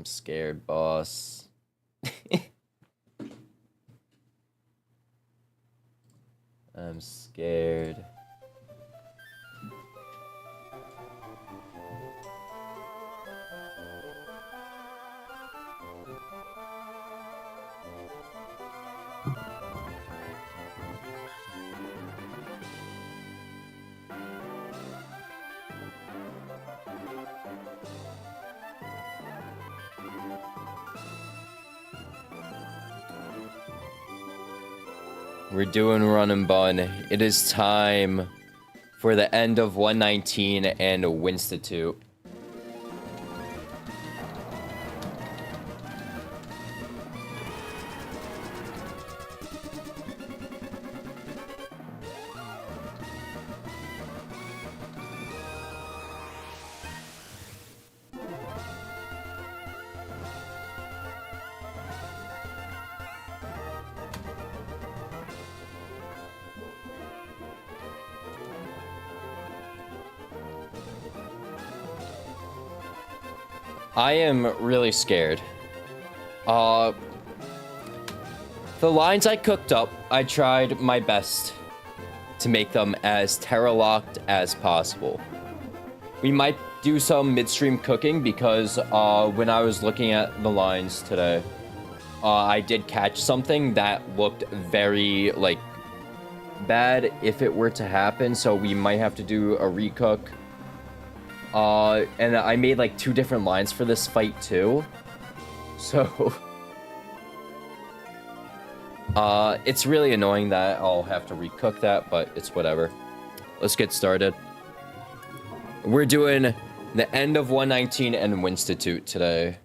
I'm scared, boss. I'm scared. We're doing run and bun. It is time for the end of 119 and Winstitute. I am really scared. The lines I cooked up, I tried my best to make them as Terra-locked as possible. We might do some midstream cooking because when I was looking at the lines today, I did catch something that looked very, like, bad if it were to happen, so we might have to do a recook. And I made like 2 different lines for this fight too. So, it's really annoying that I'll have to recook that, but it's whatever. Let's get started. We're doing the end of 119 and Winstitute today.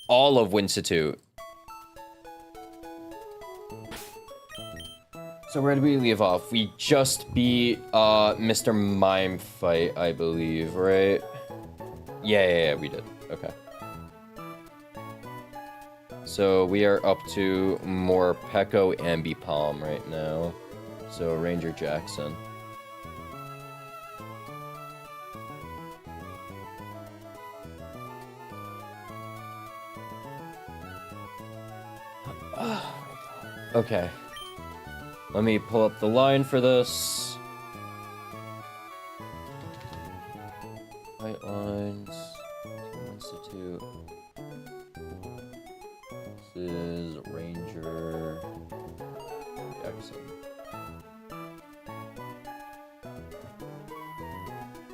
All of Winstitute. So where did we leave off? We just beat, Mr. Mime fight, I believe, right? Yeah, we did. Okay. So we are up to more Pecco Ambipalm right now. So Ranger Jackson. Okay. Let me pull up the line for this. White lines. Institute. This is Ranger Jackson.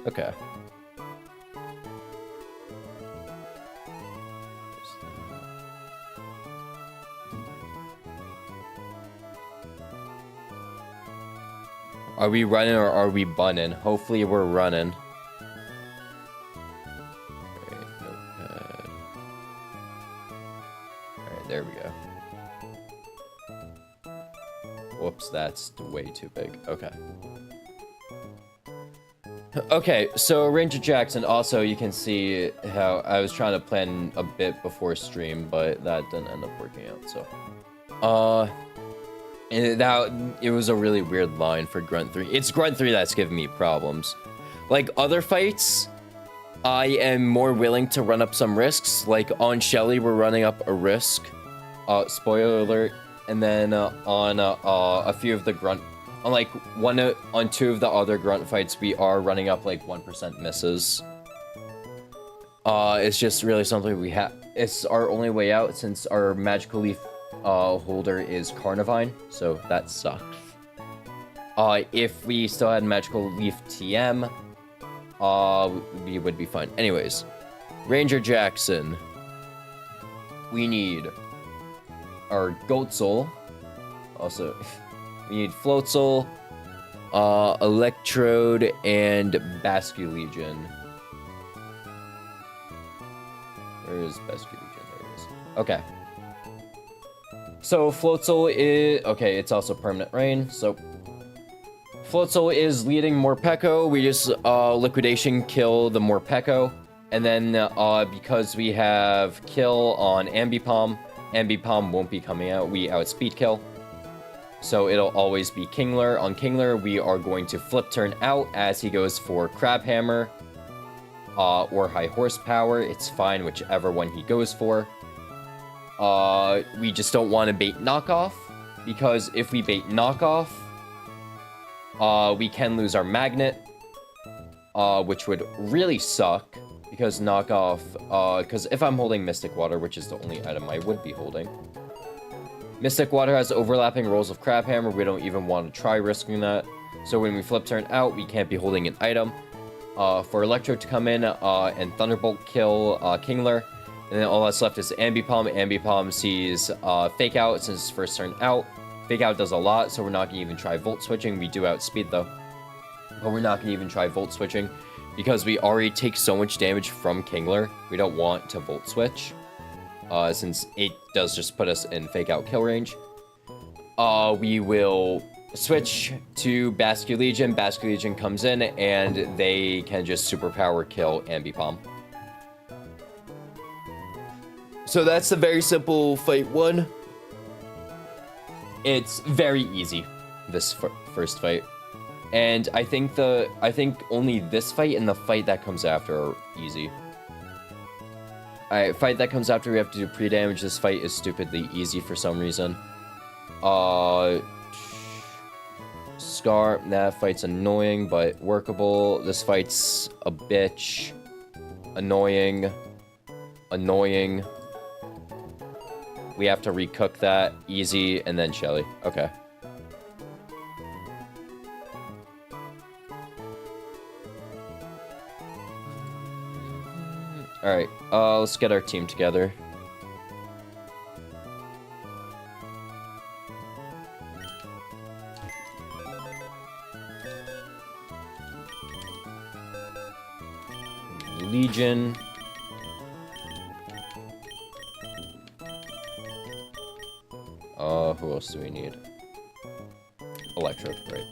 Okay. Are we running or are we bunning? Hopefully we're running. Alright, notepad. Alright, there we go. Whoops, that's way too big. Okay. Okay, so Ranger Jackson, also you can see how I was trying to plan a bit before stream, but that didn't end up working out, so. And it was a really weird line for Grunt 3. It's Grunt 3 that's giving me problems. Like, other fights, I am more willing to run up some risks. Like, on Shelly, we're running up a risk. Spoiler alert. And then on a few of the Grunt... On, like, on 2 of the other Grunt fights, we are running up, like, 1% misses. It's just really something we have... It's our only way out since our Magical Leaf... holder is Carnivine, so that sucks. If we still had Magical Leaf TM, we would be fine. Anyways, Ranger Jackson. We need our Goat Soul. Also, we need Float Soul, Electrode, and Basculegion. Where is Basculegion? There it is. Okay. So, Floatzel is... Okay, it's also Permanent Rain, so... Floatzel is leading Morpeko. We just, Liquidation kill the Morpeko. And then, because we have kill on Ambipalm, Ambipalm won't be coming out. We outspeed kill. So, it'll always be Kingler. On Kingler, we are going to flip turn out as he goes for Crabhammer. or high horsepower. It's fine, whichever one he goes for. We just don't want to bait knockoff, because if we bait knockoff, we can lose our magnet, which would really suck, because knockoff, because if I'm holding Mystic Water, which is the only item I would be holding, Mystic Water has overlapping rolls of Crab Hammer. We don't even want to try risking that. So when we flip turn out, we can't be holding an item. For Electro to come in and Thunderbolt kill Kingler. And then all that's left is Ambipom. Ambipom sees Fake Out since it's first turn out. Fake Out does a lot, so we're not going to even try Volt Switching. We do outspeed though. But we're not going to even try Volt Switching because we already take so much damage from Kingler. We don't want to Volt Switch. Since it does just put us in Fake Out kill range. We will switch to Basque Legion. Basque Legion comes in and they can just superpower kill Ambipom. So that's a very simple fight one. It's very easy, this first fight. And I think only this fight and the fight that comes after are easy. Alright, fight that comes after, we have to do pre-damage. This fight is stupidly easy for some reason. Scar, that fight's annoying, but workable. This fight's a bitch. Annoying. Annoying. We have to recook that. Easy, and then Shelly. Okay. Alright, let's get our team together. Legion. Who else do we need? Electro, right.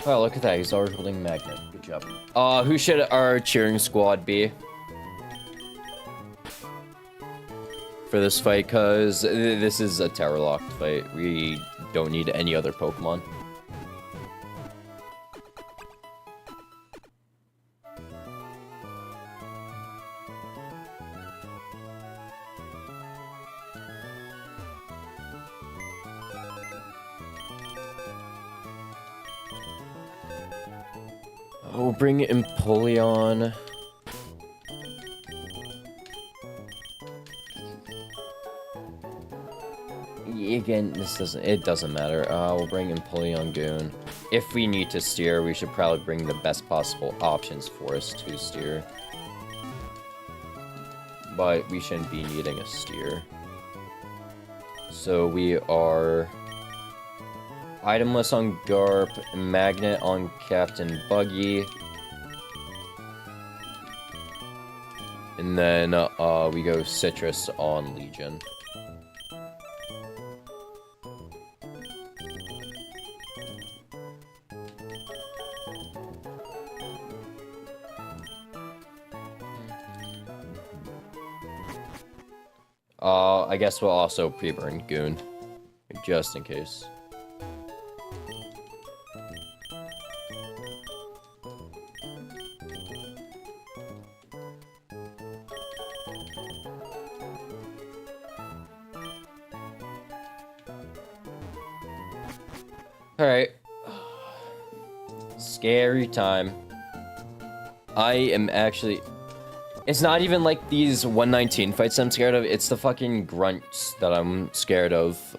Wow, look at that, he's already holding Magnet. Good job. Who should our cheering squad be for this fight? Because this is a Terror Locked fight. We don't need any other Pokemon. We'll bring Empoleon. Again, it doesn't matter. We'll bring Empoleon Goon. If we need to steer, we should probably bring the best possible options for us to steer. But we shouldn't be needing a steer. So we are itemless on Garp, Magnet on Captain Buggy. And then we go Citrus on Legion. I guess we'll also pre-burn Goon, just in case. Alright. Scary time. I am actually... It's not even like these 119 fights I'm scared of, it's the fucking grunts that I'm scared of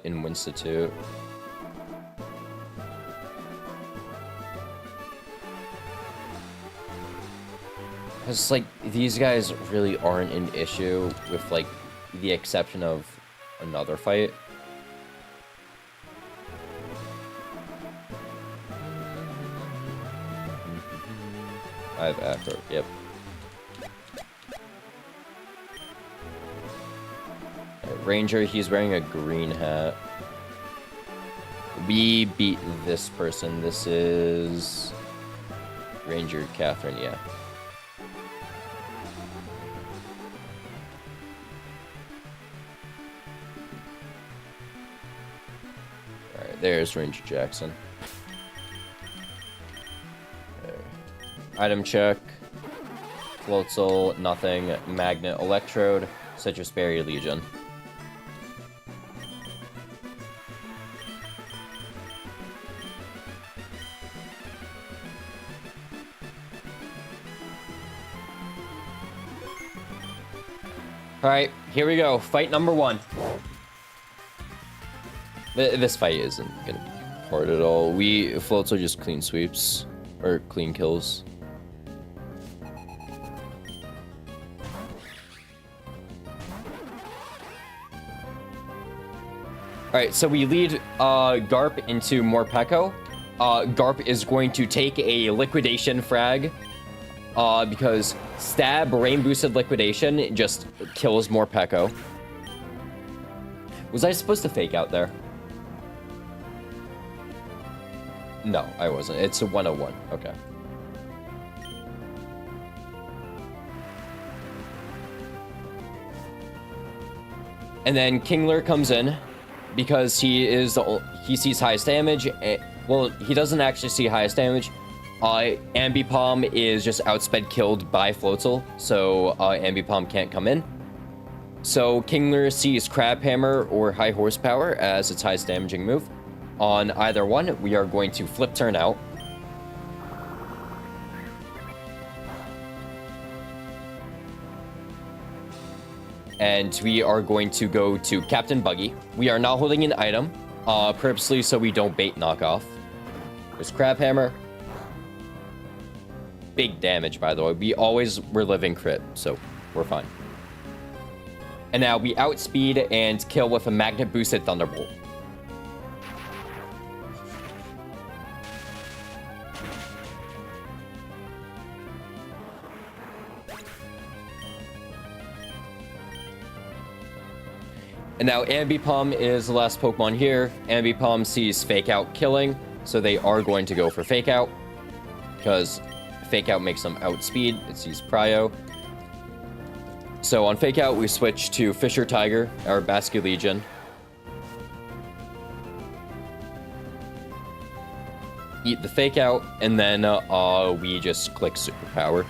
in Winstitute. Because, like, these guys really aren't an issue with, like, the exception of another fight. I have Afro, yep. Ranger, he's wearing a green hat. We beat this person. This is Ranger Catherine, yeah. Alright, there's Ranger Jackson. Okay. Item check. Floatzel, nothing. Magnet, Electrode, Citrus Berry, Legion. Alright, here we go. Fight number 1. This fight isn't gonna be hard at all. Floatzel just clean sweeps. Or clean kills. Alright, so we lead Garp into Morpeko. Garp is going to take a Liquidation frag. Because Stab, Rain Boosted Liquidation just kills Morpeko. Was I supposed to fake out there? No, I wasn't. It's a 101. Okay. And then Kingler comes in because he sees highest damage. Well, he doesn't actually see highest damage. Ambipom is just outsped killed by Floatzel, so Ambipom can't come in. So Kingler sees Crab Hammer or High Horsepower as its highest damaging move. On either one, we are going to flip turn out. And we are going to go to Captain Buggy. We are not holding an item, purposely so we don't bait knockoff. There's Crab Hammer. Big damage, by the way. We're living crit, so we're fine. And now we outspeed and kill with a Magnet Boosted Thunderbolt. And now Ambipom is the last Pokemon here. Ambipom sees Fake Out killing, so they are going to go for Fake Out. Because Fake Out makes them outspeed. It sees Prio. So on Fake Out, we switch to Fisher Tiger, our Basculegion. Eat the Fake Out, and then we just click Superpower.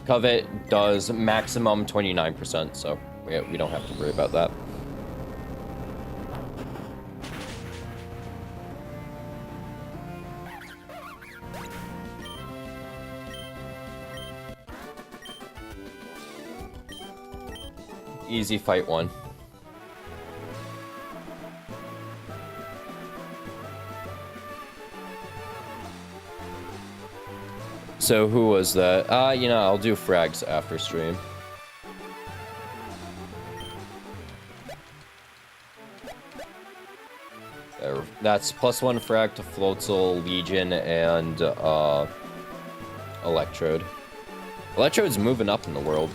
Covet does maximum 29%, so we don't have to worry about that. Easy fight 1. So who was that? I'll do frags after stream. There, that's +1 frag to Floatzel, Legion, and Electrode. Electrode's moving up in the world.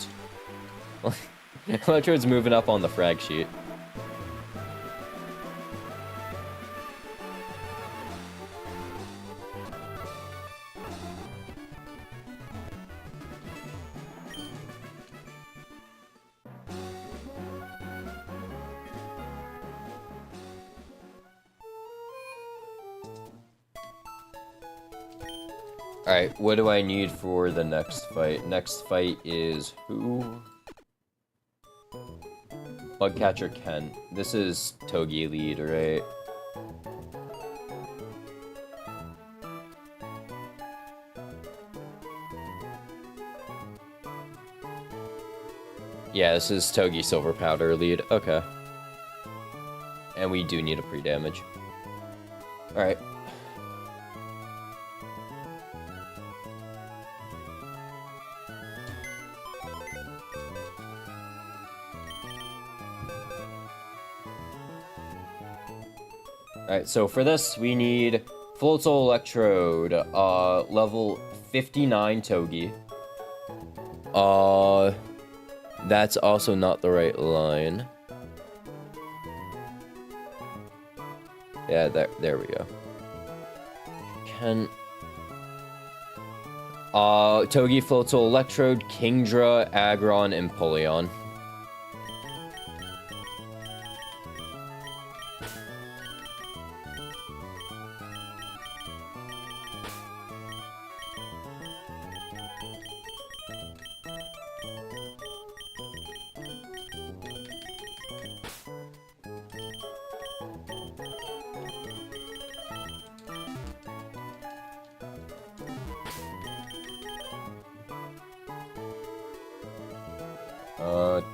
Electrode's moving up on the frag sheet. Alright, what do I need for the next fight? Next fight is who? Bugcatcher Ken. This is Togi lead, right? Yeah, this is Togi Silver Powder lead. Okay. And we do need a pre-damage. Alright. Alright, so for this, we need Floatzel Electrode, level 59 Togi. That's also not the right line. Yeah, there we go. Togi, Floatzel Electrode, Kingdra, Aggron, and Polion.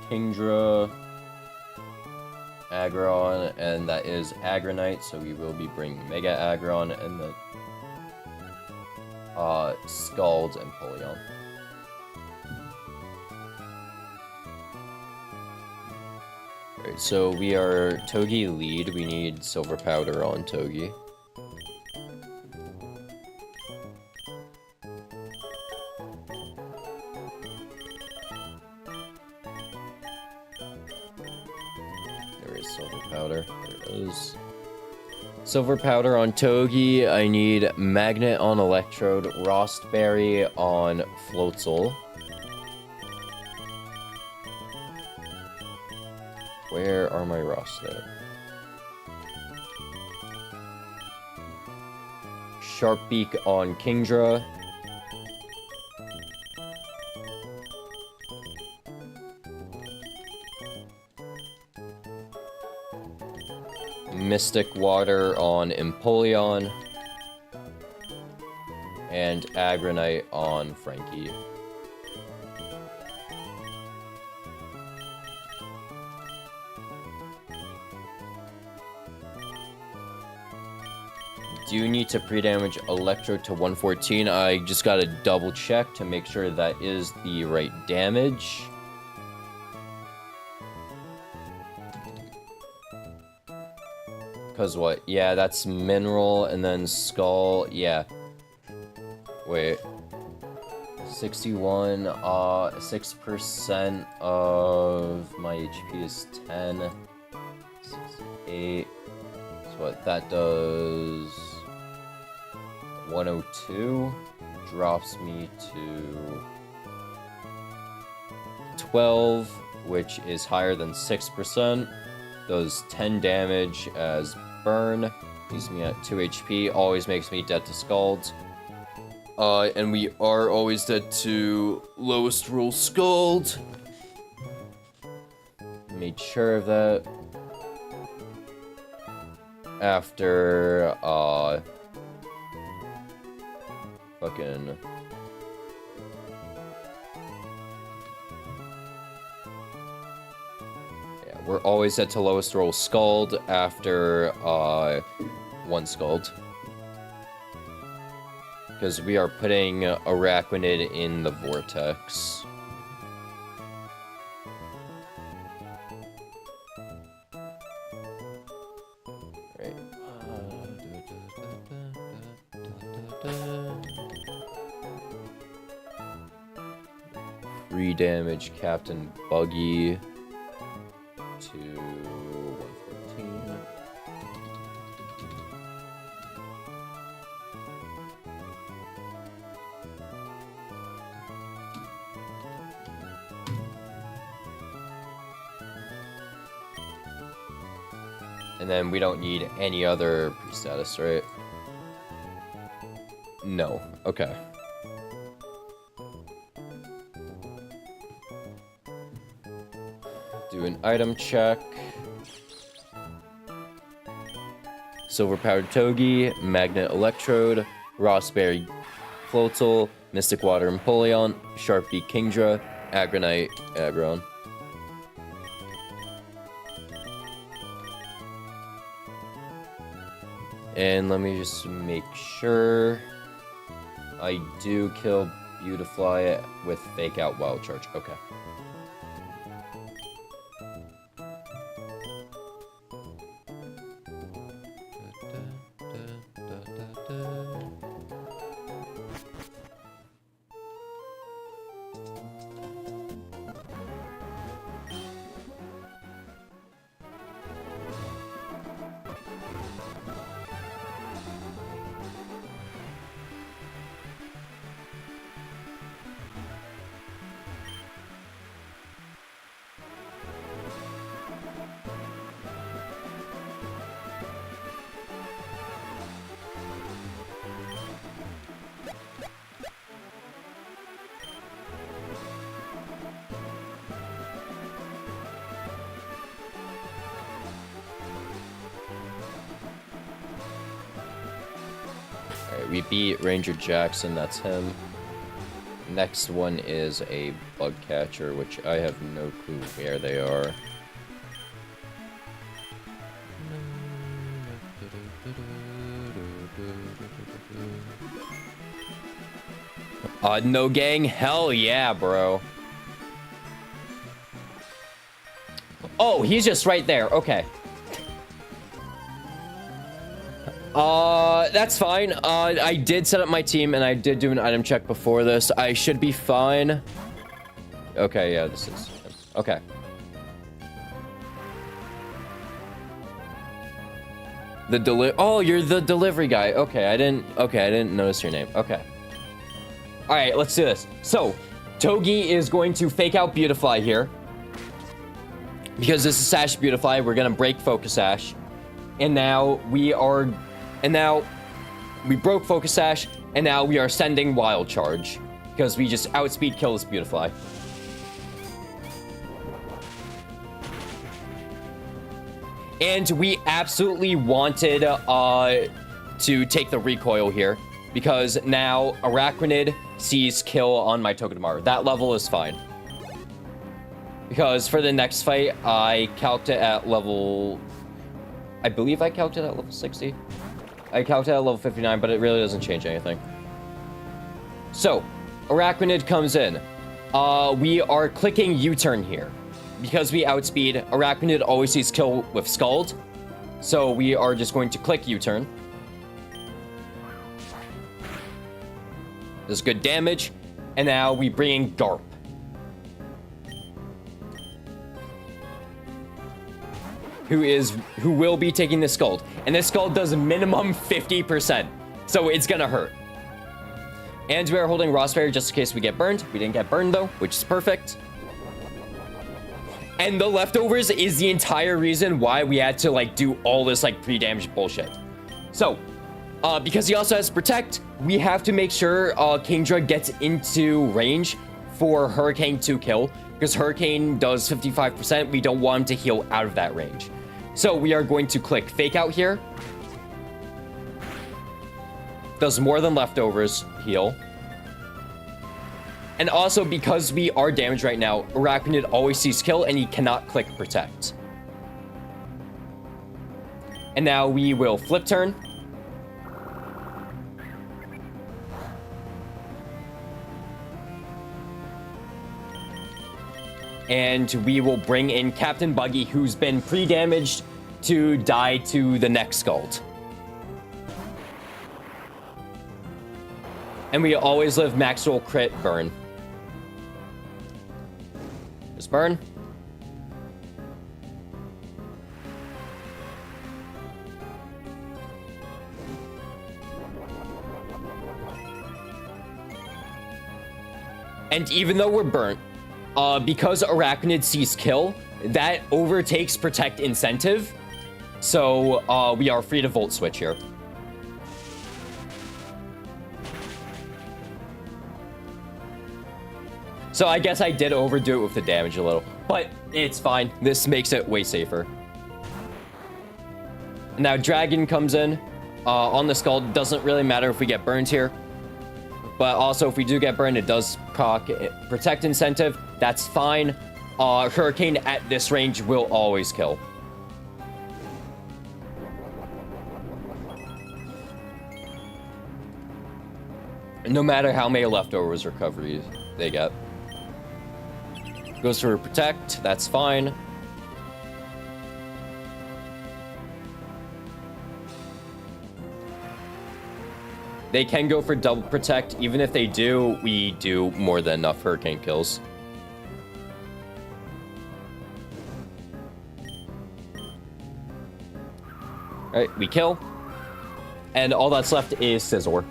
Kingdra, Aggron, and that is Aggronite, so we will be bringing Mega Aggron, and then Scald and Polion. Alright, so we are Togi lead. We need Silver Powder on Togi. There is Silver Powder. There it is. Silver Powder on Togi. I need Magnet on Electrode, Rostberry on Floatzel. Where are my Rost at? Sharpbeak on Kingdra. Mystic Water on Empoleon. And Aggronite on Frankie. Do you need to pre-damage Electrode to 114? I just gotta double check to make sure that is the right damage. Cause what? Yeah, that's Mineral, and then Skull, yeah. Wait. 61, 6% of my HP is 10. 68. So what that does... 102 drops me to 12, which is higher than 6%. Does 10 damage as burn. Leaves me at 2 HP. Always makes me dead to Scald. And we are always dead to lowest rule Scald. Made sure of that. After, fucking... Yeah, we're always set to lowest roll Scald after, 1 Scald. Because we are putting Araquanid in the Vortex. Right. 3 damage, Captain Buggy to 114. And then we don't need any other pre-status, right? No. Okay. Do an item check. Silver Powdered Togi, Magnet Electrode, Rostberry Floatzel, Mystic Water Empoleon, Sharpbeak Kingdra, Aggronite Aggron. And let me just make sure I do kill Beautifly with Fake Out Wild Charge. Okay. We beat Ranger Jackson, that's him. Next one is a bug catcher, which I have no clue where they are. No gang? Hell yeah, bro. Oh, he's just right there. Okay. That's fine. I did set up my team, and I did do an item check before this. I should be fine. Okay, yeah, this is... Okay. Oh, you're the delivery guy. Okay, I didn't notice your name. Okay. All right, let's do this. So, Togi is going to fake out Beautifly here. Because this is Sash Beautifly, we're gonna break Focus Sash. And now we broke Focus Sash, and now we are sending Wild Charge. Because we just outspeed kill this Beautifly. And we absolutely wanted to take the recoil here. Because now Arachnid sees kill on my Togedemaru. That level is fine. Because for the next fight, I calced it at level... I believe I calced it at level 60. I calced it at level 59, but it really doesn't change anything. So, Arachnid comes in. We are clicking U-turn here. Because we outspeed, Arachnid always sees kill with Scald. So we are just going to click U-turn. This is good damage. And now we bring in Garp. Who will be taking this Scald. And this Scald does minimum 50%. So it's gonna hurt. And we are holding Rossberry just in case we get burned. We didn't get burned though, which is perfect. And the leftovers is the entire reason why we had to like do all this like pre-damage bullshit. So, because he also has Protect, we have to make sure Kingdra gets into range for Hurricane to kill. Because Hurricane does 55%, we don't want him to heal out of that range. So we are going to click Fake Out here. Does more than leftovers heal. And also, because we are damaged right now, Arachnid always sees kill, and he cannot click Protect. And now we will flip turn. And we will bring in Captain Buggy, who's been pre-damaged to die to the next Scald. And we always live max roll crit burn. Just burn. And even though we're burnt, because Arachnid sees kill, that overtakes Protect incentive. So we are free to Volt Switch here. So I guess I did overdo it with the damage a little, but it's fine. This makes it way safer. Now Dragon comes in on the Skull. Doesn't really matter if we get burned here. But also, if we do get burned, it does proc Protect incentive. That's fine. Hurricane at this range will always kill. No matter how many leftovers recoveries they get. Goes for Protect. That's fine. They can go for double Protect. Even if they do, we do more than enough Hurricane kills. Alright, we kill. And all that's left is Scizor.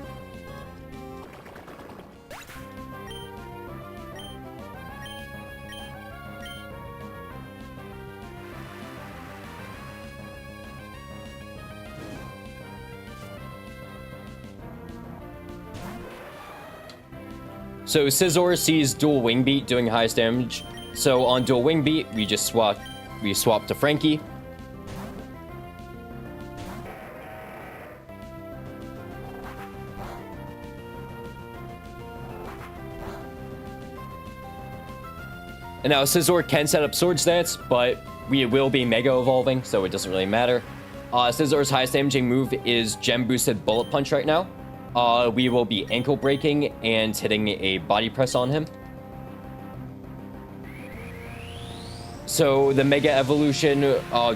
So Scizor sees dual Wing Beat doing highest damage. So on dual Wing Beat, we just swap to Frankie. And now Scizor can set up Swords Dance, but we will be Mega Evolving, so it doesn't really matter. Scizor's highest damaging move is Gem Boosted Bullet Punch right now. We will be Ankle Breaking and hitting a Body Press on him. So the Mega Evolution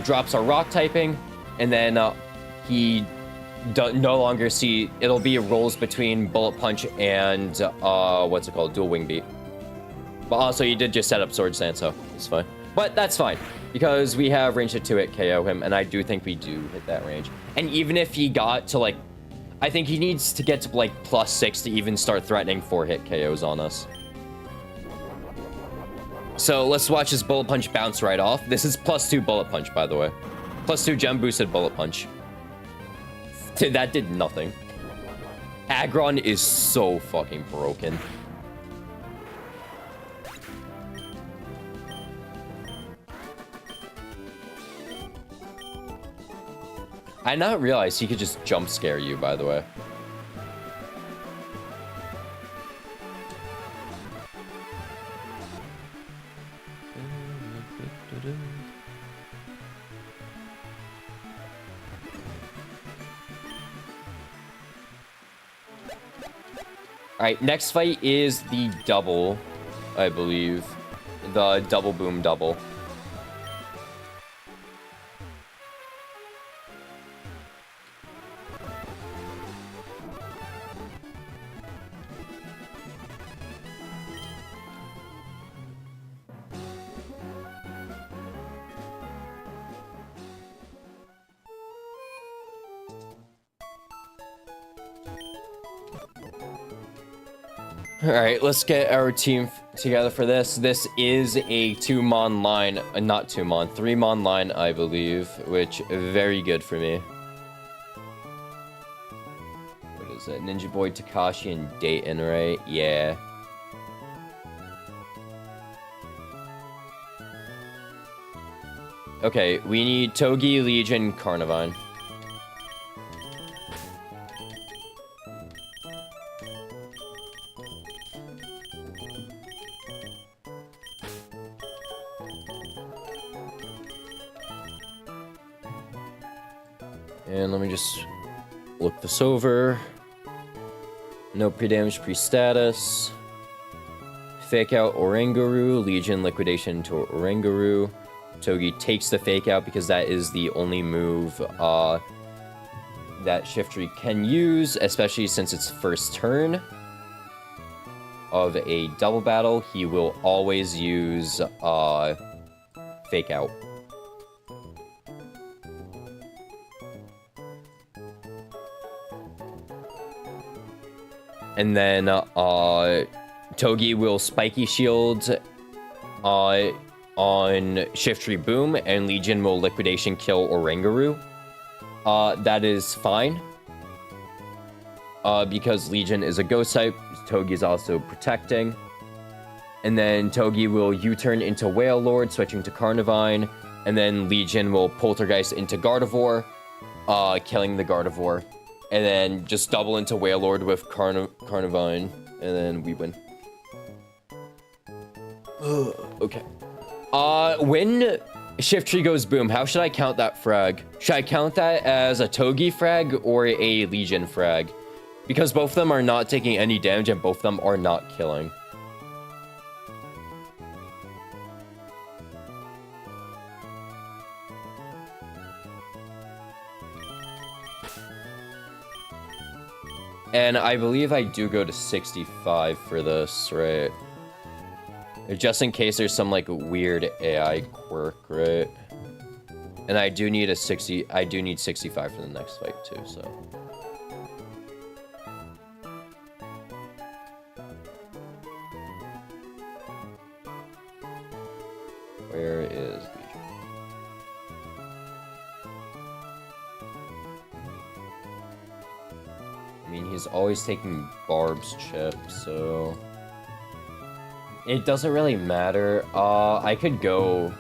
drops our Rock typing, and then he no longer see, it'll be rolls between Bullet Punch and what's it called, Dual Wing Beat. But also you did just set up Swords Dance, so it's fine. But that's fine, because we have range to 2-hit KO him, and I do think we do hit that range. And even if he got to like, I think he needs to get to like +6 to even start threatening 4-hit KOs on us. So let's watch his Bullet Punch bounce right off. This is +2 Bullet Punch, by the way. +2 Gem Boosted Bullet Punch. That did nothing. Aggron is so fucking broken. I not realized he could just jump scare you, by the way. Alright, next fight is the double, I believe. The double boom double. Alright, let's get our team together for this. This is a 2-mon line, not 2-mon, 3-mon line, I believe, which very good for me. What is it? Ninja Boy, Takashi, and Dayton, right? Yeah. Okay, we need Togi, Legion, Carnivine. And let me just look this over. No pre-damage, pre-status. Fake out Oranguru. Legion liquidation to Oranguru. Togi takes the fake out because that is the only move that Shiftry can use, especially since it's first turn of a double battle. He will always use fake out. And then Togi will Spiky Shield on Shiftry Boom, and Legion will Liquidation kill Oranguru. That is fine. Because Legion is a Ghost type, Togi is also protecting. And then Togi will U-turn into Whale Lord, switching to Carnivine. And then Legion will Poltergeist into Gardevoir, killing the Gardevoir. And then just double into Wailord with Carnivine, and then we win. Okay. When Shiftry goes boom, how should I count that frag? Should I count that as a Togi frag or a Legion frag? Because both of them are not taking any damage and both of them are not killing. And I believe I do go to 65 for this, right? Just in case there's some, like, weird AI quirk, right? And I do need 65 for the next fight, too, so. Where is Legion? I mean, he's always taking Barb's chip, so it doesn't really matter. I could go.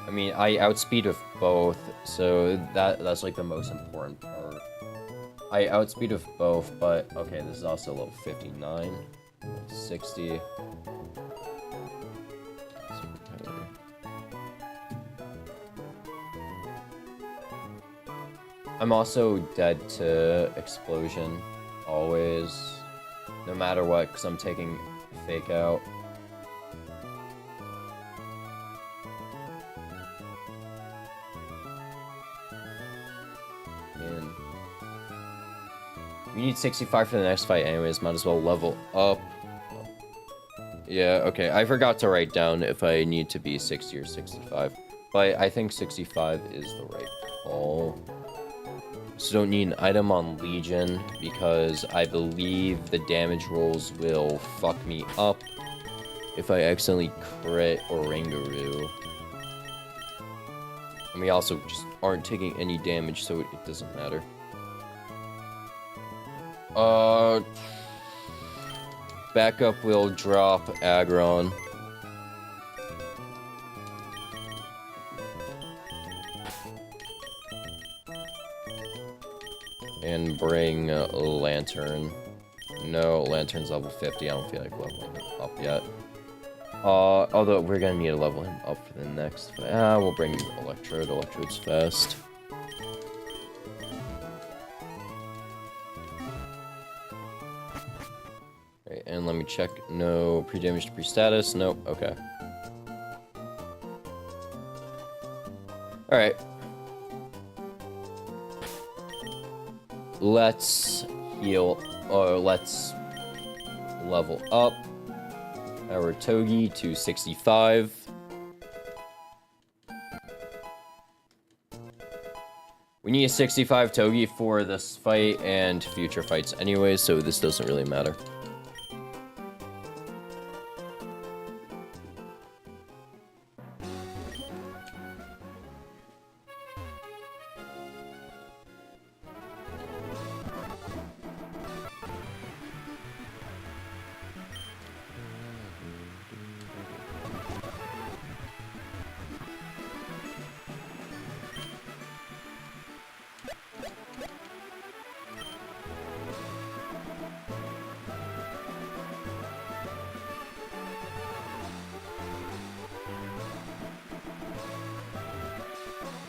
I mean, I outspeed with both, so that's like the most important part. I outspeed with both, but okay, this is also level 59, 60. I'm also dead to explosion, always, no matter what, because I'm taking fake out. Man. We need 65 for the next fight anyways, might as well level up. Yeah, okay, I forgot to write down if I need to be 60 or 65, but I think 65 is the right call. So don't need an item on Legion, because I believe the damage rolls will fuck me up if I accidentally crit Orangaroo. And we also just aren't taking any damage, so it doesn't matter. Backup will drop Aggron. And bring Lantern. No, Lantern's level 50. I don't feel like leveling him up yet. Although we're gonna need to level him up for the next. We'll bring Electrode. Electrode's fast. Alright, and let me check. No pre-damage to pre-status. Nope. Okay. Alright. Let's heal, or let's level up our Togi to 65. We need a 65 Togi for this fight and future fights anyway, so this doesn't really matter.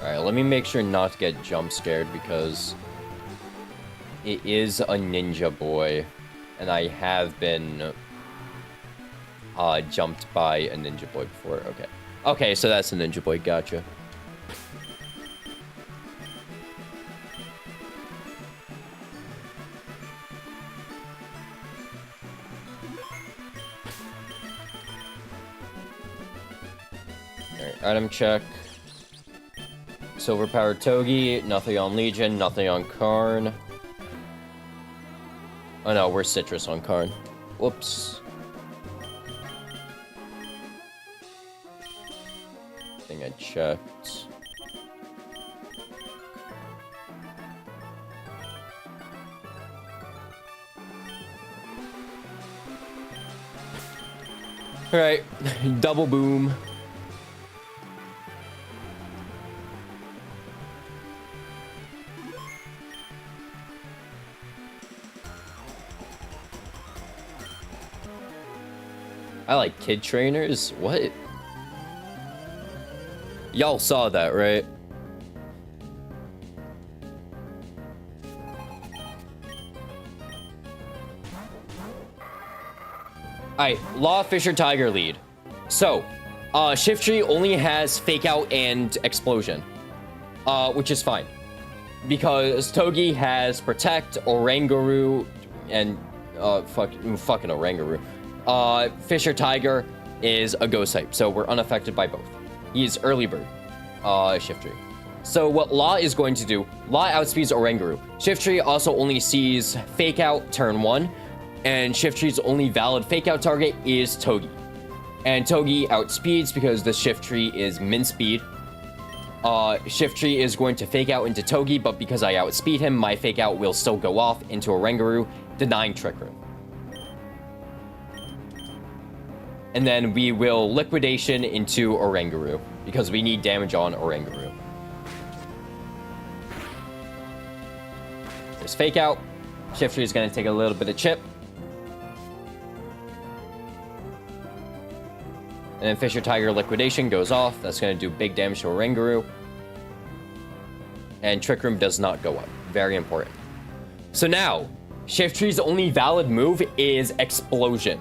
Alright, let me make sure not to get jump scared because it is a ninja boy, and I have been jumped by a ninja boy before. Okay. Okay, so that's a ninja boy, gotcha. Alright, item check. Silver powered Togi, nothing on Legion, nothing on Karn. Oh no, we're Citrus on Karn. Whoops. I think I checked. Alright, double boom. I like kid trainers? What? Y'all saw that, right? Alright, Law, Fisher, Tiger lead. So, Shiftry only has Fake Out and Explosion. Which is fine. Because Togi has Protect, Orangaroo, and, fucking Orangaroo. Fisher Tiger is a ghost type, so we're unaffected by both. He's early bird, Shiftry. So what Law is going to do, Law outspeeds Orangaroo. Shiftry also only sees Fake Out turn 1, and Shiftry's only valid Fake Out target is Togi. And Togi outspeeds because the Shiftry is min speed. Shiftry is going to Fake Out into Togi, but because I outspeed him, my Fake Out will still go off into Orangaroo, denying Trick Room. And then we will Liquidation into Orangaroo, because we need damage on Orangaroo. There's Fake Out. Shiftry is going to take a little bit of chip. And then Fisher Tiger Liquidation goes off. That's going to do big damage to Oranguru. And Trick Room does not go up. Very important. So now, Shiftry's only valid move is Explosion.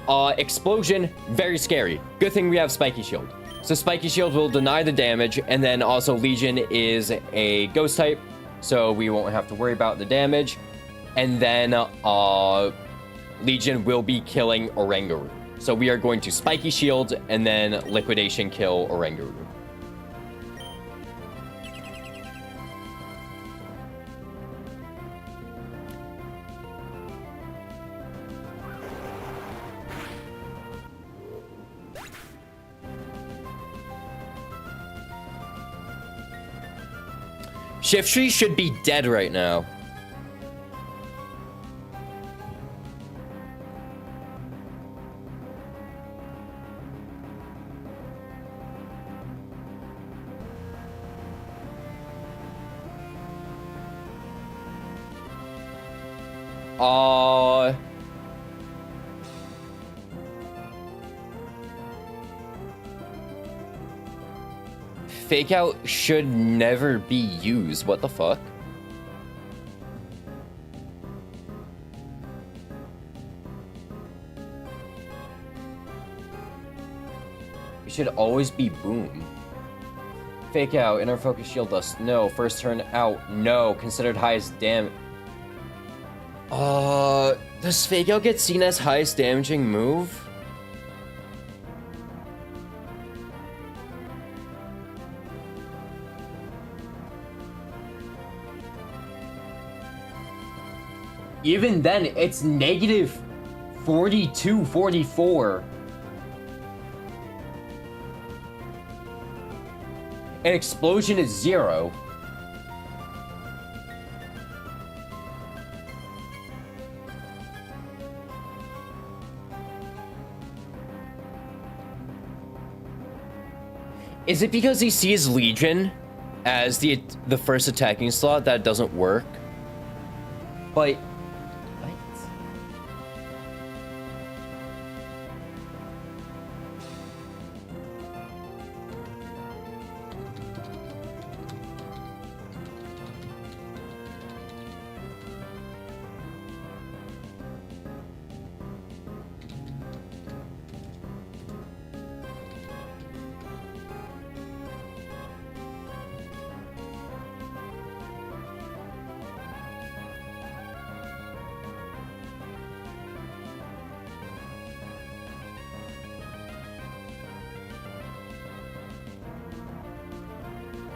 Explosion, very scary. Good thing we have Spiky Shield. So Spiky Shield will deny the damage, and then also Legion is a Ghost type, so we won't have to worry about the damage. And then Legion will be killing Oranguru. So we are going to Spiky Shield and then Liquidation kill Oranguru. Shiftry should be dead right now. Fake out should never be used. What the fuck? It should always be boom. Fake out, inner focus shield dust. No. First turn out. No. Considered highest damage. Does fake out get seen as highest damaging move? Even then, it's negative 42, 44. An explosion is 0. Is it because he sees Legion as the first attacking slot that doesn't work? But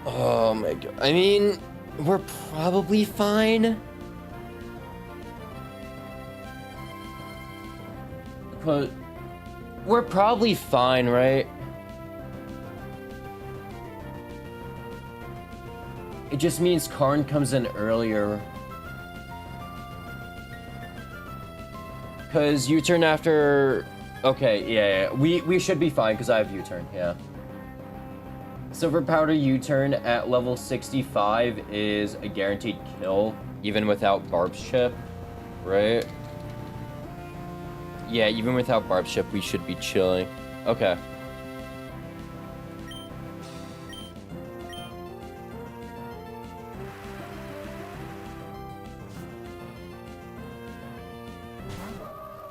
oh my god. I mean, we're probably fine. But we're probably fine, right? It just means Karn comes in earlier. Cause U-turn after... Okay, yeah. We should be fine because I have U-turn, yeah. Silver Powder U-turn at level 65 is a guaranteed kill, even without Barb's chip, right? Yeah, even without Barb's chip, we should be chilling. Okay.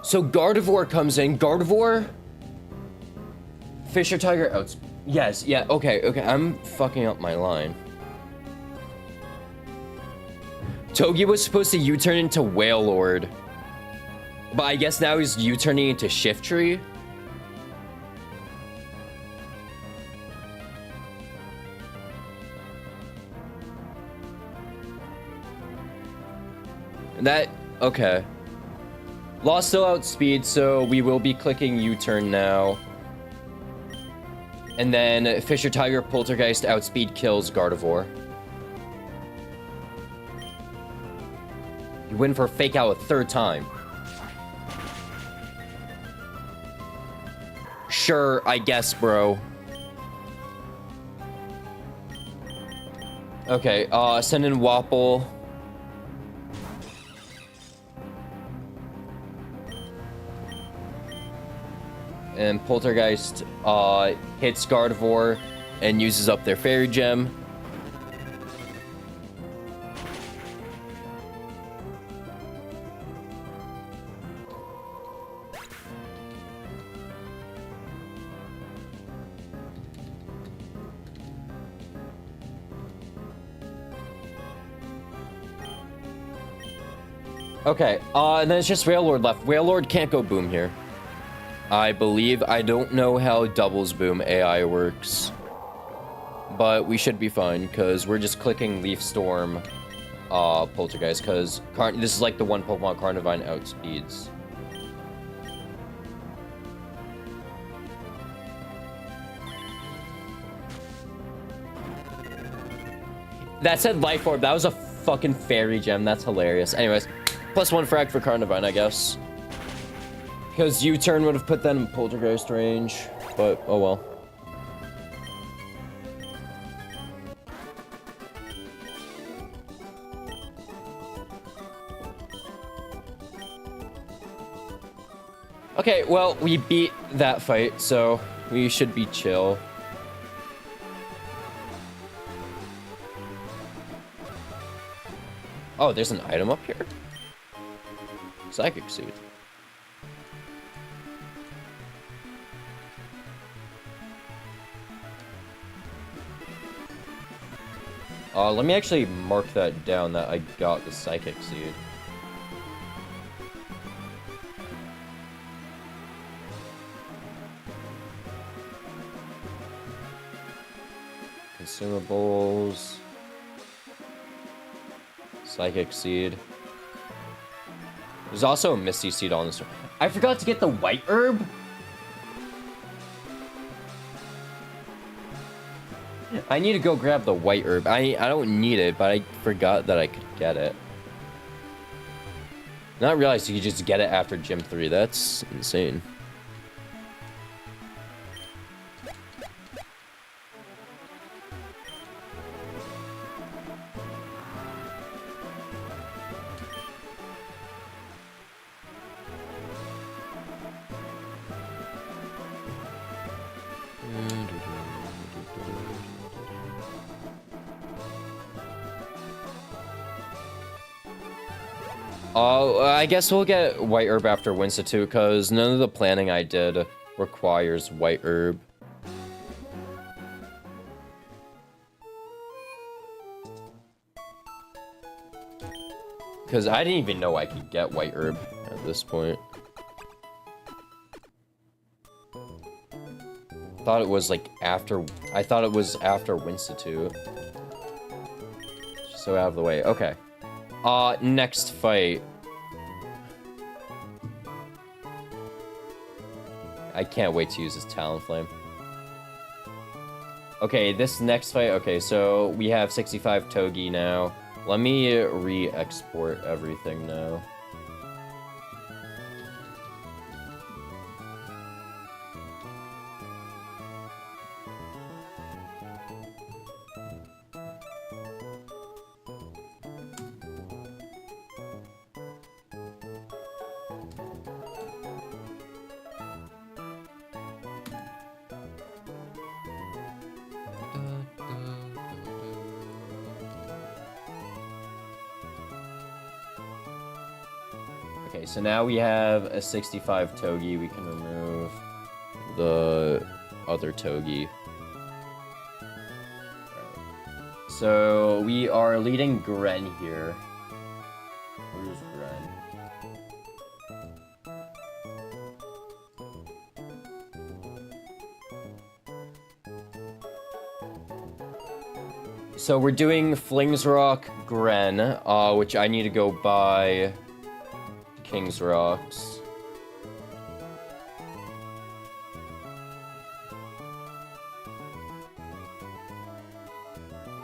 So Gardevoir comes in. Gardevoir? Fisher Tiger outs. Yes, yeah, okay, I'm fucking up my line. Togi was supposed to U-turn into Wailord. But I guess now he's U-turning into Shiftry. That, okay. Lost still outspeed, so we will be clicking U-turn now. And then Fisher Tiger Poltergeist outspeed kills Gardevoir. You win for fake out a third time. Sure, I guess, bro. Okay, send in Wapple. And Poltergeist hits Gardevoir and uses up their Fairy Gem. Okay, and then it's just Wailord left. Wailord can't go boom here. I believe. I don't know how doubles boom AI works. But we should be fine, because we're just clicking Leaf Storm Poltergeist, because this is like the one Pokemon Carnivine outspeeds. That said Life Orb. That was a fucking Fairy Gem. That's hilarious. Anyways, +1 frag for Carnivine, I guess. Because U-turn would have put that in Poltergeist range, but oh well. Okay, well, we beat that fight, so we should be chill. Oh, there's an item up here? Psychic Suit. Let me actually mark that down that I got the Psychic Seed. Consumables. Psychic Seed. There's also a Misty Seed on this one. I forgot to get the White Herb? I need to go grab the White Herb. I don't need it, but I forgot that I could get it. Not realized you could just get it after Gym 3. That's insane. I guess we'll get White Herb after Winstitute, because none of the planning I did requires White Herb. Because I didn't even know I could get White Herb at this point. Thought it was like after... I thought it was after Winstitute. So out of the way. Okay. Next fight. I can't wait to use this Talonflame. Okay, this next fight... Okay, so we have 65 Togi now. Let me re-export everything now. Okay, so now we have a 65 Togi. We can remove the other Togi. So we are leading Gren here. Where's Gren? So we're doing Flings Rock Gren, which I need to go buy King's Rocks.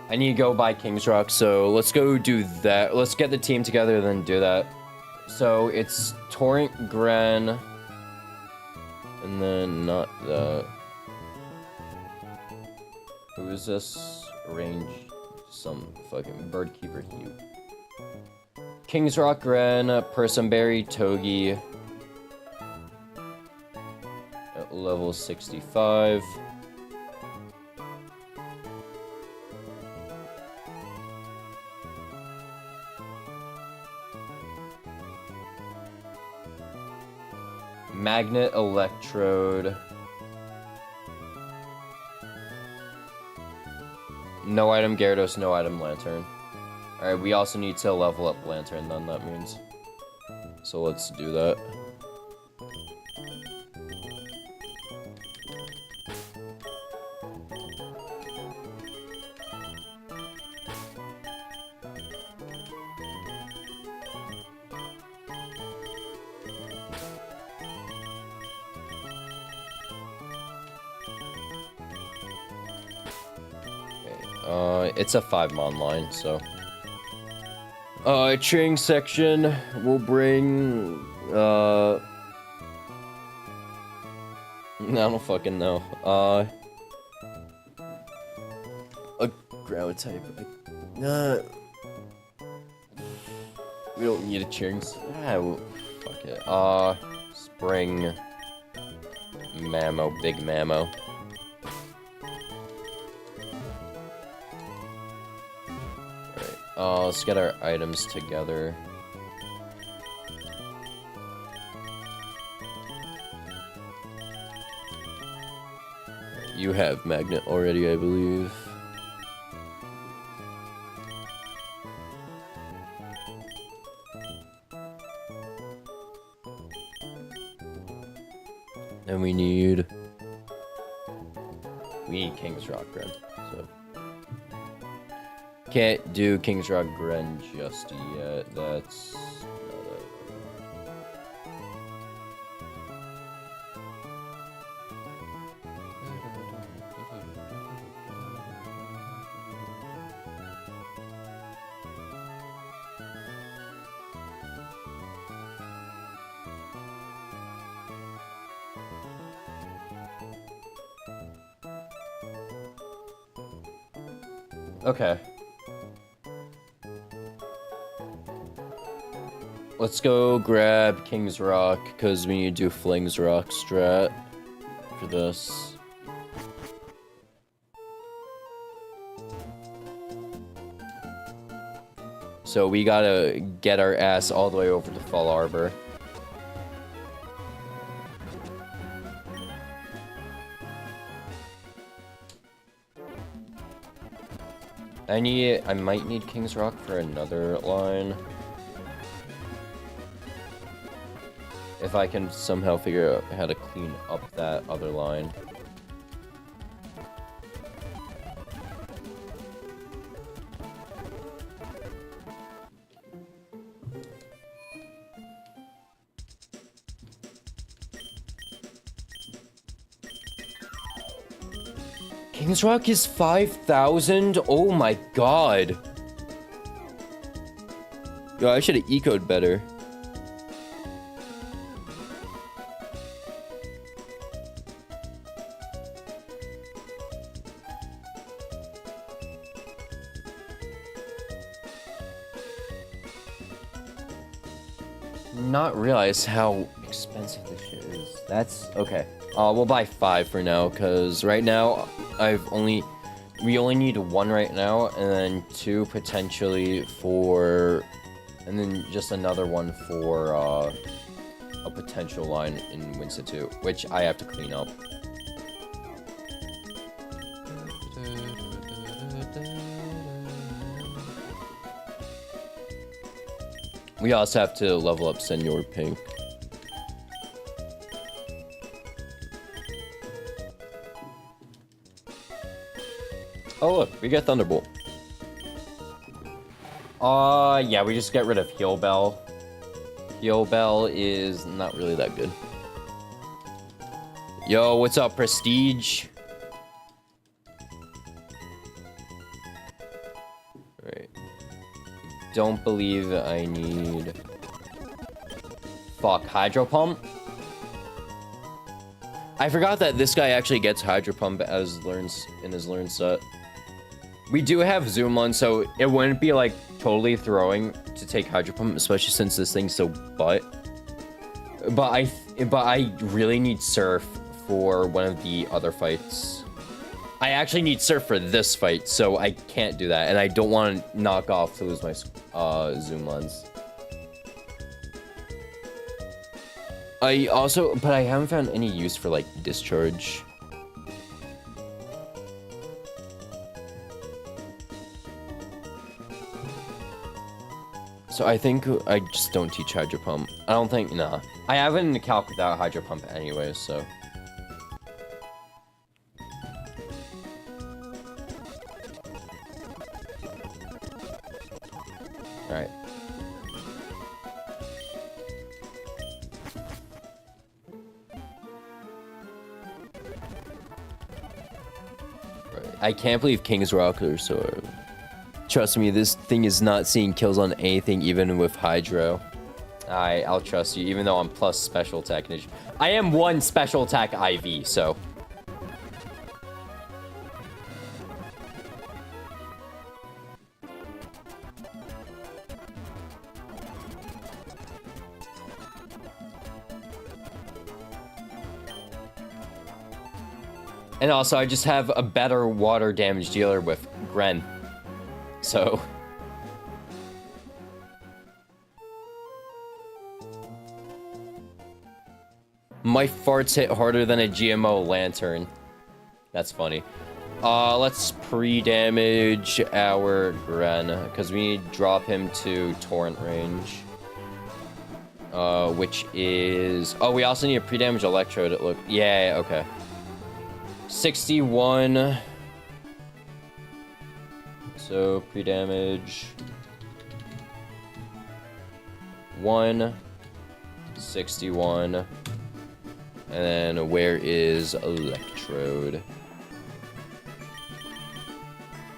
I need to go buy King's Rocks, so let's go do that. Let's get the team together, then do that. So it's Torrent Gren, and then not that. Who is this? Range, some fucking Birdkeeper Hugh. King's Rock Gren, Persimberry, Togi. Oh. level 65. Magnet electrode. No item Gyarados, no item Lantern. Alright, we also need to level up Lantern then, that means. So let's do that. It's a 5-mon line, so. Training section will bring, I don't fucking know. A ground type. We don't need a cheering. Fuck it. Spring. Mammo, big Mammo. Let's get our items together. You have Magnet already, I believe. And we need King's Rock Gren, so. Can't do King's Rock Gren just yet. That's not it. Okay. Let's go grab King's Rock, because we need to do Fling's Rock strat for this. So we gotta get our ass all the way over to Fall Arbor. I might need King's Rock for another line. If I can somehow figure out how to clean up that other line. King's Rock is 5,000? Oh my god. Yo, I should have ecoed better. Not realize how expensive this shit is. That's okay. We'll buy 5 for now, because right now we only need 1 right now, and then 2 potentially for, and then just another one for a potential line in Winstitute, which I have to clean up. We also have to level up Senor Pink. Oh look, we get Thunderbolt. Yeah, we just get rid of Heal Bell. Heal Bell is not really that good. Yo, what's up, Prestige? Right. Don't believe I need... Fuck, Hydro Pump? I forgot that this guy actually gets Hydro Pump as in his learn set. We do have Zoomlun, so it wouldn't be like totally throwing to take Hydro Pump, especially since this thing's so butt. But I really need Surf for one of the other fights. I actually need Surf for this fight, so I can't do that. And I don't want to knock off to lose my zoom lens. But I haven't found any use for, like, discharge. So I think I just don't teach Hydro Pump. I don't think, nah. I haven't calc without Hydro Pump anyway, so. Alright. I can't believe King's Rock are so early. Trust me, this thing is not seeing kills on anything, even with Hydro. I'll trust you, even though I'm plus special attack. I am 1 special attack IV, so. And also, I just have a better water damage dealer with Gren. So. My farts hit harder than a GMO lantern. That's funny. Let's pre-damage our Gren, because we need to drop him to torrent range. Which is... Oh, we also need a pre-damage electrode. It look. Yeah, okay. 61. So, pre-damage. 1. 61. And then, where is electrode?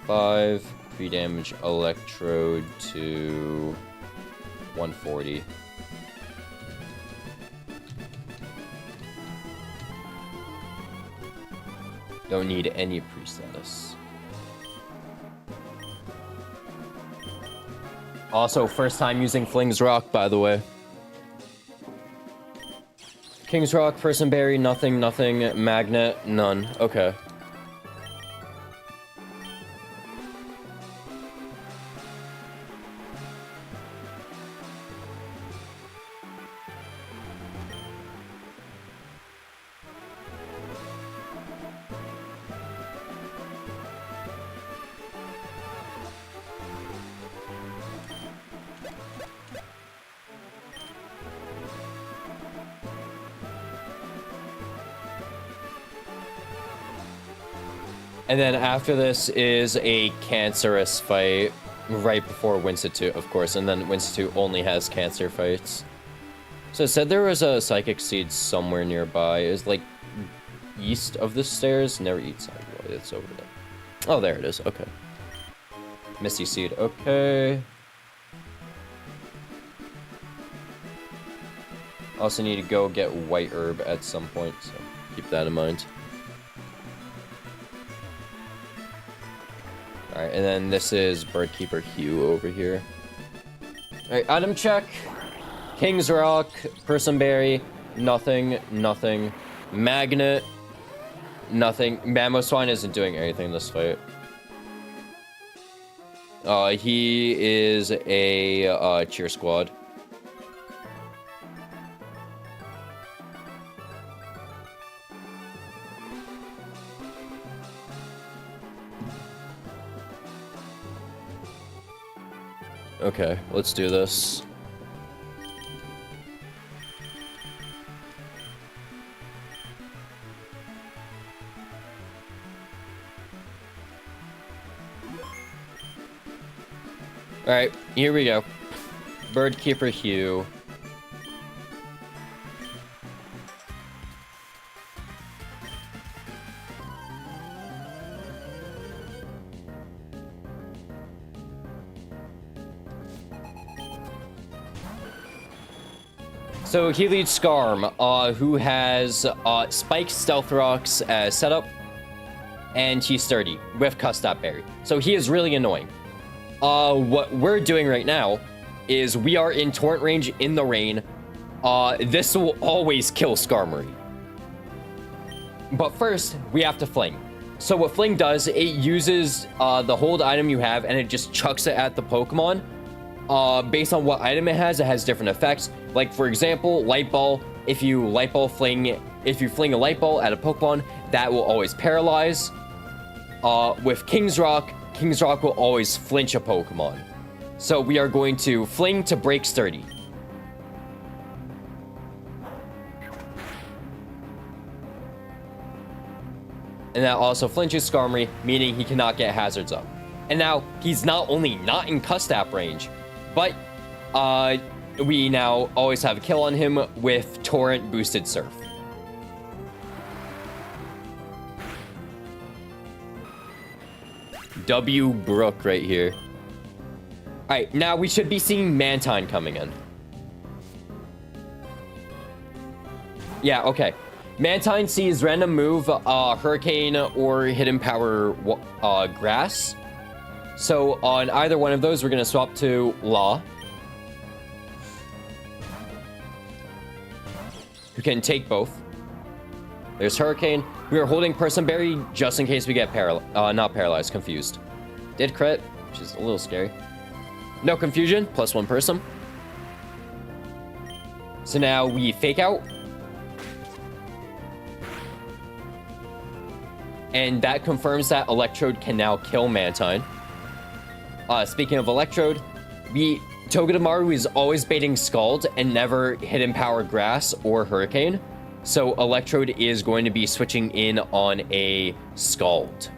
5. Pre-damage electrode to 140. Don't need any pre-status. Also, first time using Fling's Rock, by the way. King's Rock, Person Berry, nothing, nothing. Magnet, none. Okay. And then after this is a cancerous fight right before Winstitute, of course, and then Winstitute only has cancer fights. So it said there was a Psychic Seed somewhere nearby. It was like east of the stairs. Never eat Cyberboy. It's over there. Oh, there it is. Okay. Misty Seed. Okay. Also need to go get White Herb at some point, so keep that in mind. Alright, and then this is Birdkeeper Hugh over here. Alright, item check. King's Rock, Person Berry, nothing, nothing. Magnet, nothing. Mamoswine isn't doing anything in this fight. He is a cheer squad. Okay, let's do this. Alright, here we go. Birdkeeper Hugh. So he leads Skarm, who has Spike Stealth Rocks as setup, and he's sturdy with Custap Berry. So he is really annoying. What we're doing right now is we are in torrent range in the rain. This will always kill Skarmory. But first, we have to fling. So what fling does, it uses the hold item you have and it just chucks it at the Pokemon. Based on what item it has different effects. Like for example, light ball. If you fling a light ball at a Pokemon, that will always paralyze. With King's Rock will always flinch a Pokemon. So we are going to fling to break sturdy. And that also flinches Skarmory, meaning he cannot get hazards up. And now, he's not only not in Custap range, but we now always have a kill on him with Torrent boosted Surf. W Brook right here. Alright, now we should be seeing Mantine coming in. Yeah, okay. Mantine sees random move, Hurricane or Hidden Power Grass. So on either one of those, we're going to swap to Law. Who can take both. There's Hurricane. We are holding Person Berry just in case we get not paralyzed, confused. Did crit, which is a little scary. No confusion, +1 Person. So now we fake out. And that confirms that Electrode can now kill Mantine. Speaking of Electrode, Togedemaru is always baiting Scald and never Hidden Power Grass or Hurricane. So Electrode is going to be switching in on a Scald.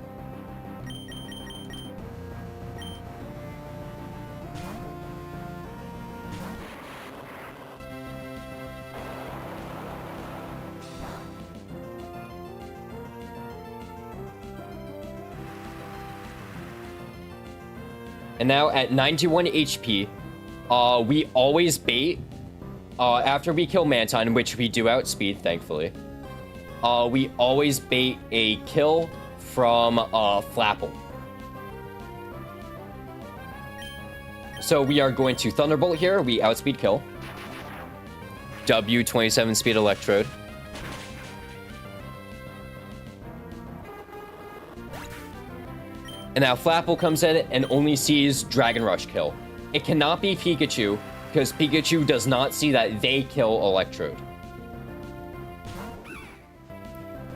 And now at 91 HP, we always bait after we kill Mantine, which we do outspeed, thankfully. We always bait a kill from Flapple. So we are going to Thunderbolt here. We outspeed kill. W, 27 speed Electrode. And now Flapple comes in and only sees Dragon Rush kill. It cannot be Pikachu, because Pikachu does not see that they kill Electrode.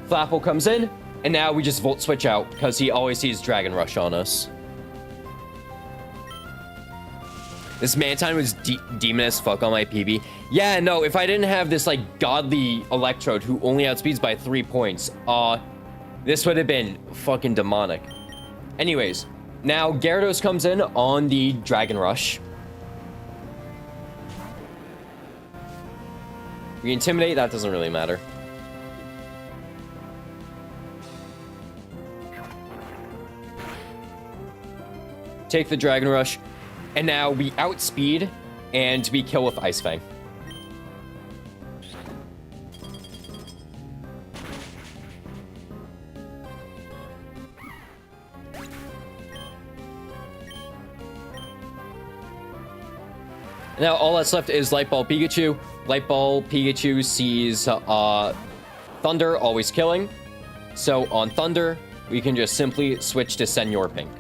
Flapple comes in, and now we just Volt Switch out, because he always sees Dragon Rush on us. This Mantine was demon as fuck on my PB. Yeah, no, if I didn't have this, like, godly Electrode who only outspeeds by 3 points, this would have been fucking demonic. Anyways, now Gyarados comes in on the Dragon Rush. We Intimidate, that doesn't really matter. Take the Dragon Rush, and now we outspeed, and we kill with Ice Fang. Now all that's left is Light Ball Pikachu. Light Ball Pikachu sees Thunder, always killing. So on Thunder, we can just simply switch to Senor Pink.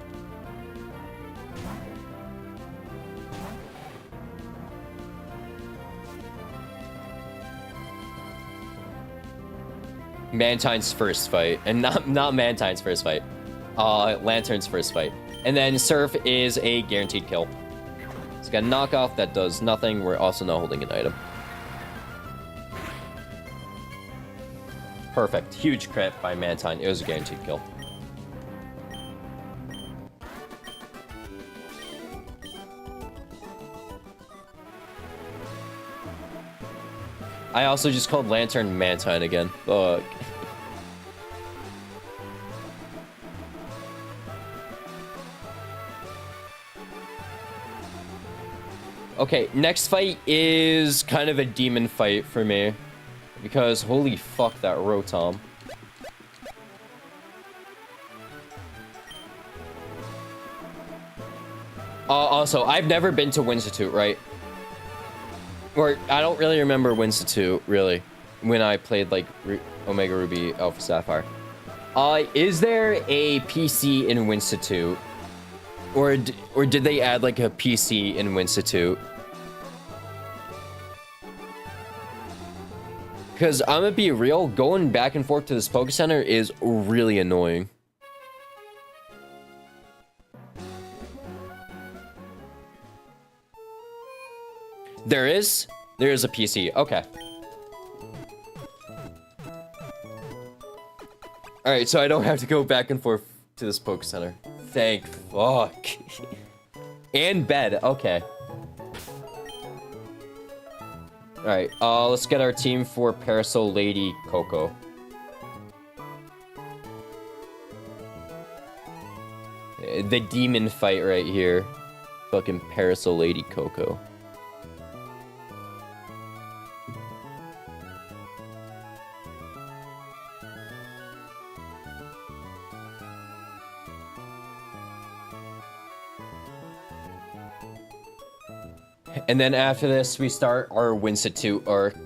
Mantine's first fight, and not Mantine's first fight. Lantern's first fight. And then Surf is a guaranteed kill. It's got a knockoff that does nothing. We're also not holding an item. Perfect. Huge crit by Mantine. It was a guaranteed kill. I also just called Lantern Mantine again. Fuck. Okay, next fight is kind of a demon fight for me. Because holy fuck, that Rotom. Also, I've never been to Winstitute, right? Or, I don't really remember Winstitute, really. when I played like Omega Ruby Alpha Sapphire. Is there a PC in Winstitute? Or did they add like a PC in Winstitute? Because I'm gonna be real, going back and forth to this Poke Center is really annoying. There is a PC. Okay. All right, so I don't have to go back and forth to this Poke Center. Thank fuck. And bed. Okay. All right. Let's get our team for Parasol Lady Coco. The demon fight right here. Fucking Parasol Lady Coco. And then after this, we start our Winstitute arc.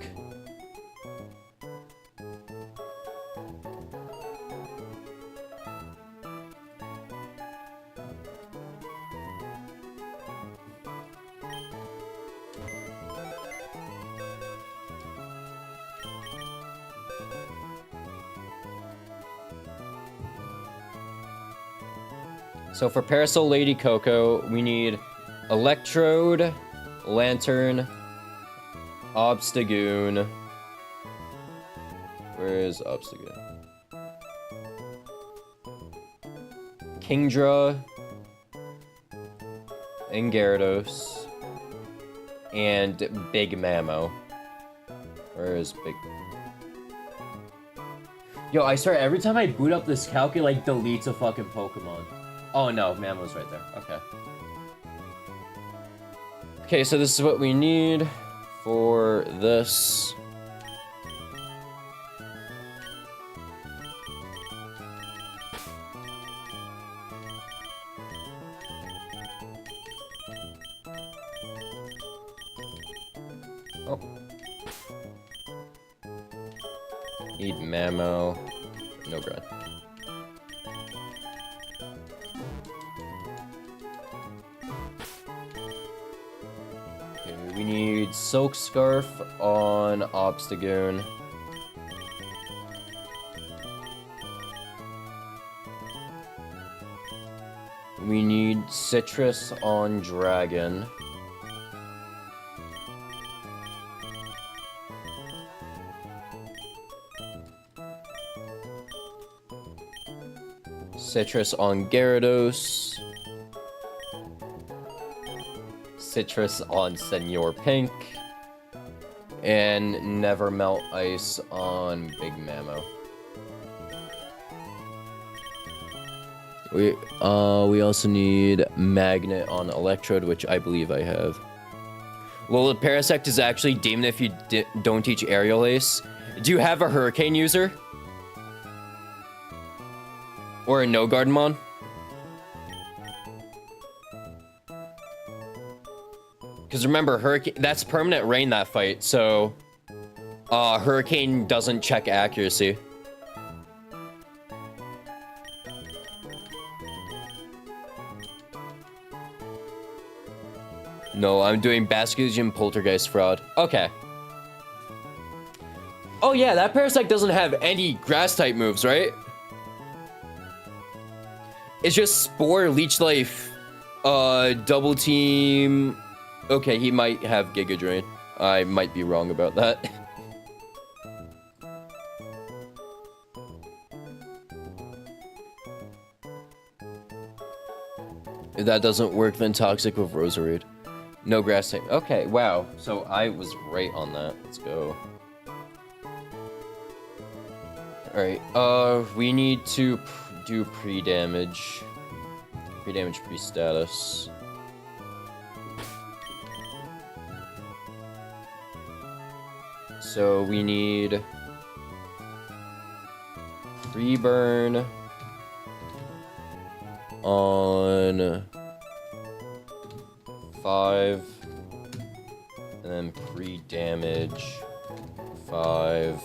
So for Parasol Lady Coco, we need Electrode, Lantern, Obstagoon. Where is Obstagoon? Kingdra, and Gyarados, and Big Mammo. Where is Big? Yo, I swear, every time I boot up this calc, it like deletes a fucking Pokemon. Oh no, Mammo's right there. Okay. Okay, so this is what we need for this. Oh. Need Mammo. No bread. We need Silk Scarf on Obstagoon. We need Citrus on Dragon. Citrus on Gyarados. Citrus on Senor Pink, and Never Melt Ice on Big Mammo. We also need Magnet on Electrode, which I believe I have. Well, the Parasect is actually Demon if you don't teach Aerial Ace. Do you have a Hurricane user? Or a No Gardenemon? Because remember, Hurricane, that's permanent rain, that fight, so Hurricane doesn't check accuracy. No, I'm doing Basculegion Poltergeist Fraud. Okay. Oh yeah, that Parasect doesn't have any Grass-type moves, right? It's just Spore, Leech Life, Double Team... Okay, he might have Giga Drain. I might be wrong about that. If that doesn't work, then Toxic with Roserade. No Grass type. Okay, wow. So I was right on that. Let's go. Alright, we need to do pre-damage. Pre-damage, pre-status. So we need pre-burn on 5, and then pre-damage 85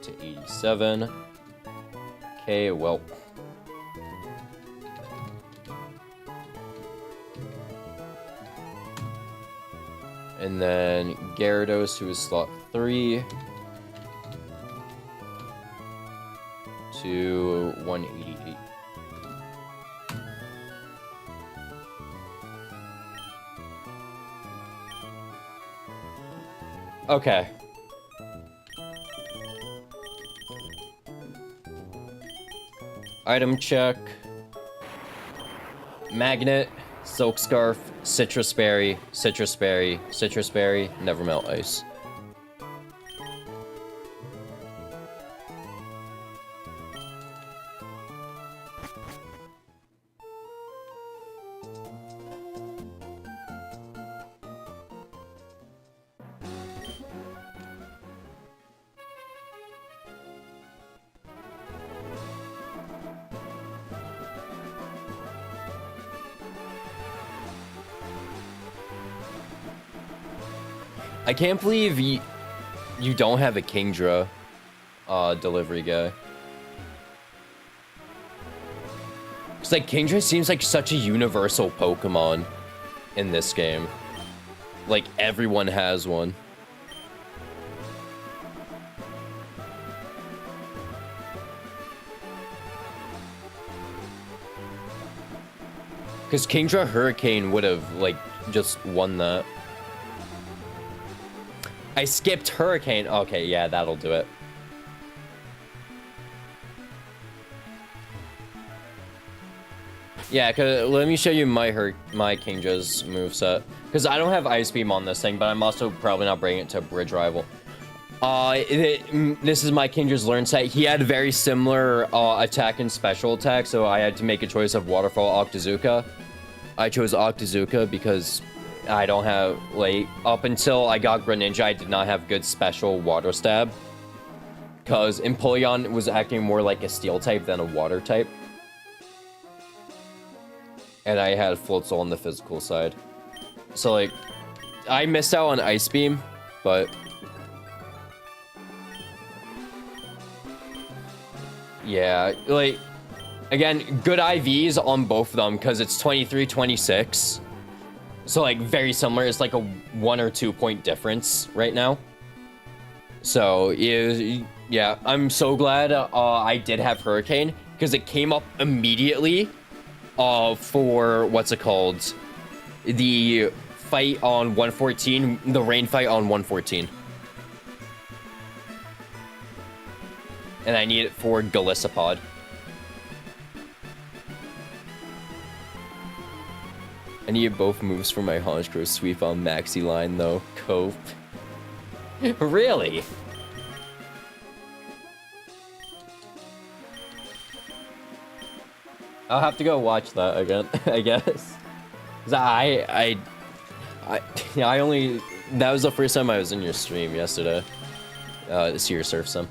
to 87. Okay, well. And then Gyarados, who is slot 3 to 188. Okay. Item check. Magnet, Silk Scarf, Citrus Berry, Citrus Berry, Citrus Berry, Never Melt Ice. I can't believe you don't have a Kingdra delivery guy. It's like Kingdra seems like such a universal Pokemon in this game. Like everyone has one. Because Kingdra Hurricane would have like just won that. I skipped Hurricane. Okay, yeah, that'll do it. Yeah, cause let me show you my Kingdra's moveset. Because I don't have Ice Beam on this thing, but I'm also probably not bringing it to Bridge Rival. This is my Kingdra's learn set. He had very similar attack and special attack, so I had to make a choice of Waterfall Octazooka. I chose Octazooka because I don't have, like, up until I got Greninja, I did not have good special water stab. Because Empoleon was acting more like a steel type than a water type. And I had Floatzel on the physical side. So, like, I missed out on Ice Beam, but... yeah, like, again, good IVs on both of them, because it's 23-26. So, like, very similar. It's like a 1 or 2 point difference right now. So, yeah, I'm so glad I did have Hurricane, because it came up immediately for, what's it called? The fight on 114, the rain fight on 114. And I need it for Golisopod. I need both moves for my Honchkrow sweep on Maxi line, though. Cope. Really? I'll have to go watch that again, I guess. 'Cause I only... that was the first time I was in your stream yesterday. To see your Surf Sim.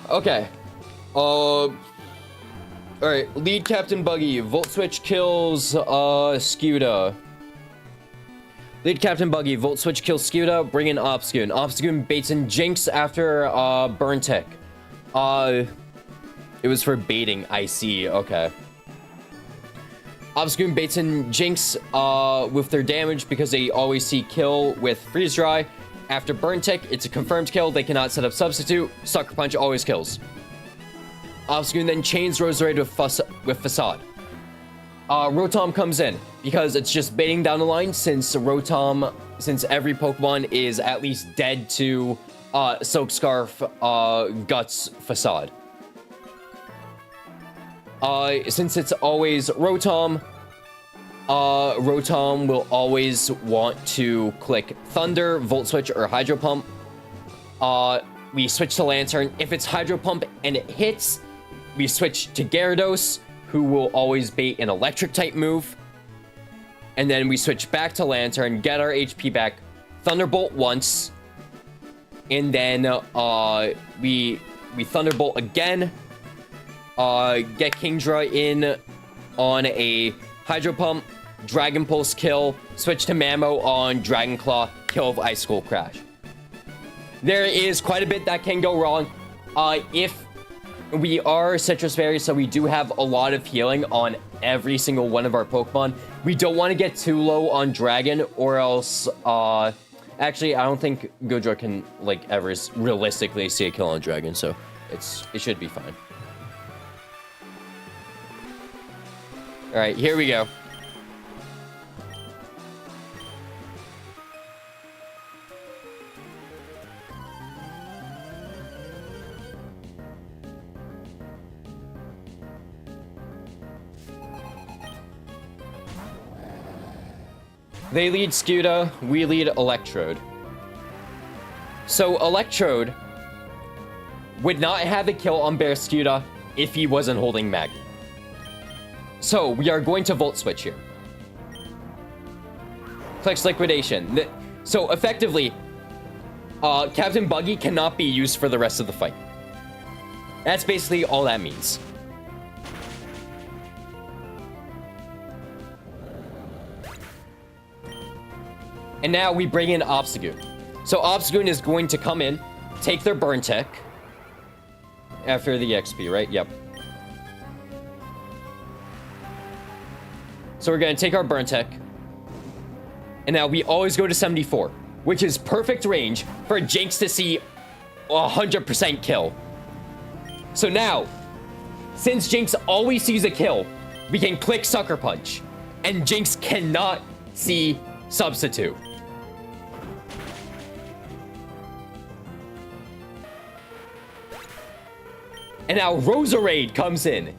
Okay. Alright, lead Captain Buggy. Volt Switch kills, Scuda. Lead Captain Buggy. Volt Switch kills Scuda. Bring in Obscune. Obscune baits in Jinx after, Burn Tick. It was for baiting, I see. Okay. Obscune baits in Jinx, with their damage because they always see kill with Freeze Dry. After Burn Tick, it's a confirmed kill. They cannot set up Substitute. Sucker Punch always kills. Obscune then chains Roserade with Facade. Rotom comes in because it's just baiting down the line since every Pokemon is at least dead to Silk Scarf, Guts, Facade. Since it's always Rotom, Rotom will always want to click Thunder, Volt Switch, or Hydro Pump. We switch to Lantern. If it's Hydro Pump and it hits, we switch to Gyarados, who will always bait an Electric type move. And then we switch back to Lantern, get our HP back, Thunderbolt once, and then we Thunderbolt again, get Kingdra in on a Hydro Pump, Dragon Pulse kill, switch to Mamo on Dragon Claw, kill of Ice Skull Crash. there is quite a bit that can go wrong. If we are Citrus Berry, so we do have a lot of healing on every single one of our Pokemon. We don't want to get too low on Dragon, or else, actually, I don't think Goodra can, like, ever realistically see a kill on Dragon, so it should be fine. Alright, here we go. They lead Scuda, we lead Electrode. So Electrode would not have a kill on Bearscuda if he wasn't holding Magnet. So we are going to Volt Switch here. Clicks Liquidation. So effectively, Captain Buggy cannot be used for the rest of the fight. That's basically all that means. And now we bring in Obstagoon. So Obstagoon is going to come in, take their Burn Tech. After the XP, right? Yep. So we're going to take our Burn Tech. And now we always go to 74, which is perfect range for Jinx to see 100% kill. So now, since Jinx always sees a kill, we can click Sucker Punch. And Jinx cannot see Substitute. And now Roserade comes in.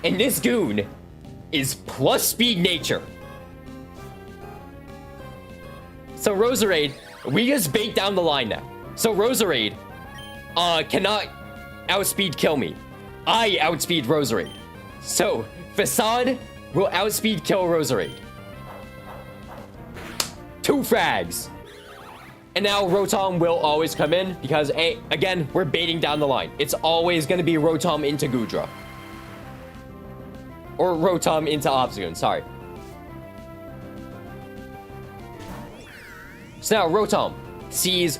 And this goon is plus speed nature. So Roserade, we just bait down the line now. So Roserade cannot outspeed kill me. I outspeed Roserade. So Facade will outspeed kill Roserade. 2 frags. And now Rotom will always come in because, again, we're baiting down the line. It's always going to be Rotom into Goodra. Or Rotom into Obstagoon, sorry. So now Rotom sees,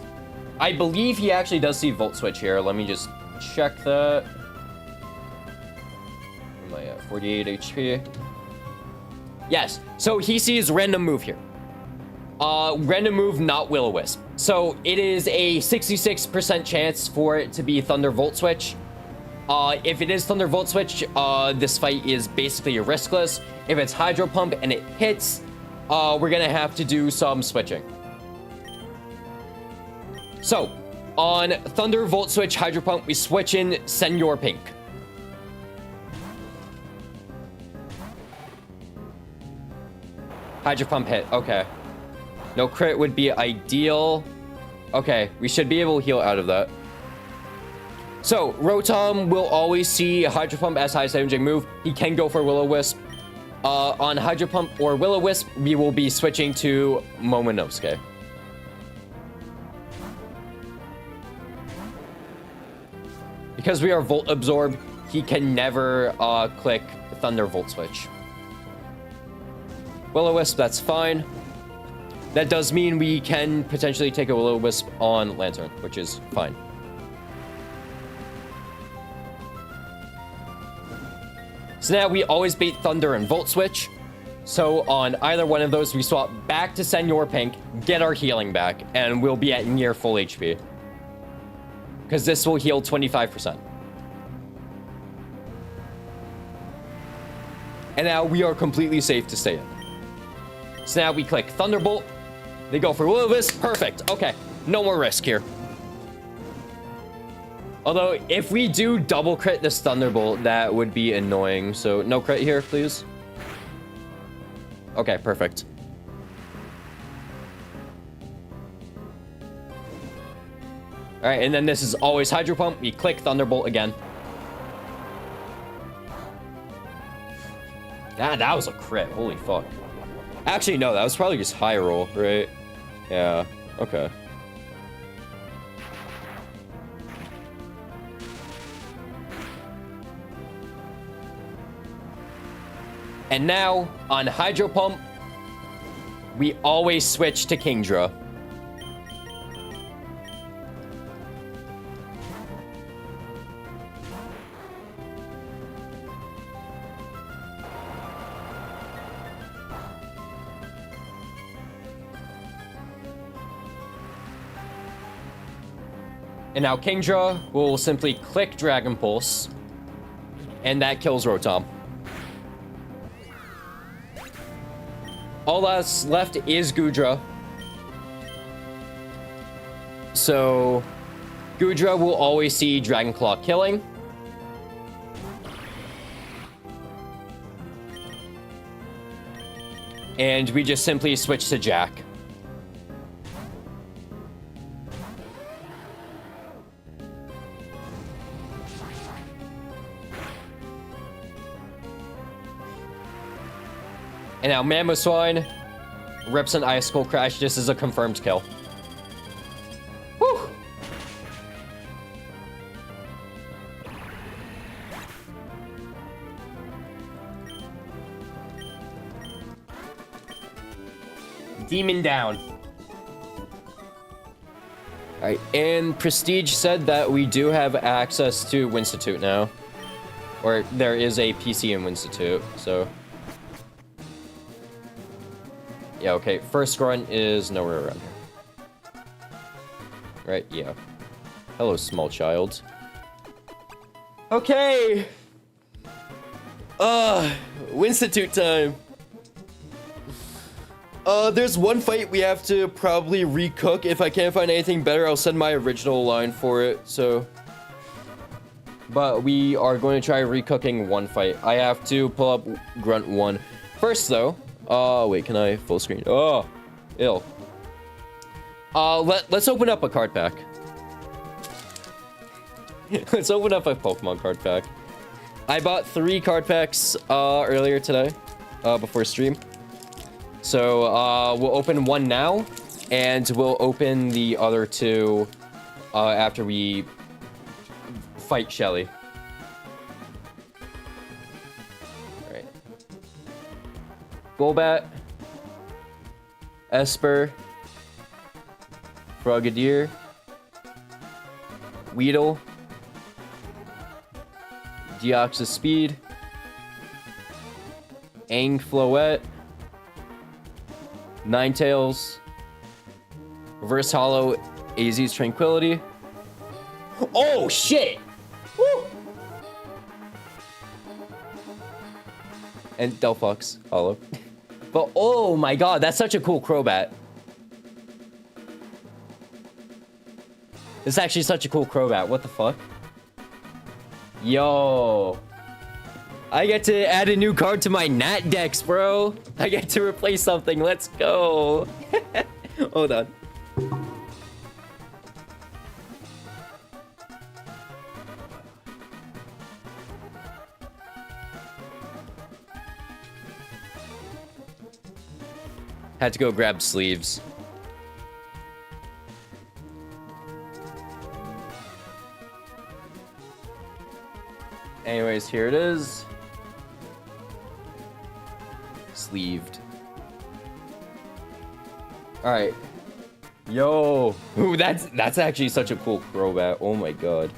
I believe he actually does see Volt Switch here. Let me just check that. Am I at 48 HP? Yes, so he sees Random Move here. Random Move, not Will-O-Wisp. So it is a 66% chance for it to be Thunder Volt Switch. If it is Thunder Volt Switch, this fight is basically riskless. If it's Hydro Pump and it hits, we're gonna have to do some switching. So, on Thunder Volt Switch Hydro Pump, we switch in Senor Pink. Hydro Pump hit, okay. No crit would be ideal. Okay, we should be able to heal out of that. So, Rotom will always see Hydro Pump as highest damaging move. He can go for Will-O-Wisp. On Hydro Pump or Will-O-Wisp, we will be switching to Momonosuke. Because we are Volt Absorb, he can never click Thunder Volt Switch. Will-O-Wisp, that's fine. That does mean we can potentially take a Will-O-Wisp on Lantern, which is fine. So now we always bait Thunder and Volt Switch. So on either one of those, we swap back to Senor Pink, get our healing back, and we'll be at near full HP. Because this will heal 25%. And now we are completely safe to stay in. So now we click Thunderbolt. They go for Will-O-Wisp. Perfect. Okay. No more risk here. Although, if we do double crit this Thunderbolt, that would be annoying. So, no crit here, please. Okay, perfect. Alright, and then this is always Hydro Pump. We click Thunderbolt again. That was a crit. Holy fuck. Actually, no, that was probably just high roll, right? Yeah, okay. And now, on Hydro Pump, we always switch to Kingdra. And now Kingdra will simply click Dragon Pulse, and that kills Rotom. All that's left is Goodra. So Goodra will always see Dragon Claw killing. And we just simply switch to Jack. And now Mamoswine rips an Icicle Crash. This is a confirmed kill. Whew. Demon down. Alright, and Prestige said that we do have access to Winstitute now. Or there is a PC in Winstitute, so... Yeah, okay. First grunt is nowhere around here. Right, yeah. Hello, small child. Okay! Winstitute time! There's one fight we have to probably recook. If I can't find anything better, I'll send my original line for it, so... But we are going to try recooking one fight. I have to pull up Grunt 1. First, though... wait, can I full screen? Oh, ill. Let's open up a card pack. Let's open up a Pokemon card pack. I bought 3 card packs, earlier today, before stream. So, we'll open one now, and we'll open the other 2, after we fight Shelly. Golbat, Esper, Frogadier, Weedle, Deoxys Speed, Aangfloet, Ninetales, Reverse Hollow, AZ's Tranquility. Oh, shit! Woo! And Delphox Hollow. But oh my god, that's such a cool Crobat. It's actually such a cool Crobat. What the fuck? Yo. I get to add a new card to my Nat Dex, bro. I get to replace something. Let's go. Hold on. Had to go grab sleeves. Anyways, here it is. Sleeved. Alright. Yo. Ooh, that's actually such a cool Crobat. Oh my god.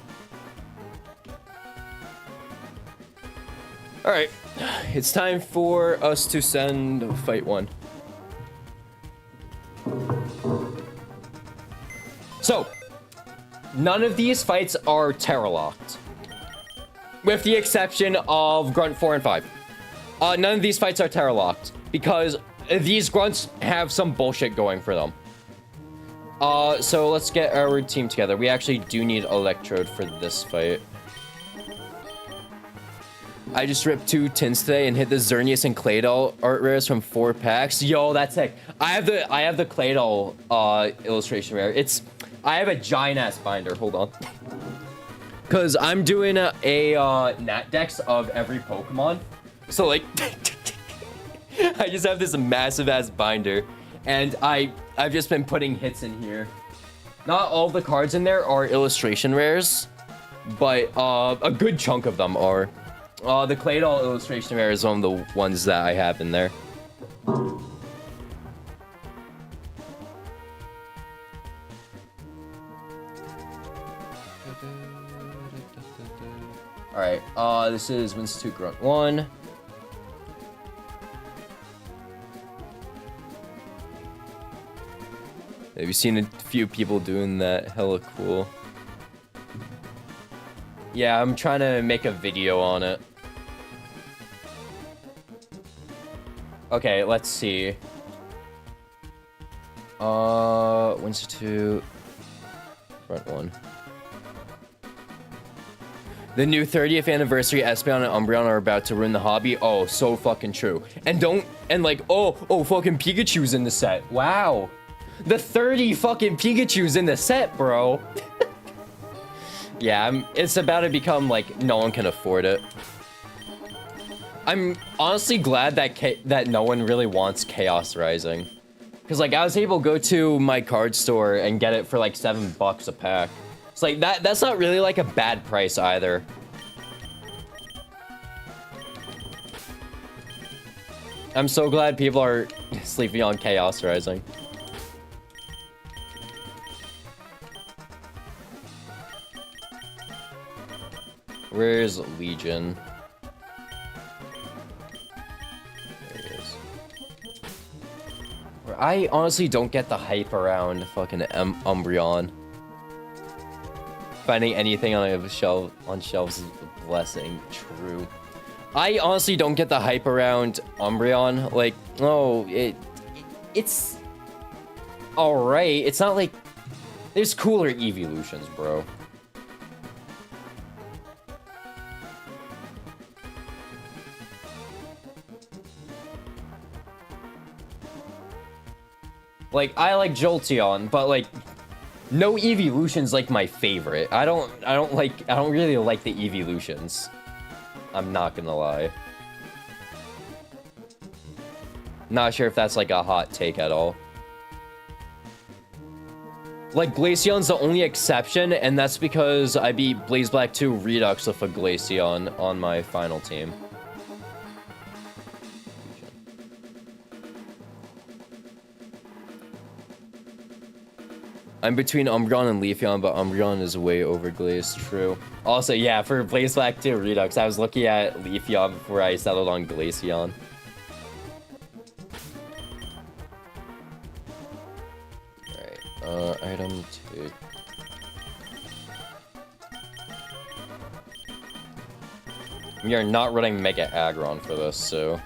Alright. It's time for us to send fight 1. So, none of these fights are Terra-locked. With the exception of Grunt 4 and 5. None of these fights are Terra-locked. Because these Grunts have some bullshit going for them. So let's get our team together. We actually do need Electrode for this fight. I just ripped 2 tins today and hit the Xerneas and Claydol art rares from 4 packs. Yo, that's sick. I have the Claydol illustration rare. I have a giant ass binder. Hold on. Cause I'm doing a Nat Dex of every Pokemon. So like I just have this massive ass binder. And I've just been putting hits in here. Not all the cards in there are illustration rares, but a good chunk of them are. The Claydol illustration rare is one of the ones that I have in there. Alright, this is Winstitute Grunt 1. Have you seen a few people doing that? Hella cool. Yeah, I'm trying to make a video on it. Okay, let's see. Institute. Front one. The new 30th anniversary Espeon and Umbreon are about to ruin the hobby. Oh, so fucking true. And like, oh, fucking Pikachu's in the set. Wow. The 30 fucking Pikachu's in the set, bro. Yeah, it's about to become like no one can afford it. I'm honestly glad that no one really wants Chaos Rising. Cause like I was able to go to my card store and get it for like $7 a pack. It's like that's not really like a bad price either. I'm so glad people are sleeping on Chaos Rising. Where's Legion? There he is. I honestly don't get the hype around fucking Umbreon. Finding anything on shelves is a blessing. True. I honestly don't get the hype around Umbreon. Like, oh, it's alright. It's not like there's cooler evolutions, bro. Like, I like Jolteon, but like, no evolution's like my favorite. I don't really like the evolutions. I'm not gonna lie. Not sure if that's like a hot take at all. Like, Glaceon's the only exception, and that's because I beat Blaze Black 2 Redux with a Glaceon on my final team. I'm between Umbreon and Leafeon, but Umbreon is way overglazed. True. Also, yeah, for Blaze Black 2 Redux, I was looking at Leafeon before I settled on Glaceon. Alright, item 2. We are not running Mega Aggron for this, so...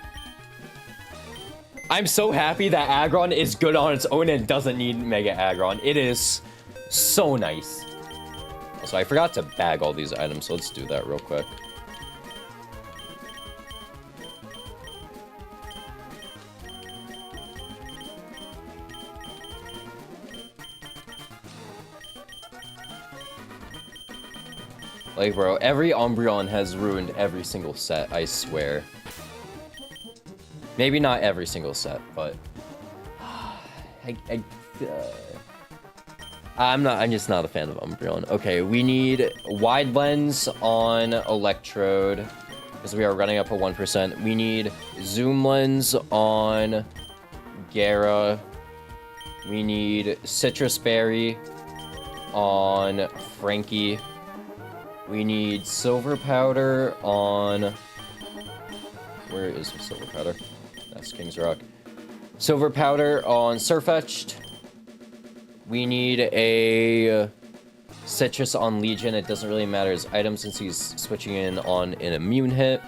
I'm so happy that Aggron is good on its own and doesn't need Mega Aggron. It is so nice. Also, I forgot to bag all these items, so let's do that real quick. Like, bro, every Umbreon has ruined every single set, I swear. Maybe not every single set, but I'm just not a fan of Umbreon. Okay, we need Wide Lens on Electrode, because we are running up a 1%. We need Zoom Lens on Gara. We need Citrus Berry on Frankie. We need Silver Powder on... Where is the Silver Powder? That's King's Rock. Silver Powder on Sirfetch'd. We need a Citrus on Legion. It doesn't really matter his item since he's switching in on an immune hit.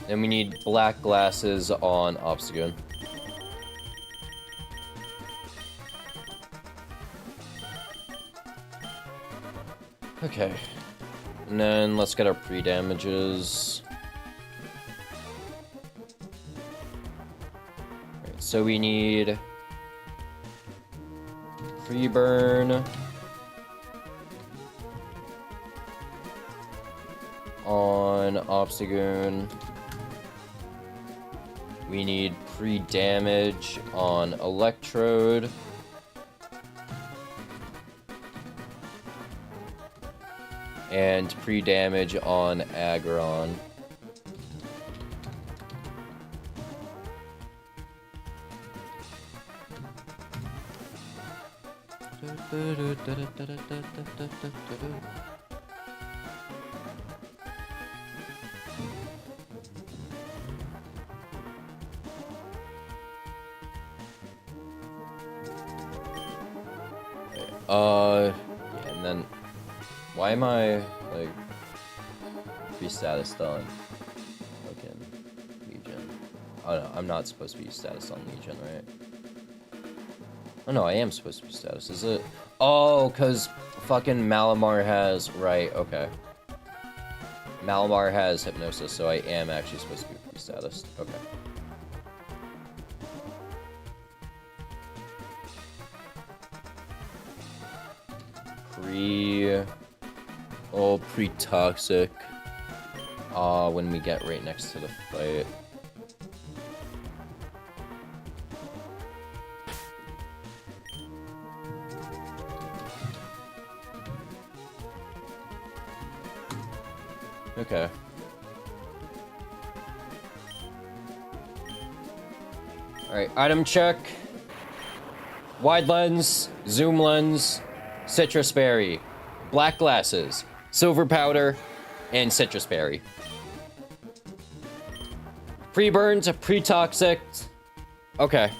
And we need Black Glasses on Obstagoon. Okay. And then let's get our pre-damages. Right, so we need pre-burn on Obstagoon. We need pre-damage on Electrode. And pre-damage on Aggron. Yeah, and then why am I like free status done? Fucking Legion. Oh no, I'm not supposed to be status on Legion, right? Oh no, I am supposed to be status, is it? Oh, cause fucking Malamar has, right, okay. Malamar has hypnosis, so I am actually supposed to be free status. Okay. Pre-toxic. When we get right next to the fight. Okay. Alright, item check. Wide lens, zoom lens, citrus berry, black glasses, silver powder, and citrus berry. Pre-burns, pre-toxic. Okay.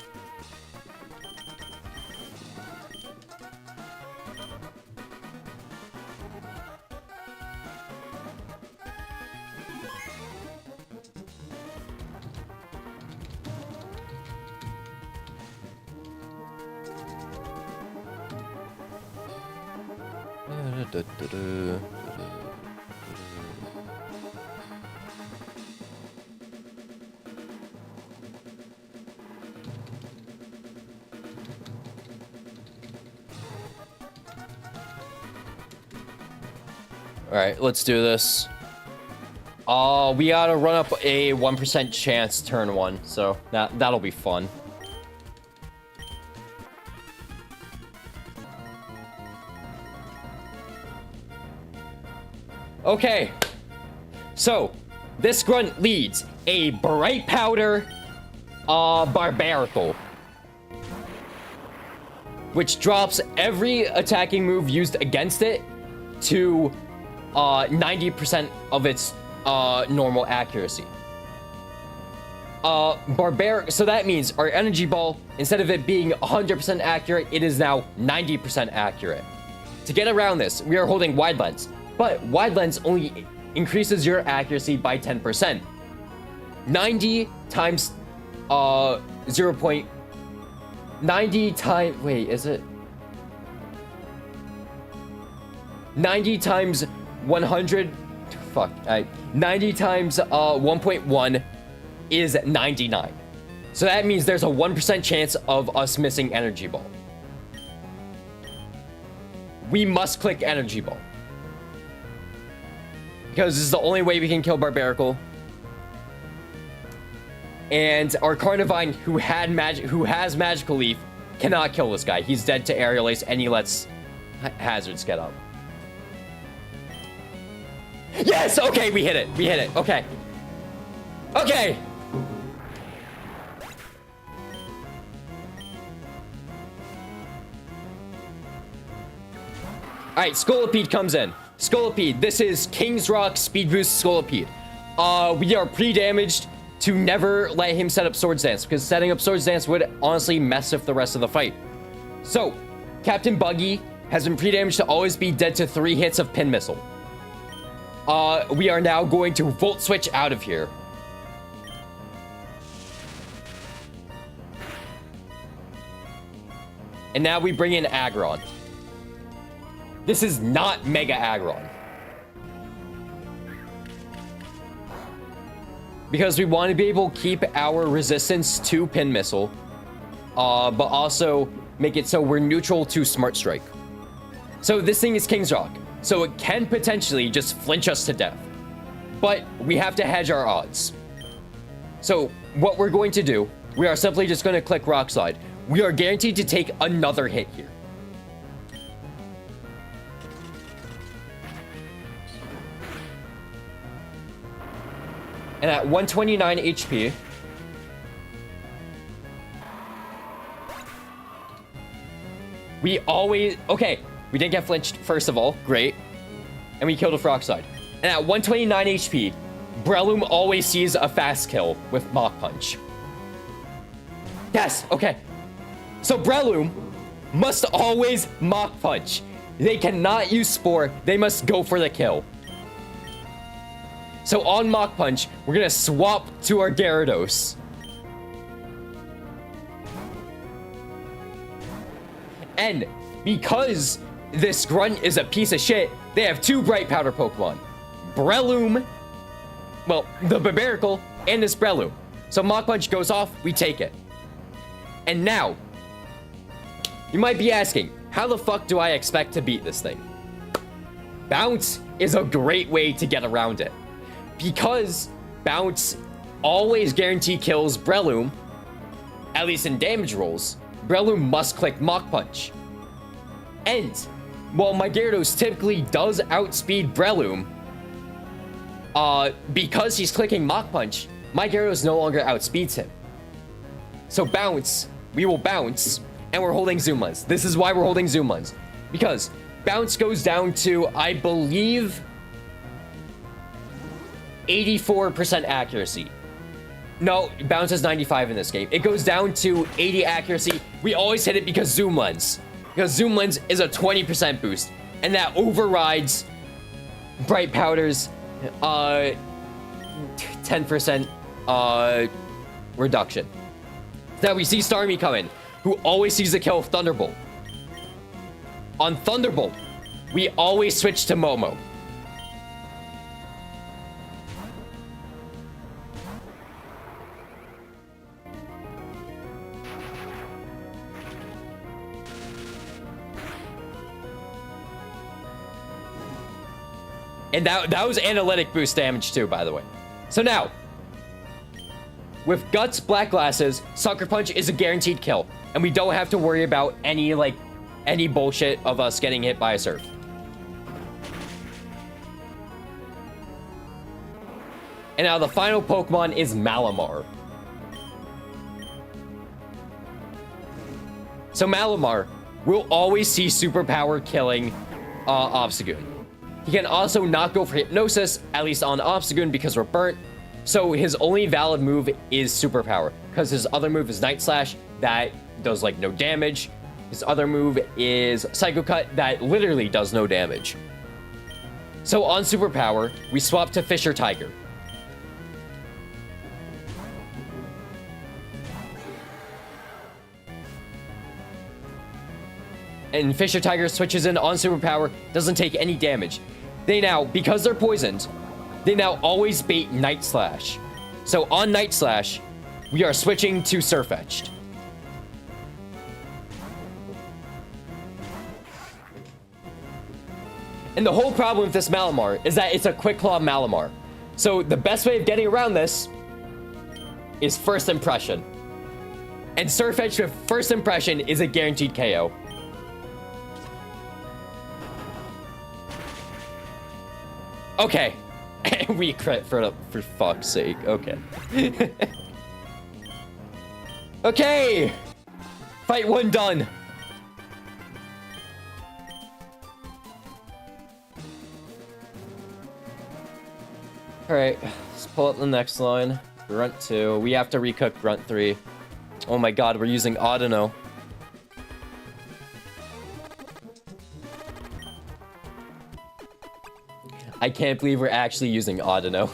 Alright, let's do this. We gotta run up a 1% chance turn 1, so that'll be fun. Okay, so this grunt leads a bright powder, barbarical, which drops every attacking move used against it to 90% of its normal accuracy. So that means our energy ball, instead of it being 100% accurate, it is now 90% accurate. To get around this, we are holding wide lens. But wide lens only increases your accuracy by 10%. 90 times 0.90 times, wait, is it? 90 times 100, fuck, 90 times 1.1 is 99. So that means there's a 1% chance of us missing energy ball. We must click energy ball. Because this is the only way we can kill Barbarical. And our Carnivine, who has Magical Leaf, cannot kill this guy. He's dead to Aerial Ace, and he lets Hazards get up. Yes! Okay, we hit it. We hit it. Okay. Okay! Alright, Scolipede comes in. Scolipede, this is King's Rock Speed Boost Scolipede. We are pre-damaged to never let him set up Swords Dance, because setting up Swords Dance would honestly mess with the rest of the fight. So, Captain Buggy has been pre-damaged to always be dead to 3 hits of Pin Missile. We are now going to Volt Switch out of here. And now we bring in Aggron. This is not Mega Aggron. Because we want to be able to keep our resistance to Pin Missile, but also make it so we're neutral to Smart Strike. So this thing is King's Rock, so it can potentially just flinch us to death. But we have to hedge our odds. So what we're going to do, we are simply just going to click Rock Slide. We are guaranteed to take another hit here. And at 129 HP, we always... Okay, we didn't get flinched, first of all. Great. And we killed with Rock Slide. And at 129 HP, Breloom always sees a fast kill with Mach Punch. Yes, okay. So Breloom must always Mach Punch. They cannot use Spore. They must go for the kill. So on Mach Punch, we're gonna swap to our Gyarados. And because this Grunt is a piece of shit, they have 2 Bright Powder Pokemon. Breloom, well, the Barbaracle, and this Breloom. So Mach Punch goes off, we take it. And now, you might be asking, how the fuck do I expect to beat this thing? Bounce is a great way to get around it. Because Bounce always guarantee kills Breloom, at least in damage rolls, Breloom must click Mach Punch. And while my Gyarados typically does outspeed Breloom, because he's clicking Mach Punch, my Gyarados no longer outspeeds him. So Bounce, we will bounce, and we're holding Zoom Lens. This is why we're holding Zoom Lens. Because Bounce goes down to, I believe, 84% accuracy. No, Bounce is 95 in this game. It goes down to 80 accuracy. We always hit it because Zoom Lens. Because Zoom Lens is a 20% boost. And that overrides Bright Powder's 10% reduction. Now we see Starmie coming, who always sees the kill of Thunderbolt. On Thunderbolt, we always switch to Momo. And that was analytic boost damage too, by the way. So now, with Guts, Black Glasses, Sucker Punch is a guaranteed kill. And we don't have to worry about any bullshit of us getting hit by a Surf. And now the final Pokemon is Malamar. So Malamar will always see Superpower killing Obstagoon. He can also not go for Hypnosis, at least on Obstagoon, because we're burnt. So his only valid move is Superpower, because his other move is Night Slash, that does like no damage. His other move is Psycho Cut, that literally does no damage. So on Superpower, we swap to Fisher Tiger. And Fisher Tiger switches in on Superpower, doesn't take any damage. They now, because they're poisoned, they now always bait Night Slash. So on Night Slash, we are switching to Surf-Etched. And the whole problem with this Malamar is that it's a Quick Claw Malamar. So the best way of getting around this is First Impression. And Surf-Etched with First Impression is a guaranteed KO. Okay. We crit for fuck's sake. Okay. Okay. Fight 1 done. Alright, let's pull up the next line. Grunt 2. We have to recook Grunt 3. Oh my god, we're using Audino. I can't believe we're actually using Audino.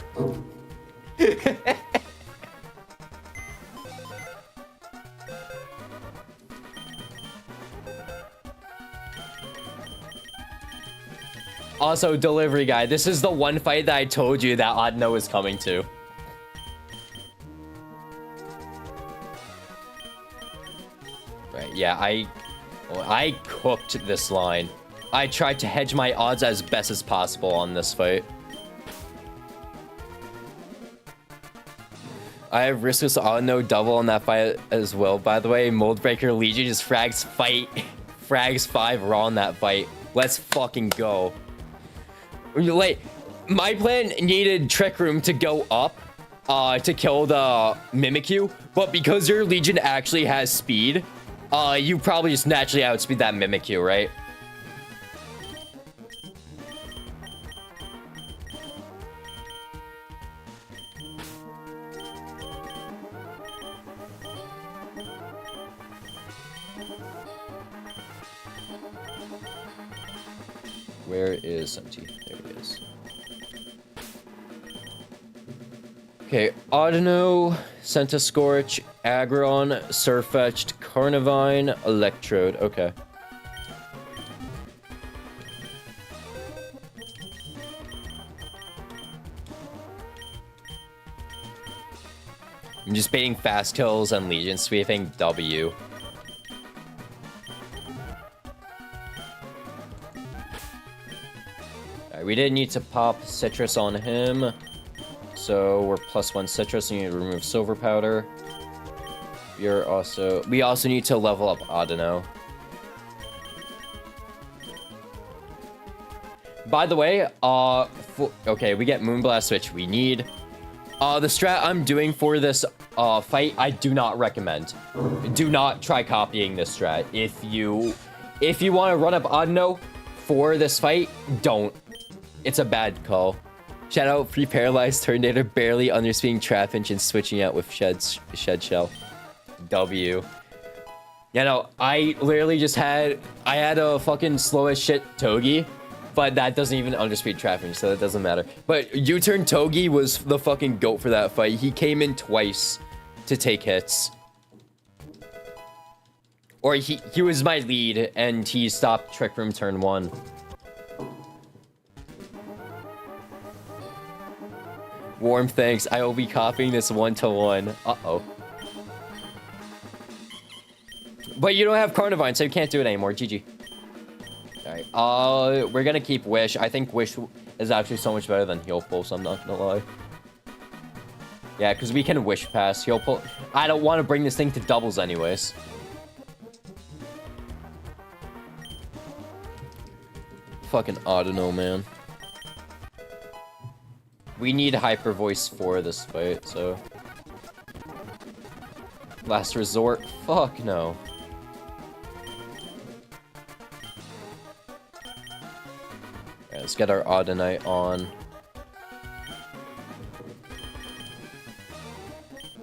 Also, delivery guy, this is the one fight that I told you that Audino is coming to. Right, yeah, I cooked this line. I tried to hedge my odds as best as possible on this fight. I have Riskless Audino double on that fight as well, by the way. Moldbreaker Legion just frags 5 raw in that fight. Let's fucking go. Like, my plan needed Trick Room to go up to kill the Mimikyu, but because your Legion actually has speed, you probably just naturally outspeed that Mimikyu, right? Where is Senti? There he is. Okay, Audino, Centiscorch, Aggron, Surfetched, Carnivine, Electrode. Okay. I'm just baiting fast kills and Legion sweeping W. Alright, we didn't need to pop Citrus on him. So we're +1 Citrus, and you need to remove Silver Powder. We also need to level up Audino. By the way, okay, we get Moonblast Switch. We need the strat I'm doing for this fight. I do not recommend. Do not try copying this strat. If you want to run up Audino for this fight, don't. It's a bad call. Shout out Free Paralyzed Tornado, barely underspeeding Trapinch and switching out with Shed Shell. W. Yeah, no, I literally just had a fucking slow as shit Togi, but that doesn't even underspeed Trapinch, so that doesn't matter. But U-turn Togi was the fucking GOAT for that fight. He came in twice to take hits. Or he was my lead, and he stopped Trick Room turn 1. Warm thanks. I will be copying this 1-to-1. Uh-oh. But you don't have Carnivine, so you can't do it anymore. GG. Alright. We're gonna keep Wish. I think Wish is actually so much better than Heal Pulse, I'm not gonna lie. Yeah, because we can Wish Pass. Heal Pulse. I don't want to bring this thing to doubles anyways. Fucking Audino, man. We need Hyper Voice for this fight, so... Last resort? Fuck no. Alright, let's get our Audinite on.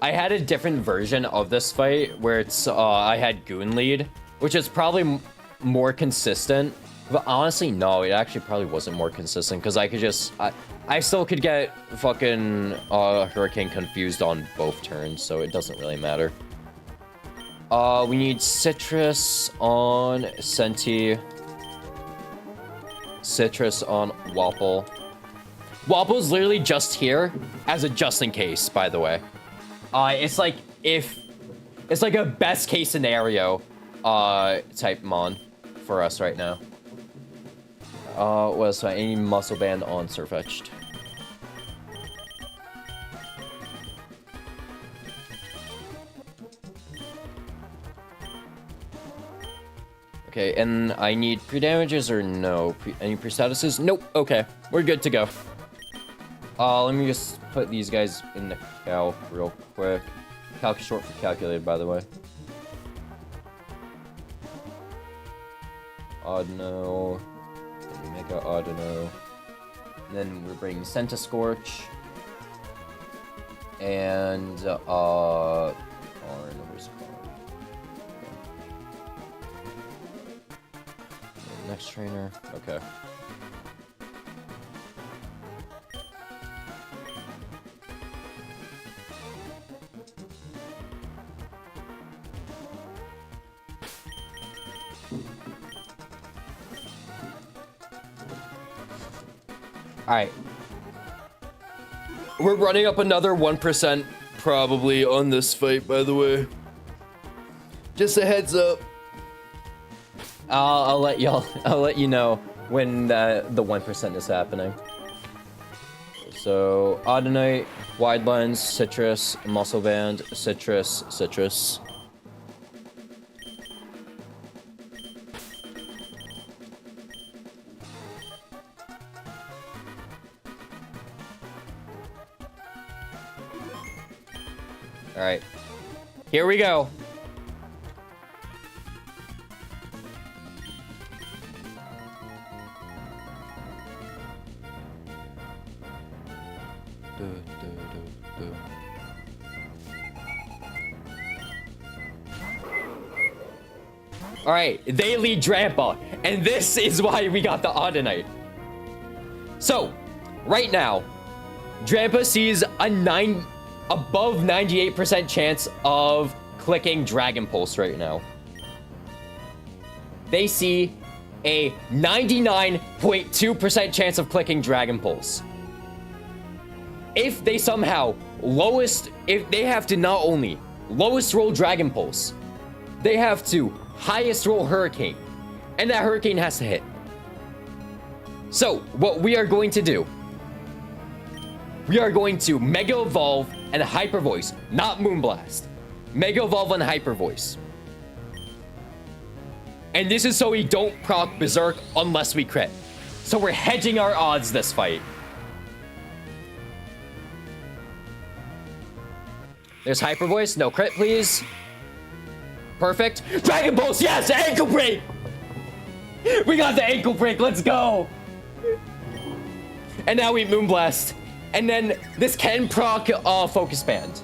I had a different version of this fight, where it's, I had Goon lead, which is probably more consistent. But honestly, no, it actually probably wasn't more consistent, because I could just... I still could get fucking Hurricane confused on both turns, so it doesn't really matter. We need Citrus on Senti. Citrus on Wapple. Wapple's literally just here as a just in case, by the way. It's like it's like a best case scenario type mon for us right now. What else? I need Muscle Band on Surfetched. Okay, and I need pre-damages or no? Any pre-statuses? Nope. Okay, we're good to go. Let me just put these guys in the calc real quick. Calc short for calculated, by the way. Audino. Mega Audino. And then we're bringing Centiscorch. And, Karn. Where's Karn? Okay. Next trainer. Okay. Alright. We're running up another 1% probably on this fight, by the way. Just a heads up. I'll let you know when the 1% is happening. So, Audinite, Wide Lens, Citrus, Muscle Band, Citrus, Citrus. Alright. Here we go. Alright, they lead Drampa. And this is why we got the Audinite. So, right now, Drampa sees a above 98% chance of clicking Dragon Pulse right now. They see a 99.2% chance of clicking Dragon Pulse. If they somehow if they have to not only lowest roll Dragon Pulse, they have to highest roll Hurricane, and that Hurricane has to hit. So, what we are going to do, we are going to Mega Evolve and Hyper Voice, not Moonblast. Mega Evolve and Hyper Voice. And this is so we don't proc Berserk unless we crit. So we're hedging our odds this fight. There's Hyper Voice, no crit please. Perfect. Dragon Pulse, yes, ankle break! We got the ankle break, let's go! And now we Moonblast. And then this can proc Focus Band.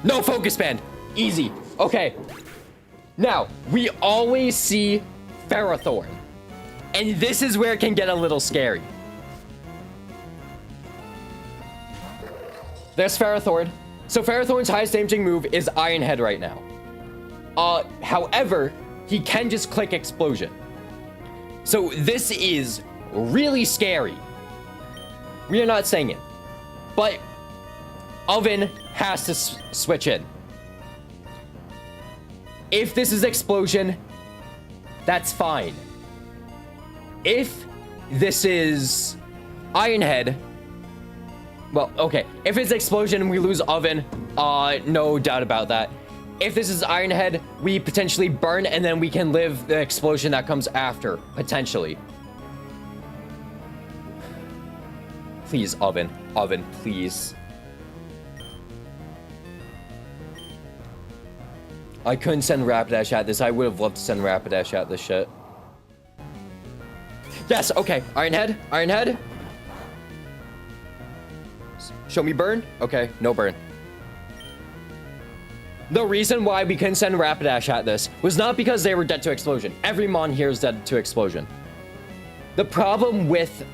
No Focus Band, easy, okay. Now, we always see Ferrothorn. And this is where it can get a little scary. There's Ferrothorn. So Ferrothorn's highest damaging move is Iron Head right now. However, he can just click Explosion. So this is really scary. We are not saying it. But Oven has to switch in. If this is Explosion, that's fine. If this is Iron Head, well, okay. If it's Explosion and we lose Oven, no doubt about that. If this is Iron Head, we potentially burn and then we can live the explosion that comes after, potentially. Please, Oven. Oven, please. I couldn't send Rapidash at this. I would have loved to send Rapidash at this shit. Yes, okay. Iron Head. Iron Head. Show me burn. Okay, no burn. The reason why we couldn't send Rapidash at this was not because they were dead to Explosion. Every Mon here is dead to Explosion. The problem with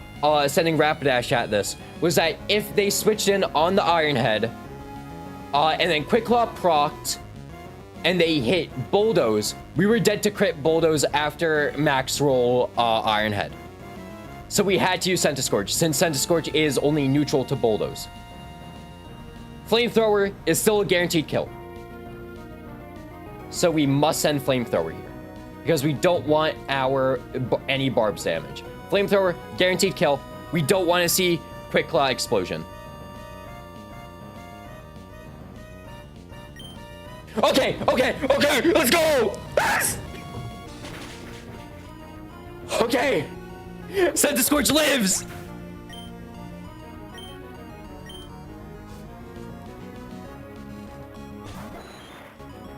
sending Rapidash at this was that if they switched in on the Iron Head, and then Quick Claw procced, and they hit Bulldoze, we were dead to crit Bulldoze after max roll Iron Head. So we had to use Centiskorch, since Centiskorch is only neutral to Bulldoze. Flamethrower is still a guaranteed kill. So we must send Flamethrower here, because we don't want any Barbs damage. Flamethrower, guaranteed kill. We don't want to see Quick Claw Explosion. Okay, let's go! Okay! Centiskorch lives!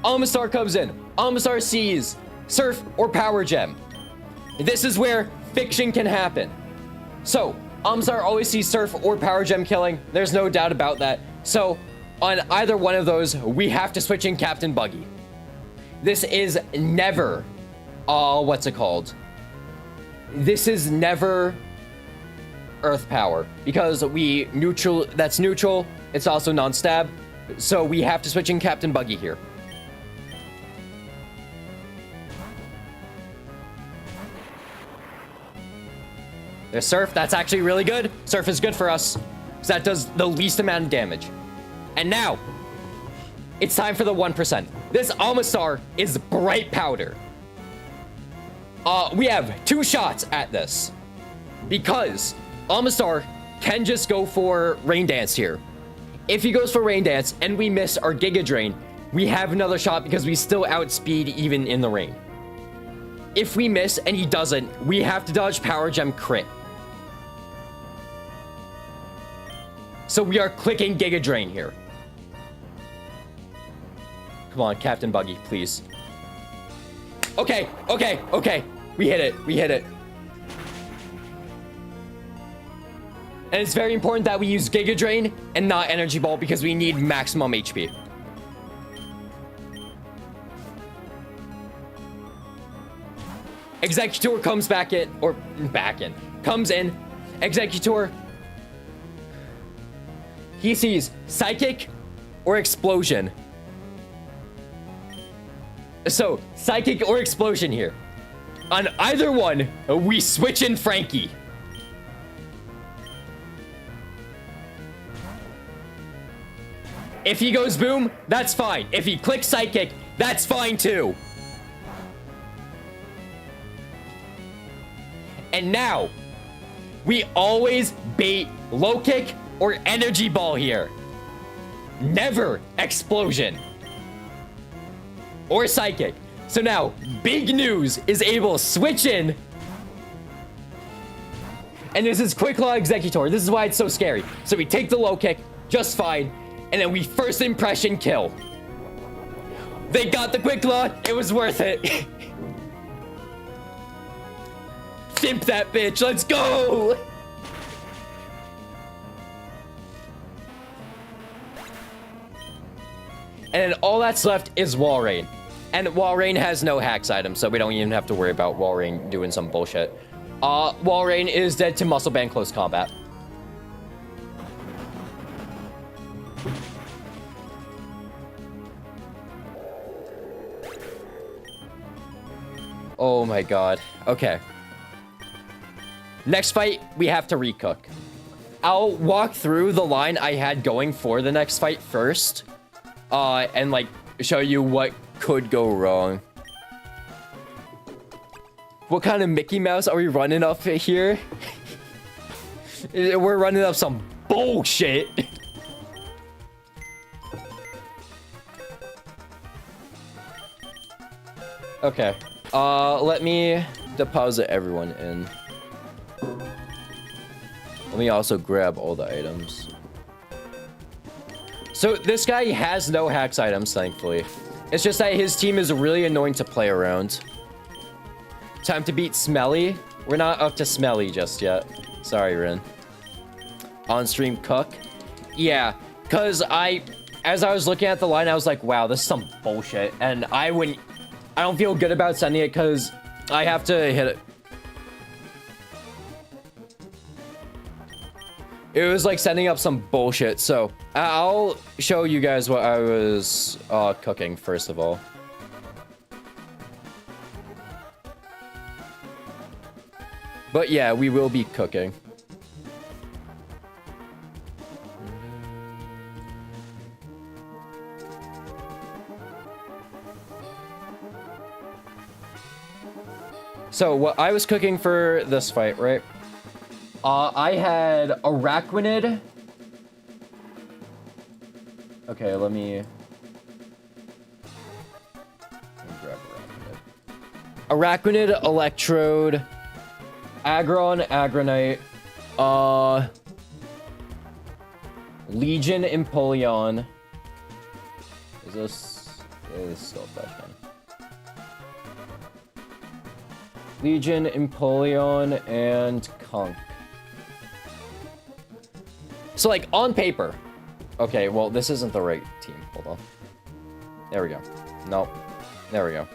Almastar comes in. Almastar sees Surf or Power Gem. This is where fiction can happen. So, Almastar always sees Surf or Power Gem killing. There's no doubt about that. So, on either one of those, we have to switch in Captain Buggy. This is never, what's it called? This is never Earth Power, because that's neutral, it's also non-stab, so we have to switch in Captain Buggy here. There's Surf, that's actually really good. Surf is good for us, because that does the least amount of damage. And now, it's time for the 1%. This Almastar is Bright Powder. We have 2 shots at this, because Almastar can just go for Rain Dance here. If he goes for Rain Dance and we miss our Giga Drain, we have another shot because we still outspeed even in the rain. If we miss and he doesn't, we have to dodge Power Gem crit. So we are clicking Giga Drain here. Come on, Captain Buggy, please. Okay. We hit it. And it's very important that we use Giga Drain and not Energy Ball because we need maximum HP. Executor comes back in, or back in, comes in. Executor, he sees Psychic or Explosion. So, Psychic or Explosion here. On either one, we switch in Frankie. If he goes boom, that's fine. If he clicks Psychic, that's fine too. And now, we always bait low kick or energy ball here. Never explosion. Or psychic. So now, big news is able to switch in. And this is quick law executor. This is why it's so scary. So we take the low kick, just fine. And then we first impression kill. They got the quick law. It was worth it. Simp that bitch. Let's go. And then all that's left is Wall Rain. And Wall Rain has no hacks item, so we don't even have to worry about Wall Rain doing some bullshit. Wall Rain is dead to muscle band close combat. Oh my god. Okay. Next fight, we have to recook. I'll walk through the line I had going for the next fight first. And like show you what could go wrong. What kind of Mickey Mouse are we running up here? We're running up some bullshit. Okay. Let me deposit everyone in. Let me also grab all the items. So this guy has no hacks items, thankfully. It's just that his team is really annoying to play around. Time to beat Smelly. We're not up to Smelly just yet. Sorry, Rin. On stream cook. Yeah, because as I was looking at the line, I was like, wow, this is some bullshit. And I don't feel good about sending it because I have to hit it. It was like sending up some bullshit. So I'll show you guys what I was cooking first of all. But yeah, we will be cooking. So what I was cooking for this fight, right? I had Araquanid. Okay, let me grab Araquanid. Araquanid, Electrode, Aggron, Aggronite, Legion, Empoleon. Is this still fresh, man? Legion, Empoleon, and Conk. So, like, on paper. Okay, well, this isn't the right team. Hold on. There we go. Nope. There we go.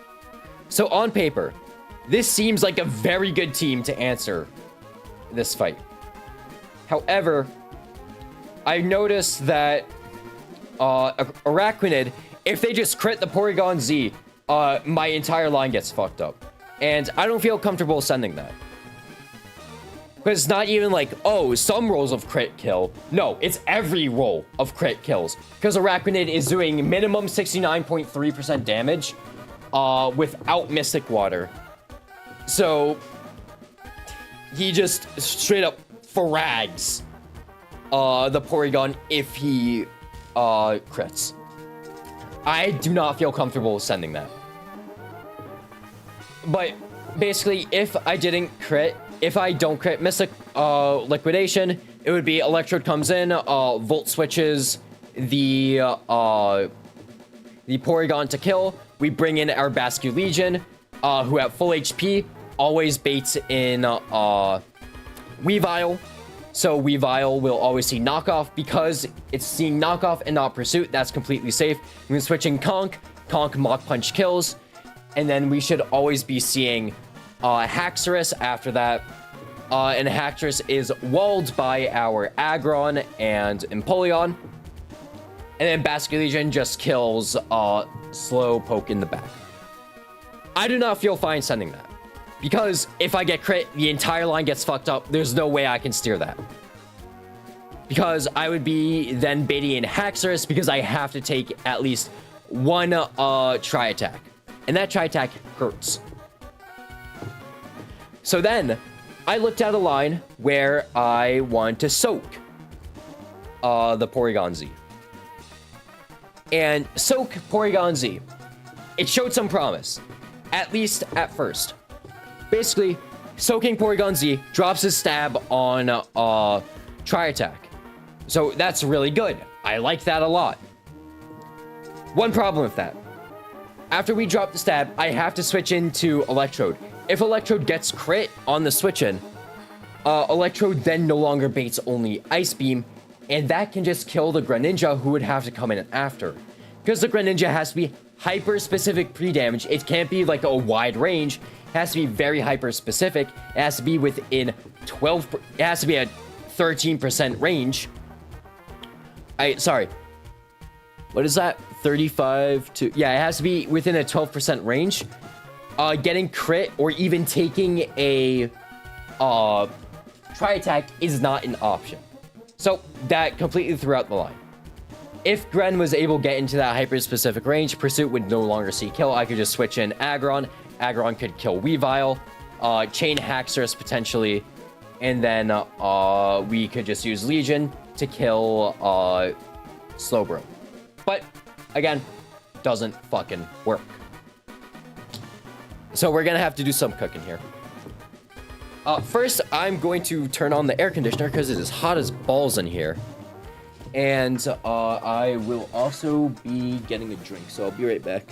So, on paper, this seems like a very good team to answer this fight. However, I noticed that Araquanid, if they just crit the Porygon Z, my entire line gets fucked up. And I don't feel comfortable sending that. Because it's not even like, oh, some rolls of crit kill. No, it's every roll of crit kills. Because Araquanid is doing minimum 69.3% damage without Mystic Water. So, he just straight up frags the Porygon if he crits. I do not feel comfortable sending that. But basically, if I don't crit Mystic Liquidation, it would be Electrode comes in, Volt switches the Porygon to kill. We bring in our Bascu Legion, who at full HP always baits in Weavile. So Weavile will always see knockoff because it's seeing knockoff and not pursuit. That's completely safe. We can switch in Conk. Conk Mach Punch kills. And then we should always be seeing Haxorus after that. And Haxorus is walled by our Aggron and Empoleon. And then Basculegion just kills Slowpoke in the back. I do not feel fine sending that. Because if I get crit, the entire line gets fucked up. There's no way I can steer that. Because I would be then baiting in Haxorus because I have to take at least one Tri-Attack. And that Tri-Attack hurts. So then, I looked at a line where I want to soak the Porygon Z. And soak Porygon Z. It showed some promise. At least at first. Basically, soaking Porygon Z drops his stab on Tri-Attack. So that's really good. I like that a lot. One problem with that. After we drop the stab, I have to switch into Electrode. If Electrode gets crit on the switch-in, Electrode then no longer baits only Ice Beam, and that can just kill the Greninja who would have to come in after. Because the Greninja has to be hyper-specific pre-damage. It can't be like a wide range. It has to be very hyper-specific. It has to be within 12... It has to be at 13% range. Sorry. What is that? 35 to... Yeah, it has to be within a 12% range. Getting crit or even taking a Tri-Attack is not an option. So that completely threw out the line. If Gren was able to get into that hyper-specific range, Pursuit would no longer see kill. I could just switch in Aggron. Aggron could kill Weavile, chain Haxorus potentially, and then we could just use Legion to kill Slowbro. But, again, doesn't fucking work. So we're gonna have to do some cooking here. First, I'm going to turn on the air conditioner because it is hot as balls in here. And I will also be getting a drink, so I'll be right back.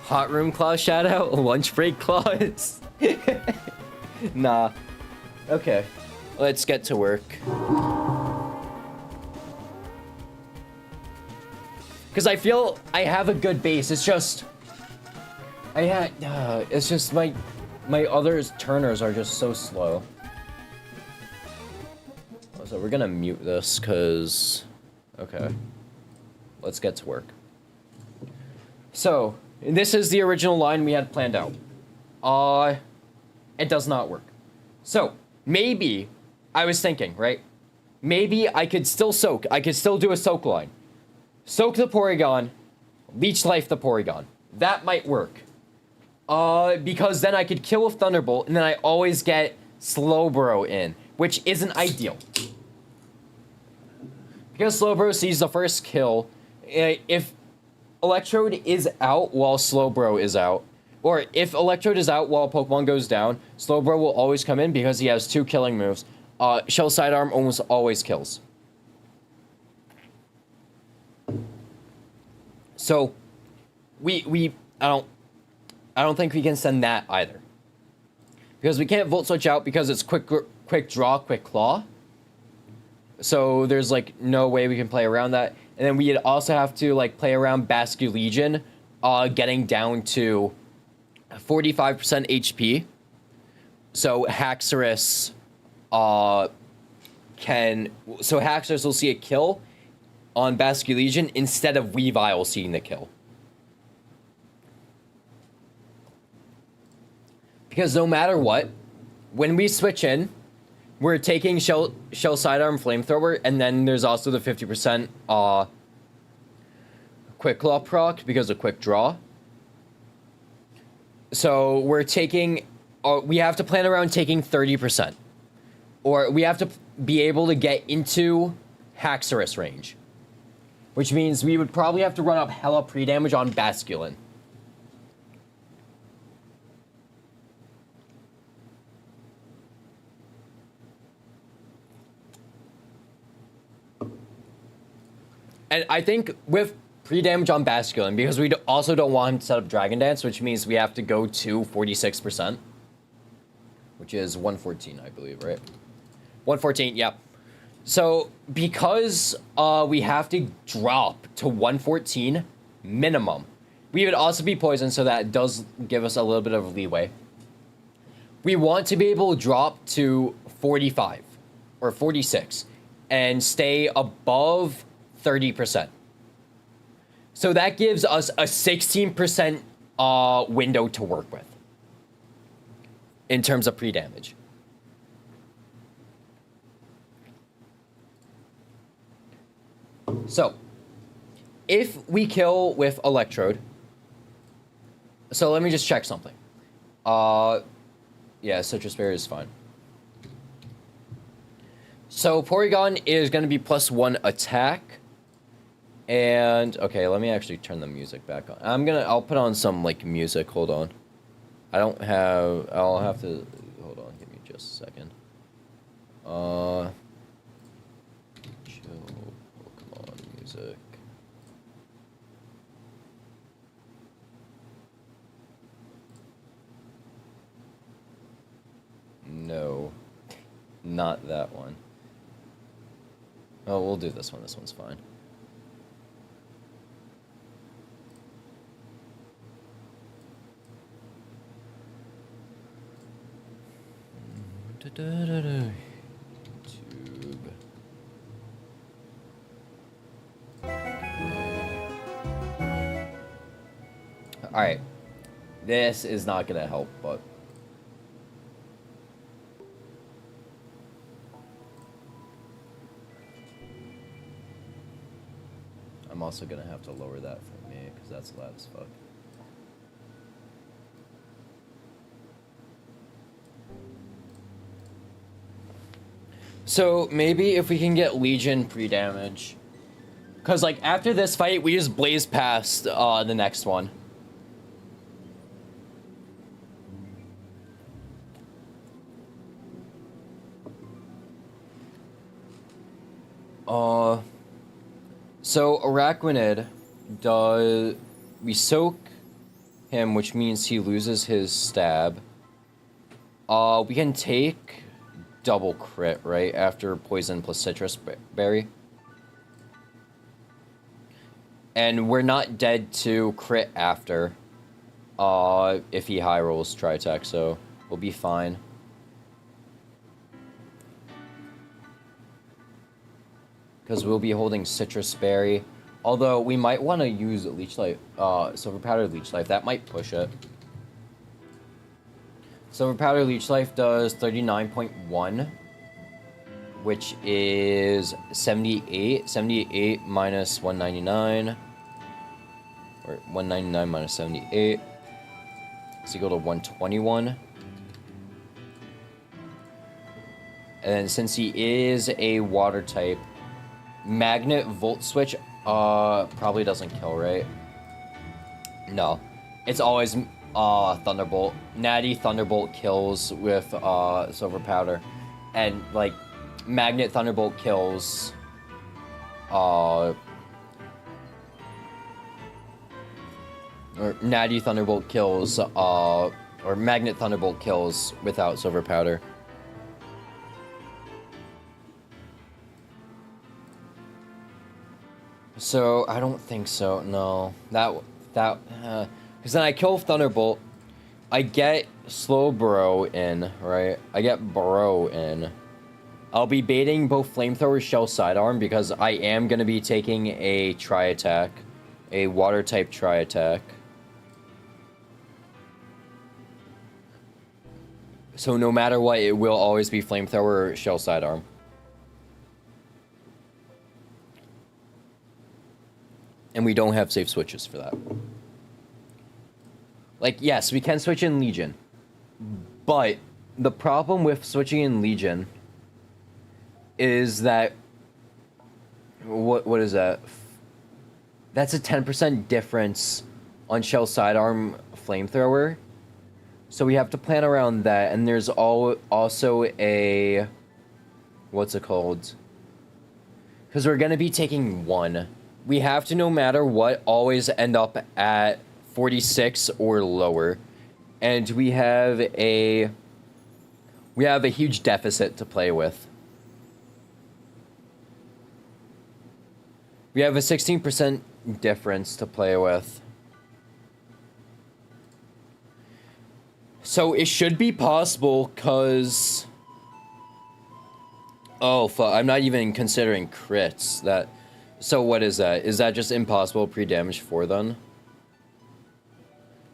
Hot room clause shout out, lunch break clause. Nah. Okay. Let's get to work. Because I feel I have a good base. It's just it's just my other turners are just so slow. So we're gonna mute this because okay. Let's get to work. So this is the original line we had planned out. It does not work. So, maybe, I was thinking, right? Maybe I could still soak. I could still do a soak line. Soak the Porygon, Leech Life the Porygon. That might work. Because then I could kill with Thunderbolt, and then I always get Slowbro in, which isn't ideal. Because Slowbro sees the first kill, if Electrode is out while Slowbro is out, or if Electrode is out while Pokemon goes down, Slowbro will always come in because he has 2 killing moves. Shell Sidearm almost always kills. So, I don't think we can send that either. Because we can't Volt Switch out because it's quick draw, quick claw. So there's like no way we can play around that. And then we'd also have to like play around Basculegion, getting down to 45% HP. So Haxorus Haxorus will see a kill on Basculegion instead of Weavile seeing the kill. Because no matter what, when we switch in, we're taking Shell Sidearm Flamethrower, and then there's also the 50% Quick Claw proc because of Quick Draw. So we're taking, we have to plan around taking 30%. Or we have to be able to get into Haxorus range. Which means we would probably have to run up hella pre-damage on Basculin. And I think with pre-damage on Basculin, because we also don't want him to set up Dragon Dance, which means we have to go to 46%, which is 114, I believe, right? 114, yep. So because we have to drop to 114 minimum, we would also be poisoned, so that does give us a little bit of leeway. We want to be able to drop to 45 or 46 and stay above 30%. So that gives us a 16% window to work with in terms of pre-damage. So, if we kill with Electrode, so let me just check something. Yeah, Citrus Berry is fine. So Porygon is going to be +1 attack. And, okay, let me actually turn the music back on. I'll put on some, like, music. Hold on. I'll have to, hold on, give me just a second. Chill, Pokemon music. No, not that one. Oh, we'll do this one. This one's fine. YouTube. Alright. This is not gonna help, but... I'm also gonna have to lower that for me, because that's loud as fuck. So, maybe if we can get Legion pre-damage. Because, like, after this fight, we just blaze past the next one. So Araquanid we soak him, which means he loses his stab. We can take double crit, right? After poison plus citrus berry. And we're not dead to crit after. If he high rolls Tri-Attack, so we'll be fine. Because we'll be holding Citrus Berry. Although, we might want to use Leech Life, Silver Powder Leech Life. That might push it. Silver Powder Leech Life does 39.1. Which is 78. 78 minus 199. Or 199 minus 78. Is equal to 121. And then since he is a water type, Magnet Volt Switch probably doesn't kill, right? No. It's always Thunderbolt. Natty Thunderbolt kills with Silver Powder. And like Magnet Thunderbolt kills or Natty Thunderbolt kills or Magnet Thunderbolt kills without Silver Powder. So, I don't think so, no. Because then I kill Thunderbolt, I get Slow Burrow in, right? I get Burrow in. I'll be baiting both Flamethrower, Shell, Sidearm, because I am going to be taking a Tri-Attack. A Water-type Tri-Attack. So no matter what, it will always be Flamethrower or Shell, Sidearm. And we don't have safe switches for that. Like, yes, we can switch in Legion. But the problem with switching in Legion is that... What is that? That's a 10% difference on Shell Sidearm Flamethrower. So we have to plan around that. And there's also a... What's it called? Because we're going to be taking one we have to, no matter what, always end up at 46 or lower. And we have a huge deficit to play with. We have a 16% difference to play with. So it should be possible, cause oh fuck, I'm not even considering crits. So what is that? Is that just impossible pre-damage 4 then?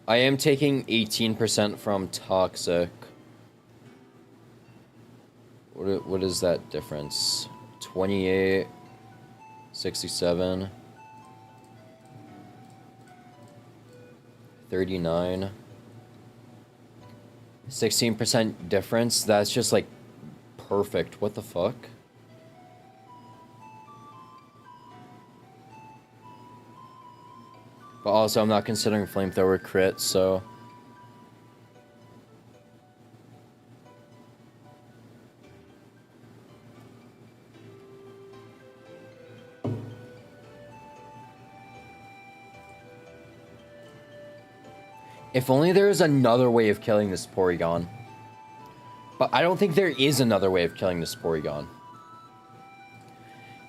I am taking 18% from toxic. What is that difference? 28, 67, 39. 16% difference? That's just like perfect. What the fuck? But also, I'm not considering flamethrower crit, so... If only there was another way of killing this Porygon. But I don't think there is another way of killing this Porygon.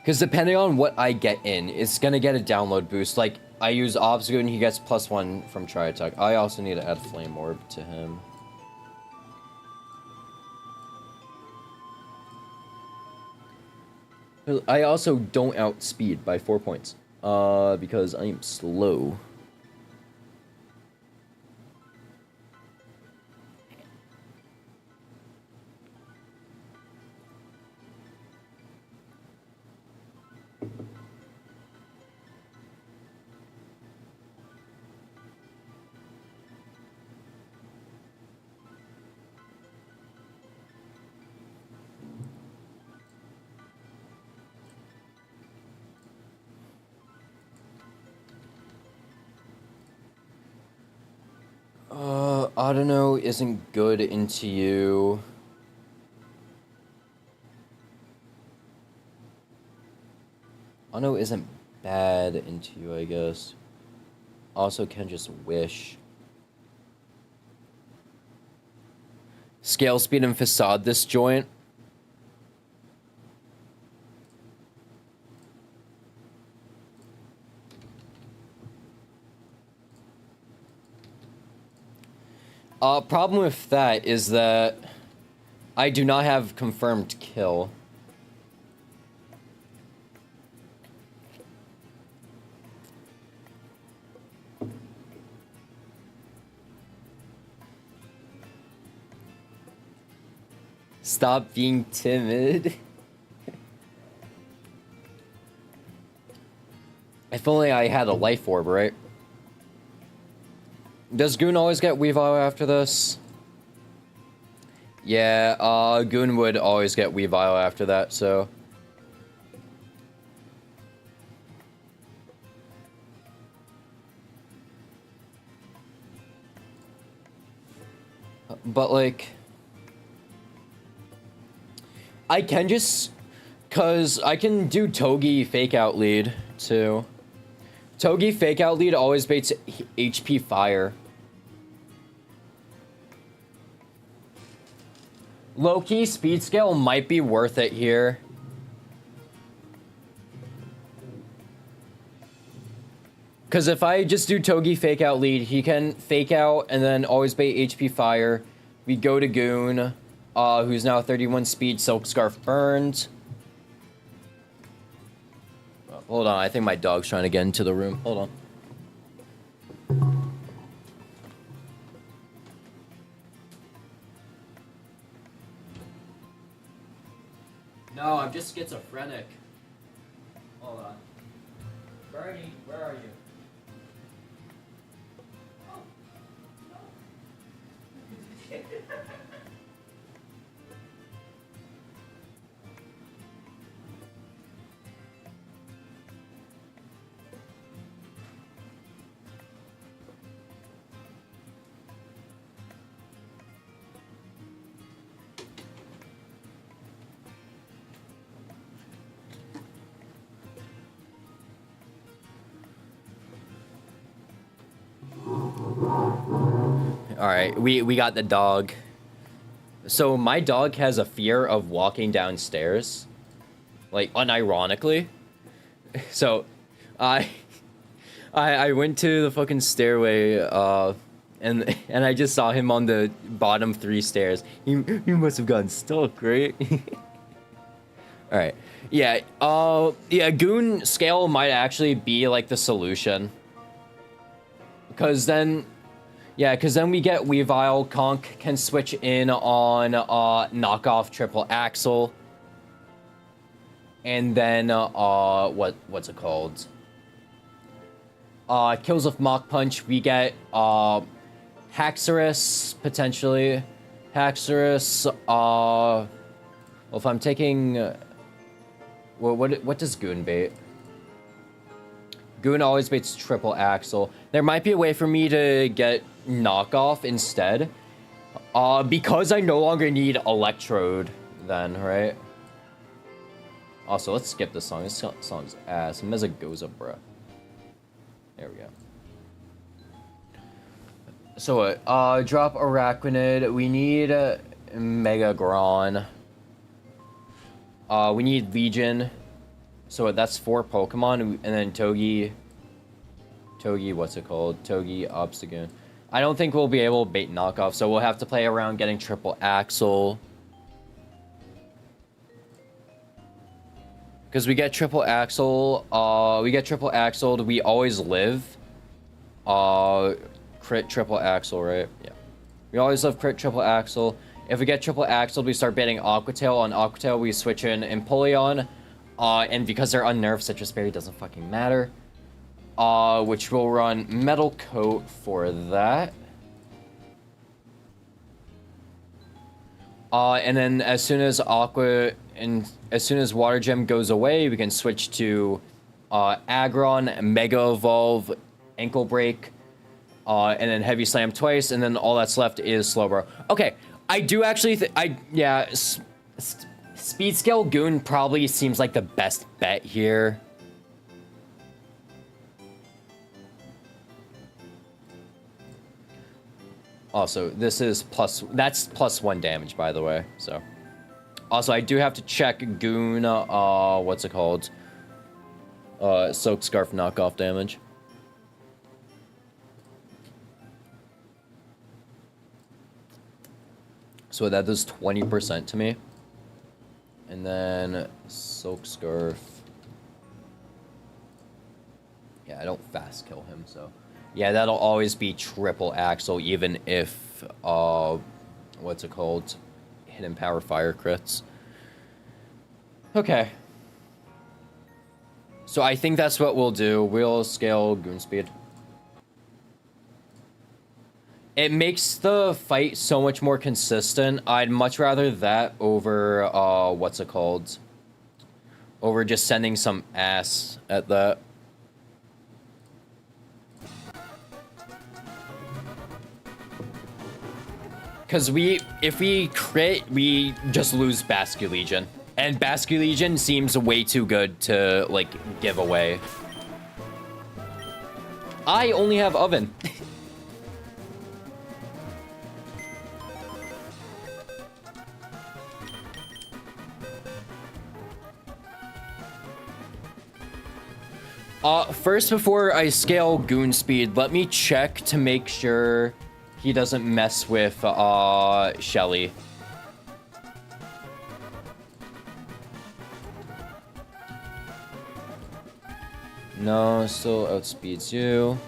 Because depending on what I get in, it's going to get a download boost. Like, I use Obstagoon, he gets +1 from Tri-Attack. I also need to add Flame Orb to him. I also don't outspeed by 4 points. Because I am slow. Audino isn't good into you. Audino isn't bad into you, I guess. Also can just wish. Scale speed and facade this joint. Problem with that is that I do not have confirmed kill. Stop being timid. If only I had a life orb, right? Does Goon always get Weavile after this? Yeah, Goon would always get Weavile after that, so... But, like... I can just... Cause I can do Togi Fake Out Lead, too. Togi Fake Out Lead always baits HP Fire. Low-key, speed scale might be worth it here. Because if I just do Togi Fake Out Lead, he can Fake Out and then always bait HP Fire. We go to Goon, who's now 31 speed, Silk Scarf burned. Hold on, I think my dog's trying to get into the room. Hold on. No, I'm just schizophrenic. Hold on. Bernie, where are you? Oh. No. All right, we got the dog. So my dog has a fear of walking downstairs, like unironically. So, I went to the fucking stairway, and I just saw him on the bottom 3 stairs. He must have gotten stuck, right? All right, yeah, yeah, goon scale might actually be like the solution, because then. Yeah, because then we get Weavile. Conk can switch in on knockoff triple axle. And then what's it called? Kills with Mach Punch. We get Haxorus potentially. Haxorus. Well, if I'm taking, what does Goon bait? Goon always baits triple axle. There might be a way for me to get knockoff instead. Because I no longer need Electrode then, right? Also, let's skip this song. This song's ass. Mezagoza, bruh. There we go. So, drop Araquanid. We need Megagron. We need Legion. So that's 4 Pokemon, and then Togi, what's it called? Togi, Obstagoon. I don't think we'll be able to bait knockoff, so we'll have to play around getting triple axle. Because we get triple axle, we always live. Crit triple axle, right? Yeah. We always live crit triple axle. If we get triple axle, we start baiting Aquatail. On Aquatail, we switch in Empoleon. And because they're unnerved, Citrus Berry doesn't fucking matter. Which will run Metal Coat for that. And then as soon as Water Gem goes away, we can switch to Aggron, Mega Evolve, Ankle Break, and then Heavy Slam twice, and then all that's left is Slowbro. Okay, I do actually Speed Scale Goon probably seems like the best bet here. Also, this is that's +1 damage, by the way, so. Also, I do have to check Goon, what's it called? Soak Scarf knockoff damage. So that does 20% to me. And then Soak Scarf. Yeah, I don't fast kill him, so. Yeah, that'll always be triple axle, even if, what's it called? Hidden Power Fire crits. Okay. So I think that's what we'll do. We'll scale Goon Speed. It makes the fight so much more consistent. I'd much rather that over, what's it called? Over just sending some ass at that. Because if we crit, we just lose Basculegion. And Basculegion seems way too good to, like, give away. I only have Oven. First, before I scale Goon Speed, let me check to make sure he doesn't mess with, Shelly. No, still outspeeds you.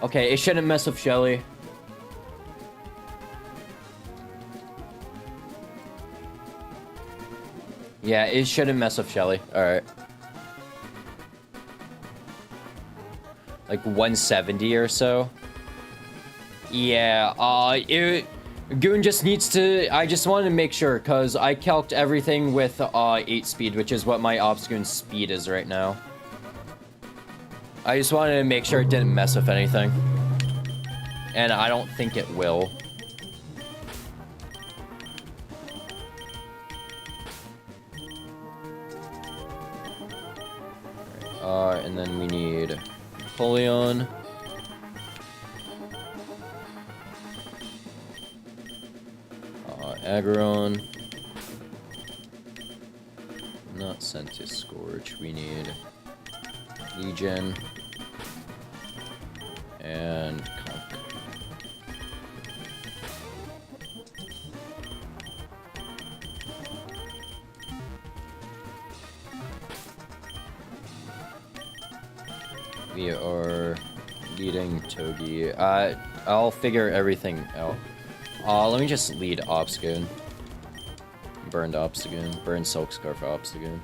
Okay, it shouldn't mess with Shelly. Yeah, it shouldn't mess with Shelly. Alright. Like 170 or so. Yeah, Goon just needs to... I just wanted to make sure, because I calced everything with 8 speed, which is what my Obstagoon speed is right now. I just wanted to make sure it didn't mess with anything. And I don't think it will. And then we need Napoleon. Aggron. Not sent to Scourge. We need Legion. And Conk. We are leading Togi. I'll figure everything out. Let me just lead Obstagoon. Burned Obstagoon. Burn Silk Scarf Obstagoon.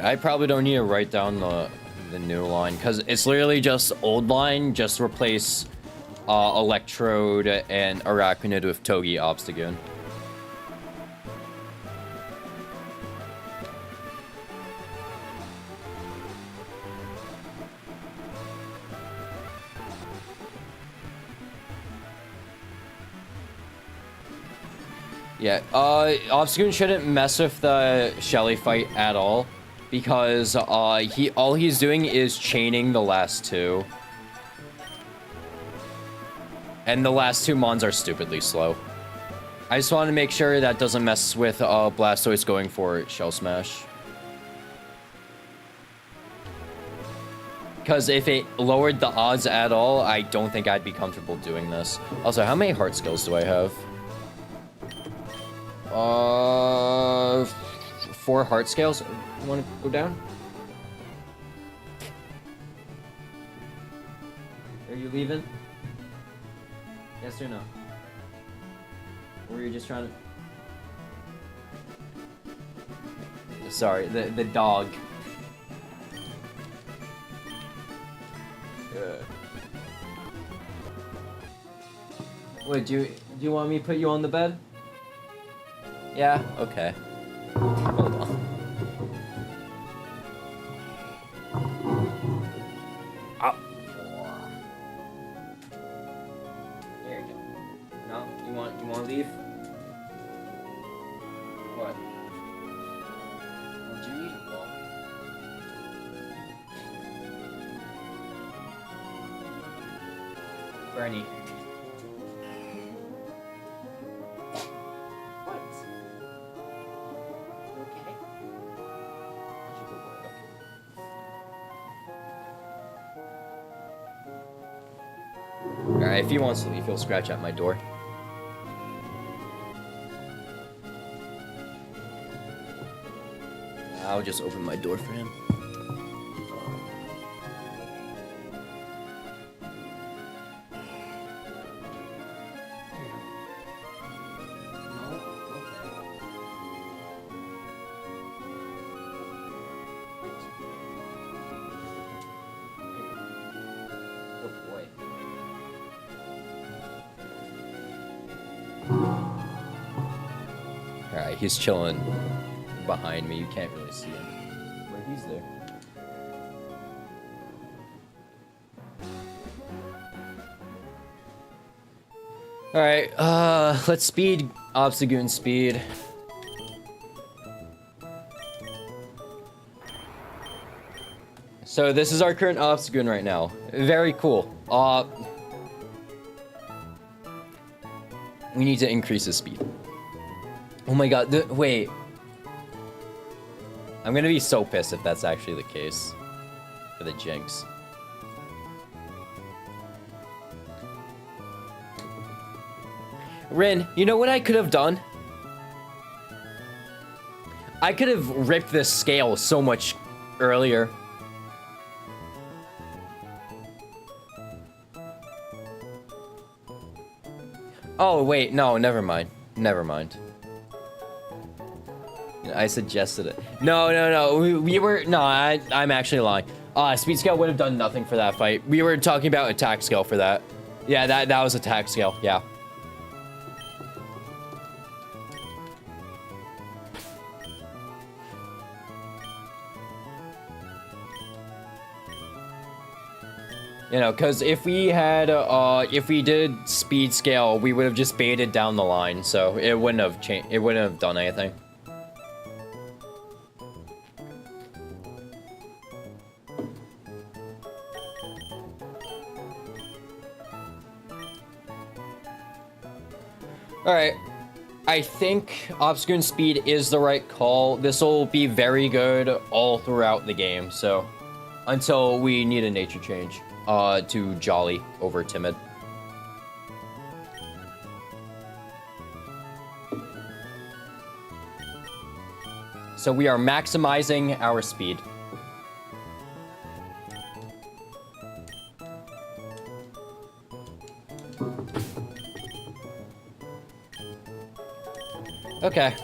I probably don't need to write down the new line, because it's literally just old line, just replace Electrode and Arachnid with Togi Obstagoon. Yeah, Obstagoon shouldn't mess with the Shelly fight at all, because all he's doing is chaining the last two. And the last two Mons are stupidly slow. I just want to make sure that doesn't mess with Blastoise going for Shell Smash. Because if it lowered the odds at all, I don't think I'd be comfortable doing this. Also, how many heart skills do I have? 4 heart scales. You want to go down? Are you leaving? Yes or no? Or you're just trying to... Sorry, the dog. Wait, do you want me to put you on the bed? Yeah? Okay. Hold on. Up. There you go. No? You want to leave? What? What do you need? Bernie. Alright, if he wants to leave, he'll scratch at my door. I'll just open my door for him. Alright, he's chilling behind me. You can't really see him. But he's there. Alright, let's speed Obstagoon speed. So this is our current Obstagoon right now. Very cool. We need to increase his speed. Oh my god, wait. I'm gonna be so pissed if that's actually the case. For the Jinx. Rin, you know what I could have done? I could have ripped this scale so much earlier. Oh, wait, no, never mind. Never mind. I suggested it. No. We were... No, I'm actually lying. Speed scale would have done nothing for that fight. We were talking about attack scale for that. Yeah, that was attack scale. Yeah. You know, because if we did speed scale, we would have just baited down the line, so it wouldn't have changed. It wouldn't have done anything. All right. I think Obscure Speed is the right call. This will be very good all throughout the game, so until we need a nature change to Jolly over Timid. So we are maximizing our speed. Okay.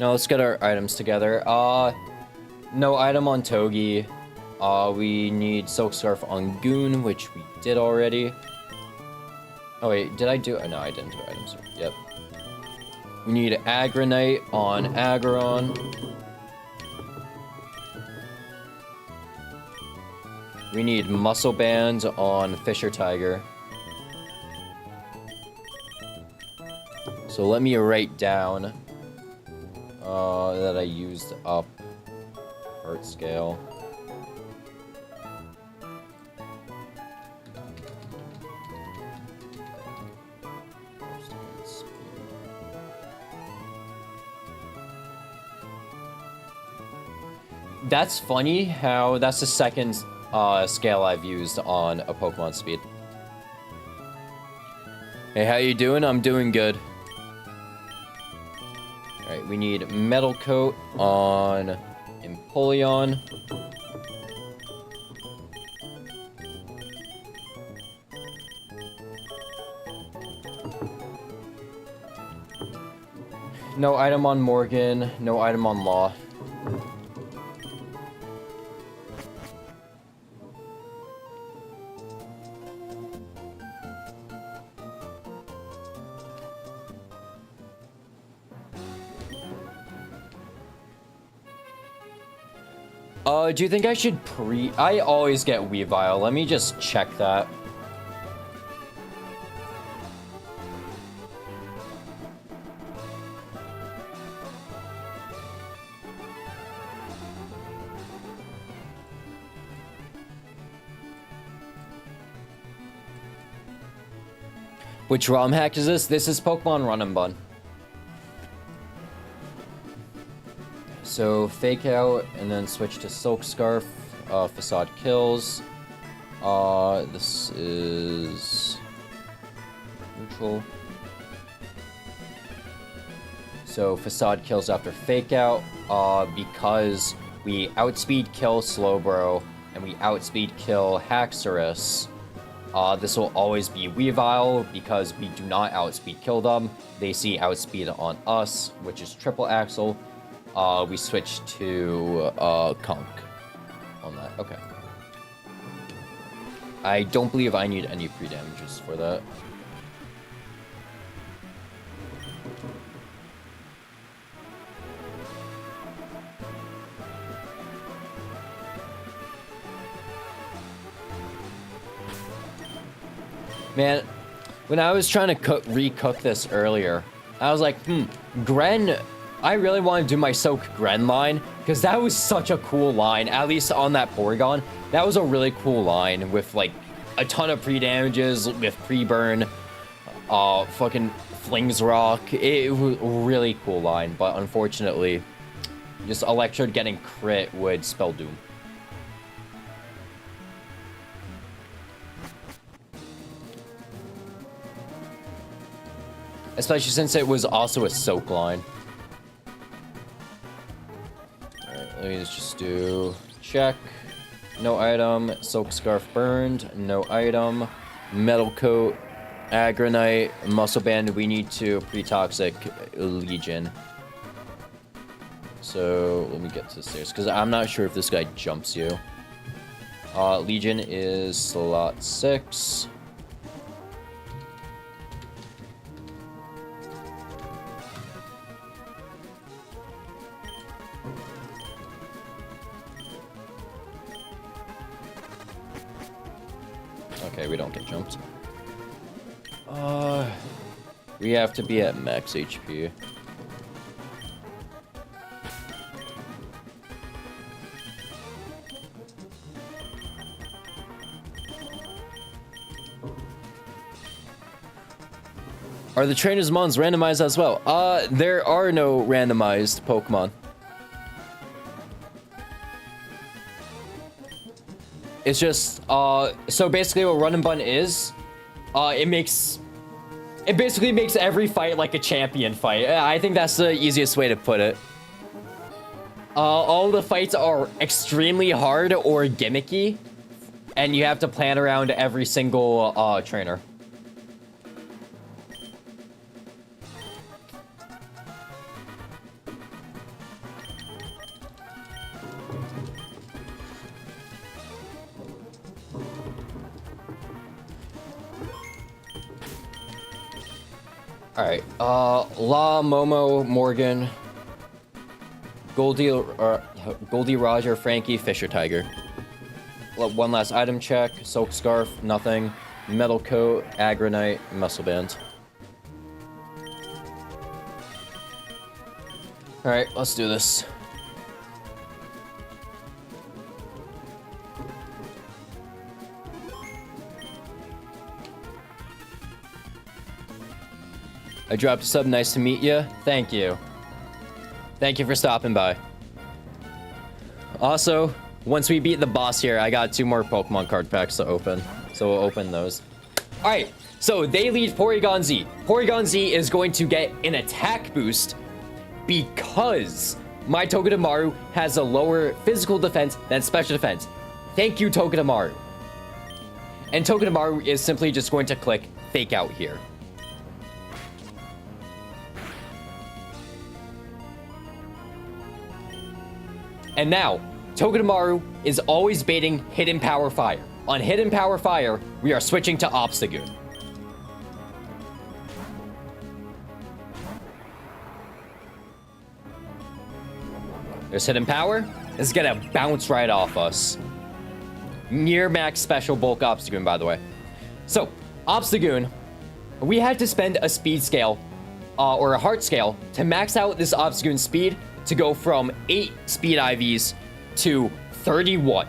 Now let's get our items together. No item on Togi. We need Silk Scarf on Goon, which we did already. Oh wait, did I do? Oh, no, I didn't do items. Yep. We need Agronite on Aggron. We need Muscle Band on Fisher Tiger. So let me write down that I used up Heart Scale. That's funny how that's the second scale I've used on a Pokemon speed. Hey, how you doing? I'm doing good. Alright, we need Metal Coat on Empoleon. No item on Morgan, no item on Law. Do you think I should I always get Weavile. Let me just check that. Which ROM hack is this? This is Pokemon Run and Bun. So Fake Out and then switch to Silk Scarf, Facade Kills. This is neutral. So Facade Kills after Fake Out, because we outspeed kill Slowbro and we outspeed kill Haxorus. This will always be Weavile because we do not outspeed kill them. They see outspeed on us, which is Triple Axle. We switch to Conk on that. Okay. I don't believe I need any pre-damages for that. Man, when I was trying to recook this earlier, I was like, Gren, I really want to do my Soak Gren line, because that was such a cool line, at least on that Porygon. That was a really cool line with, like, a ton of pre-damages, with pre-burn, fucking Flings Rock. It was a really cool line, but unfortunately, just Electrode getting crit would spell doom. Especially since it was also a Soak line. Alright, let me just do check. No item. Silk Scarf burned. No item. Metal Coat. Agronite. Muscle Band. We need to pre-toxic Legion. So let me get to the stairs because I'm not sure if this guy jumps you. Legion is slot 6. Okay, we don't get jumped. We have to be at max HP. Are the trainers mons randomized as well? There are no randomized Pokemon. It's just, so basically what Run and Bun is, it basically makes every fight like a champion fight. I think that's the easiest way to put it. All the fights are extremely hard or gimmicky, and you have to plan around every single, trainer. Alright, La, Momo, Morgan, Goldie, Roger, Frankie, Fisher Tiger. One last item check, Silk Scarf, nothing, Metal Coat, Agronite, Muscle Band. Alright, let's do this. I dropped a sub, nice to meet you. Thank you. Thank you for stopping by. Also, once we beat the boss here, I got 2 more Pokemon card packs to open. So we'll open those. Alright, so they lead Porygon Z. Porygon Z is going to get an attack boost because my Togedemaru has a lower physical defense than special defense. Thank you, Togedemaru. And Togedemaru is simply just going to click Fake Out here. And now, Togedemaru is always baiting Hidden Power Fire. On Hidden Power Fire, we are switching to Obstagoon. There's Hidden Power. This is gonna bounce right off us. Near max special bulk Obstagoon, by the way. So, Obstagoon, we had to spend a speed scale, or a heart scale, to max out this Obstagoon speed to go from 8 speed IVs to 31.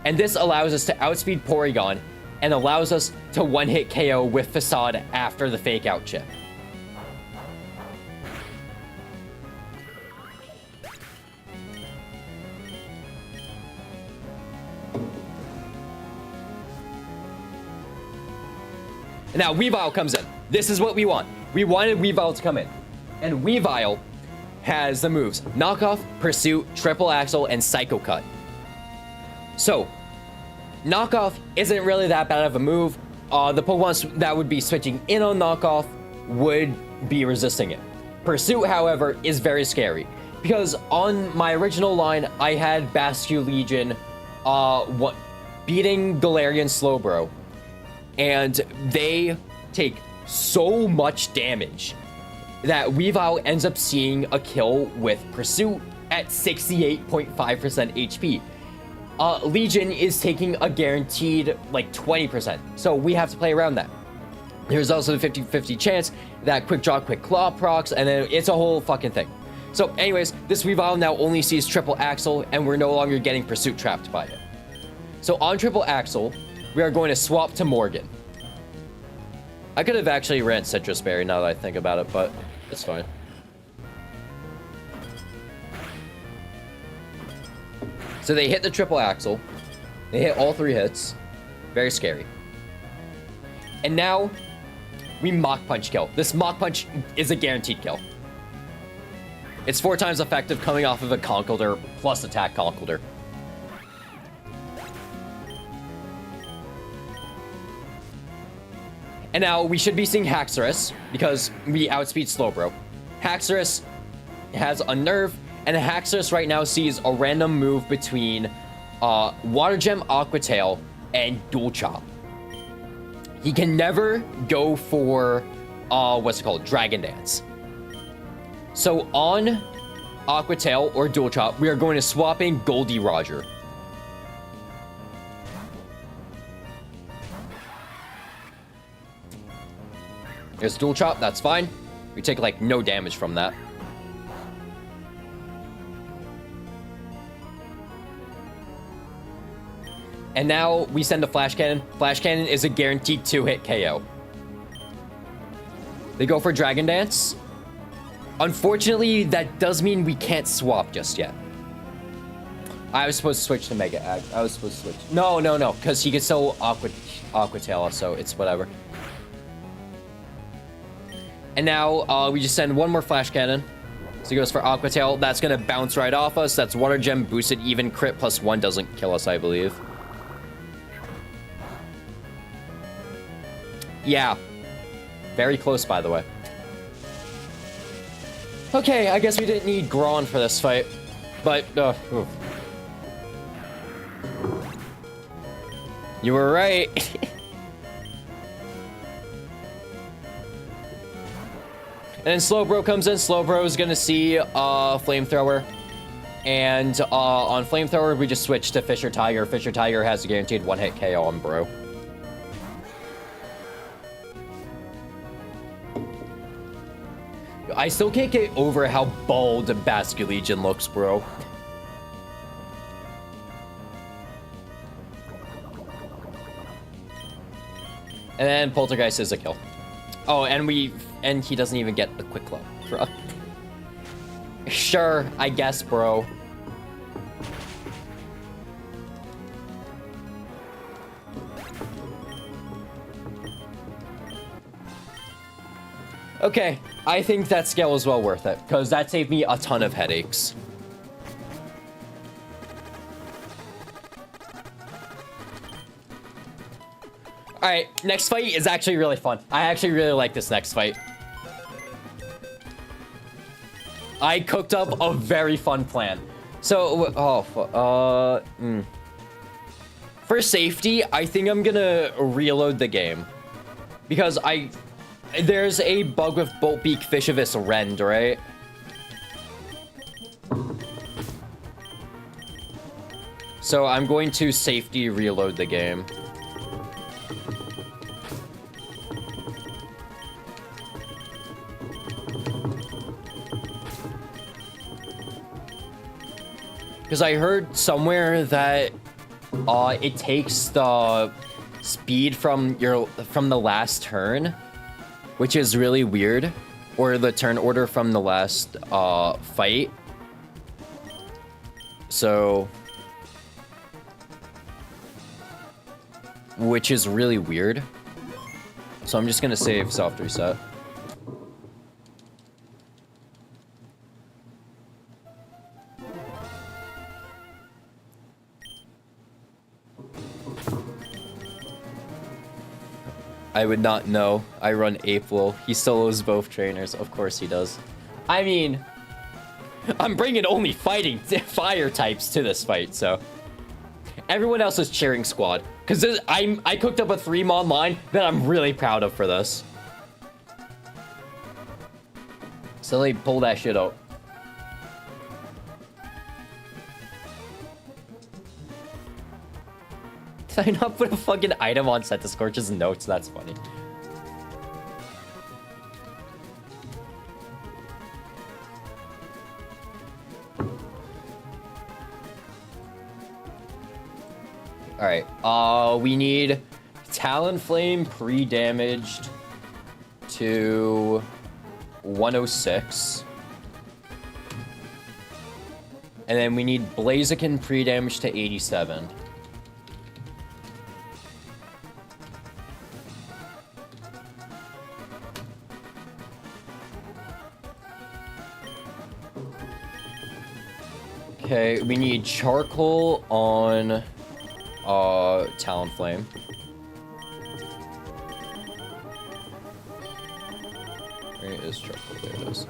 And this allows us to outspeed Porygon and allows us to one-hit KO with Facade after the Fake Out chip. And now Weavile comes in. This is what we want. We wanted Weavile to come in. And Weavile has the moves Knockoff, Pursuit, Triple Axle, and Psycho Cut. So, Knockoff isn't really that bad of a move. The Pokemon that would be switching in on Knockoff would be resisting it. Pursuit, however, is very scary. Because on my original line, I had Bascu Legion beating Galarian Slowbro. And they take so much damage that Weavile ends up seeing a kill with Pursuit at 68.5% HP. Legion is taking a guaranteed like 20%, so we have to play around that. There's also the 50-50 chance that Quick Draw, Quick Claw procs, and then it's a whole fucking thing. So anyways, this Weavile now only sees Triple Axle, and we're no longer getting Pursuit trapped by it. So on Triple Axle, we are going to swap to Morgan. I could have actually ran Citrus Berry now that I think about it, but it's fine. So they hit the Triple Axle. They hit all 3 hits. Very scary. And now, we Mach Punch kill. This Mach Punch is a guaranteed kill. It's 4 times effective coming off of a Conkeldurr plus attack Conkeldurr. And now we should be seeing Haxorus because we outspeed Slowbro. Haxorus has a Nerve, and Haxorus right now sees a random move between Water Gem, Aqua Tail, and Dual Chop. He can never go for Dragon Dance. So on Aqua Tail or Dual Chop, we are going to swap in Goldie Roger. There's dual chop, that's fine. We take like no damage from that. And now we send a flash cannon. Flash cannon is a guaranteed 2-hit KO. They go for Dragon Dance. Unfortunately, that does mean we can't swap just yet. I was supposed to switch to Mega Ag. I was supposed to switch. No, because he can still Aqua Tail, so it's whatever. And now we just send one more Flash Cannon. So he goes for Aqua Tail. That's going to bounce right off us. That's Water Gem boosted. Even crit +1 doesn't kill us, I believe. Yeah. Very close, by the way. Okay, I guess we didn't need Gron for this fight. But, you were right. And then Slowbro comes in. Slowbro is gonna see Flamethrower. And on Flamethrower, we just switch to Fisher Tiger. Fisher Tiger has a guaranteed 1-hit KO on Bro. I still can't get over how bald Basculegion looks, bro. And then Poltergeist is a kill. Oh, and he doesn't even get the quick claw. Bro. Sure, I guess, bro. Okay, I think that scale was well worth it, because that saved me a ton of headaches. Alright, next fight is actually really fun. I actually really like this next fight. I cooked up a very fun plan. So, for safety, I think I'm gonna reload the game. Because there's a bug with Boltbeak Fishivis Rend, right? So I'm going to safety reload the game. Because I heard somewhere that it takes the speed from the last turn, which is really weird, or the turn order from the last fight. So, which is really weird. So I'm just gonna save soft reset. I would not know. I run April. He solos both trainers. Of course he does. I mean, I'm bringing only fighting fire types to this fight, so. Everyone else is cheering squad. Because I cooked up a 3-mon line that I'm really proud of for this. So they pull that shit out. Did I not put a fucking item on Set to Scorch's notes? That's funny. Alright, we need Talonflame pre-damaged to 106. And then we need Blaziken pre-damaged to 87. Okay, we need Charcoal on Talonflame. Where is Charcoal? There it is.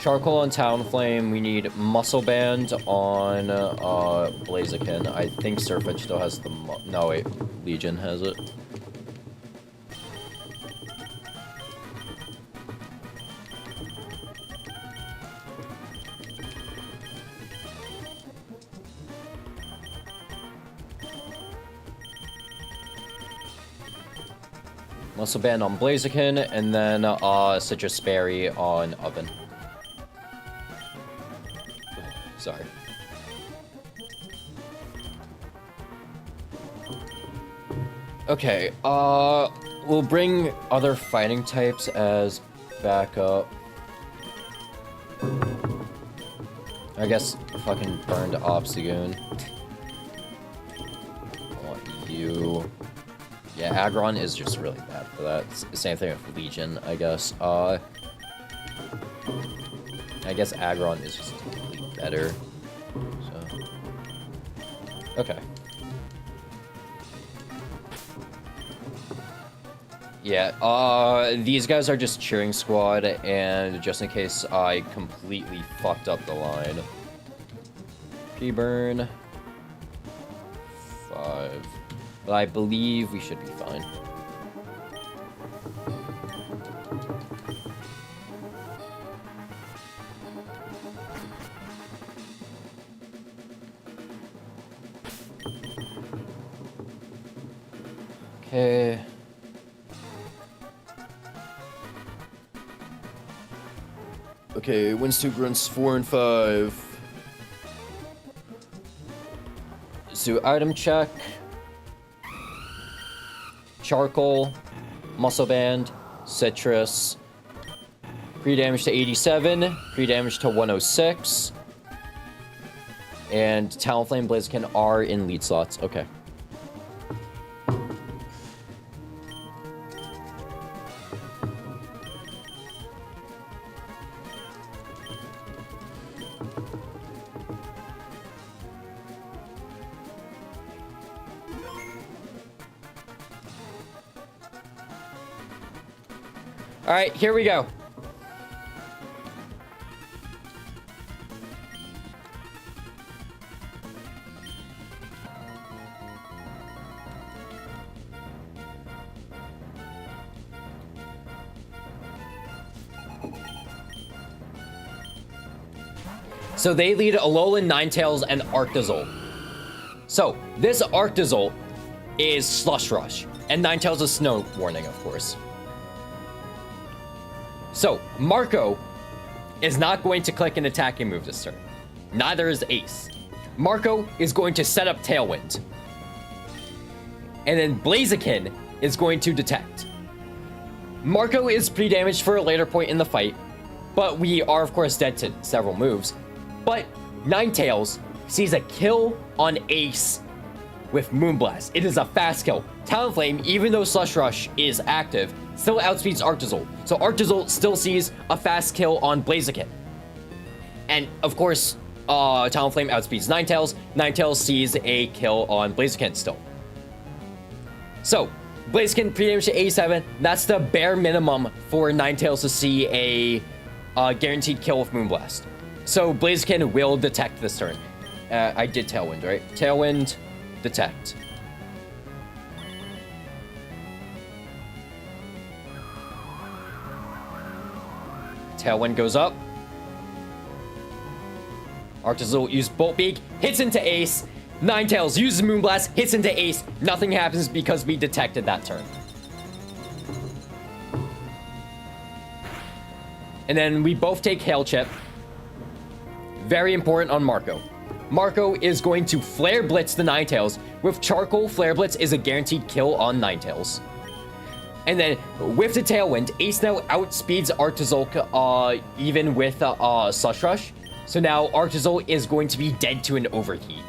Charcoal on Talonflame. We need Muscle Band on Blaziken. I think Surfetch still has the... No, wait. Legion has it. Muscle Band on Blaziken, and then Citrus Berry on Oven. Sorry. Okay, we'll bring other fighting types as backup. I guess fucking burned Obstagoon. I want you. Yeah, Aggron is just really bad for that. It's the same thing with Legion, I guess. I guess Aggron is just completely better. So. Okay. Yeah, these guys are just cheering squad, and just in case I completely fucked up the line. P-burn. 5. But I believe we should be fine. Okay. Okay, wins 2 grunts 4 and 5. So item check. Charcoal, Muscle Band, Citrus. Pre-damage to 87, pre-damage to 106. And Talonflame, Blaziken are in lead slots. Okay. All right, here we go. So they lead Alolan, Ninetales, and Arctozolt. So this Arctozolt is Slush Rush, and Ninetales is Snow Warning, of course. So, Marco is not going to click an attacking move this turn. Neither is Ace. Marco is going to set up Tailwind. And then Blaziken is going to detect. Marco is pre-damaged for a later point in the fight, but we are, of course, dead to several moves. But Ninetales sees a kill on Ace with Moonblast. It is a fast kill. Talonflame, even though Slush Rush is active, still outspeeds Arctozolt. So Arctozolt still sees a fast kill on Blaziken. And of course, Talonflame outspeeds Ninetales. Ninetales sees a kill on Blaziken still. So, Blaziken pre-damage to 87. That's the bare minimum for Ninetales to see a guaranteed kill with Moonblast. So Blaziken will detect this turn. I did Tailwind, right? Tailwind, detect. Tailwind goes up. Arctozolt uses Bolt Beak, hits into Ace. Ninetales uses Moonblast, hits into Ace. Nothing happens because we detected that turn. And then we both take Hail Chip. Very important on Marco. Marco is going to Flare Blitz the Ninetales. With Charcoal, Flare Blitz is a guaranteed kill on Ninetales. And then with the Tailwind, Ace now outspeeds Arctozolt even with Slush Rush. So now Arctozolt is going to be dead to an Overheat.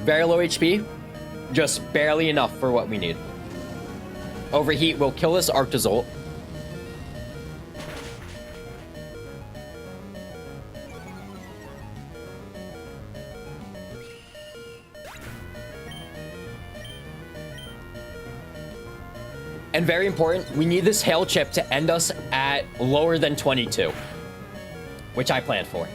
Very low HP, just barely enough for what we need. Overheat will kill this Arctozolt. And very important, we need this Hail Chip to end us at lower than 22, which I planned for.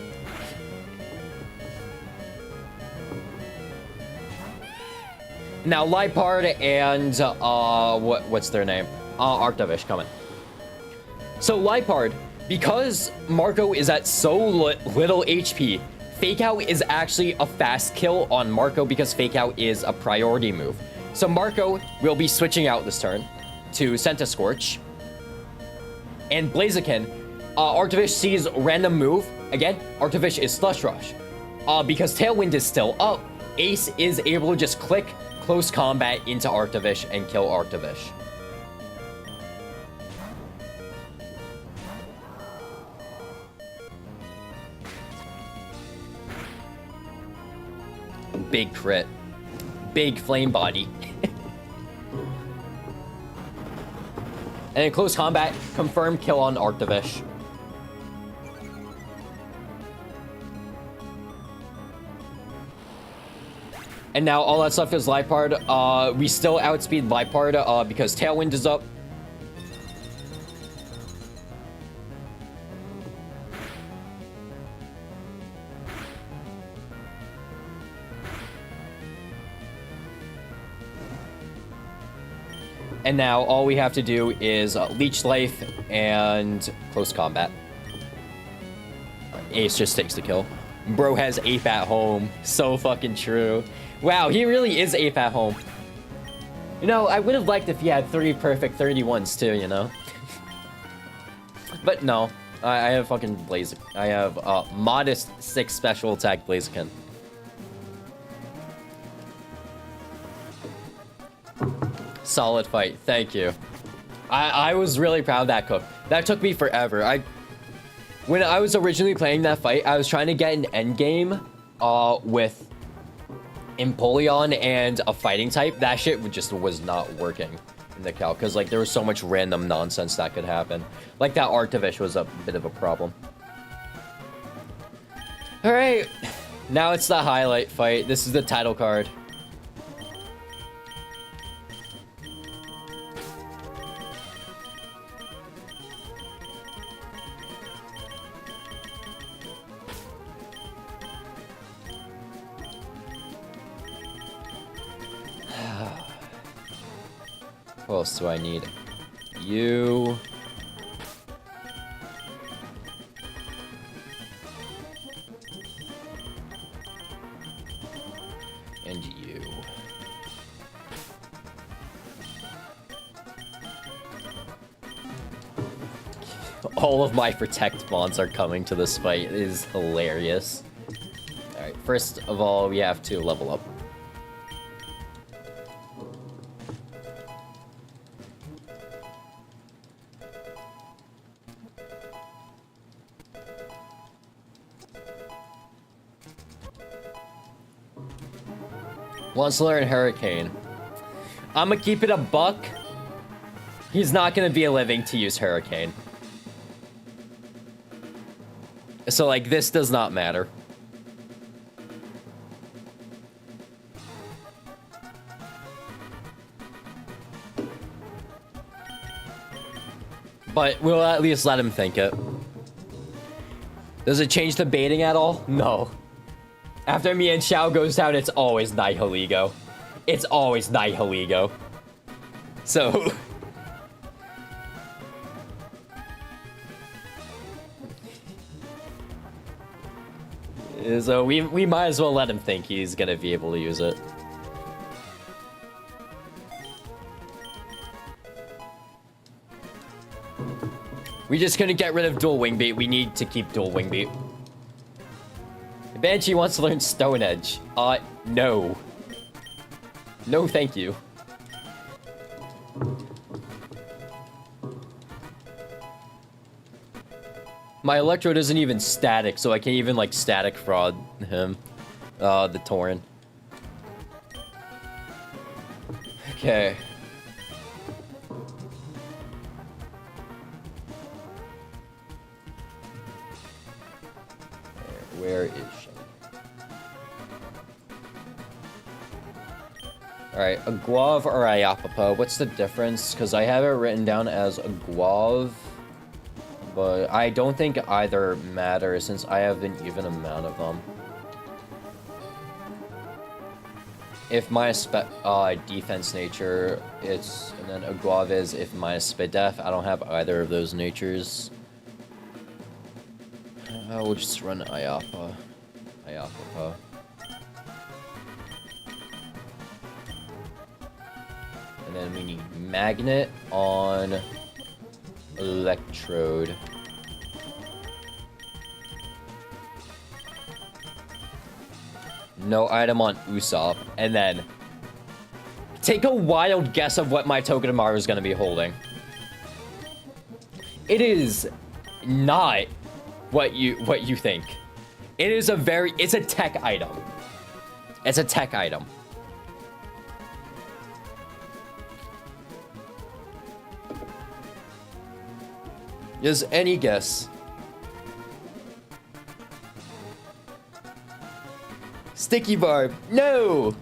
Now, Lipard and, what's their name? Arctovish coming. So, Lipard, because Marco is at so little HP, Fake Out is actually a fast kill on Marco because Fake Out is a priority move. So, Marco will be switching out this turn to Centiscorch. And Blaziken, Arctovish sees random move. Again, Arctovish is Slush Rush. Because Tailwind is still up, Ace is able to just click close combat into Arctovish and kill Arctovish. Big crit. Big flame body. And in close combat, confirmed kill on Arctovish. And now all that's left is Lipard. We still outspeed Lipard because Tailwind is up. And now all we have to do is Leech Life and close combat. Ace just takes the kill. Bro has Ape at home. So fucking true. Wow, he really is Ape at home. You know, I would have liked if he had 3 perfect 31s too, you know? But no, I have fucking Blaziken. I have modest 6 special attack Blaziken. Solid fight, thank you. I was really proud of that cook. That took me forever. When I was originally playing that fight, I was trying to get an endgame with Empoleon and a fighting type. That shit just was not working in the calc, because like there was so much random nonsense that could happen. Like that Arctovish was a bit of a problem. Alright, now it's the highlight fight. This is the title card. What else do I need? You. And you. All of my protect bonds are coming to this fight. It is hilarious. Alright, first of all, we have to level up. Wants to learn Hurricane. I'm gonna keep it a buck. He's not gonna be a living to use Hurricane. So, like, this does not matter. But we'll at least let him think it. Does it change the baiting at all? No. After me and Xiao goes down, it's always Nihiligo. It's always Nihiligo. So... so we might as well let him think he's gonna be able to use it. We just couldn't get rid of dual wing beat. We need to keep dual wing beat. Banshee wants to learn Stone Edge. No. No, thank you. My Electrode isn't even static, so I can't even, like, static fraud him. The Tauren. Okay. Where is she? Alright, a Guave or a Yapapa. What's the difference? Because I have it written down as a Guave. But I don't think either matters since I have an even amount of them. if minus defense nature, it's, and then Aguave is if minus spit def. I don't have either of those natures. We'll just run Ayapa. Ayapa. And then we need magnet on electrode. No item on Usopp. And then take a wild guess of what my Togedemaru is going to be holding. It is not what you think. It is it's a tech item. It's a tech item. Is any guess? Sticky Barb. No!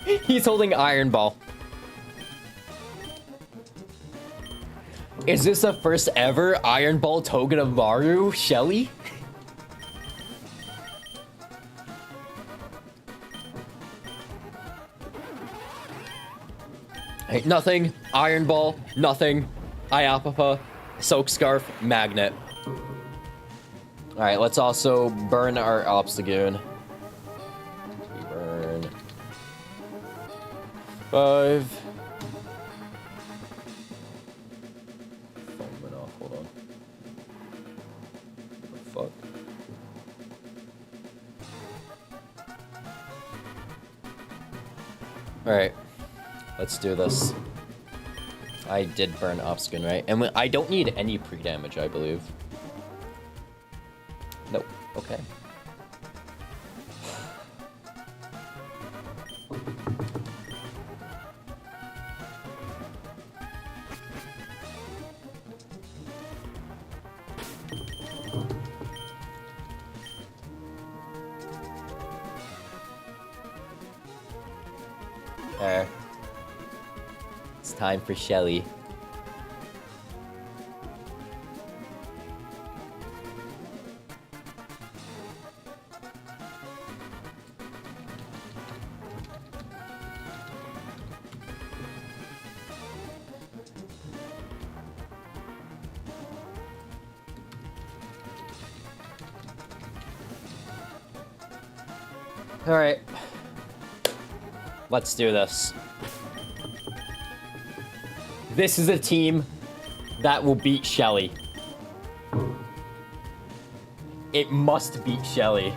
He's holding Iron Ball. Is this the first ever Iron Ball Togedemaru Shelly? Hey, nothing. Iron Ball. Nothing. Iapapa. Soak Scarf. Magnet. Alright, let's also burn our Obstagoon. Burn. 5. Phone went off. Hold on. What the fuck? Alright. Let's do this. I did burn Obstagoon, right? And I don't need any pre-damage, I believe. Nope. Okay. There. It's time for Shelly. All right. Let's do this. This is a team that will beat Shelly. It must beat Shelly.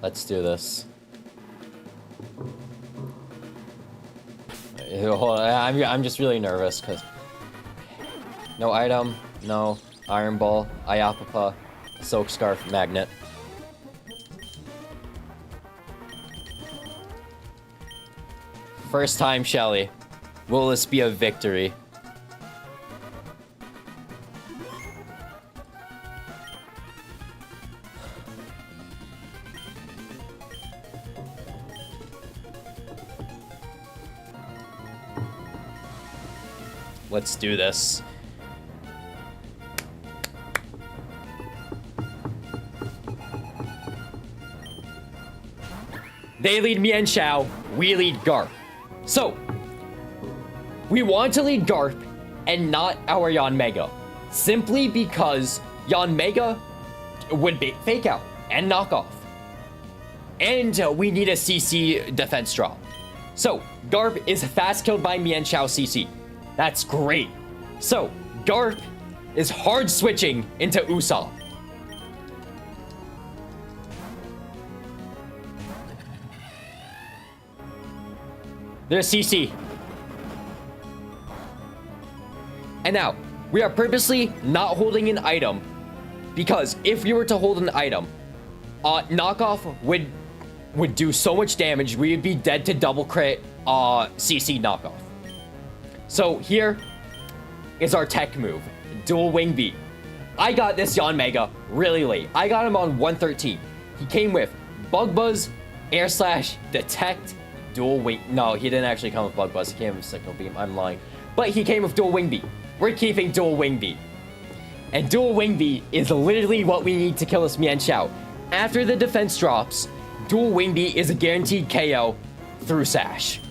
Let's do this. Hold on, I'm just really nervous because no item, no Iron Ball, Iapapa, Soak Scarf, Magnet. First time, Shelly. Will this be a victory? Let's do this. They lead Mian Xiao, we lead Garp. So, we want to lead Garp and not our Yanmega. Simply because Yanmega would be fake out and knock off. And we need a CC defense drop. So, Garp is fast killed by Mian Xiao CC. That's great. So, Garp is hard switching into Usopp. There's CC. And now, we are purposely not holding an item because if we were to hold an item, knockoff would do so much damage, we would be dead to double crit CC knockoff. So here is our tech move, dual wing beat. I got this Yanmega really late. I got him on 113. He came with Bug Buzz, Air Slash, Detect, dual wing. No, he didn't actually come with Bug Buzz. He came with Signal Beam. I'm lying. But he came with dual wing beat. we're keeping dual wing beat. And dual wing beat is literally what we need to kill this Mian Xiao. After the defense drops, dual wing beat is a guaranteed KO through Sash.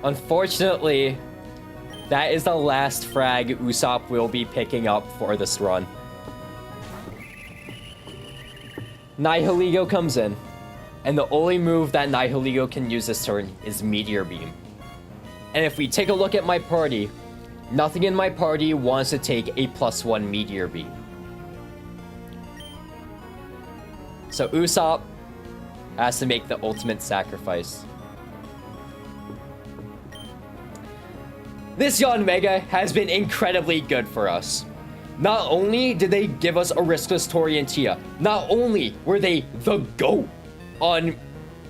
Unfortunately, that is the last frag Usopp will be picking up for this run. Nihilego comes in, and the only move that Nihilego can use this turn is Meteor Beam. And if we take a look at my party, nothing in my party wants to take a +1 Meteor Beam. So Usopp has to make the ultimate sacrifice. This Yanmega has been incredibly good for us. Not only did they give us a riskless Tori and Tia, not only were they the GOAT on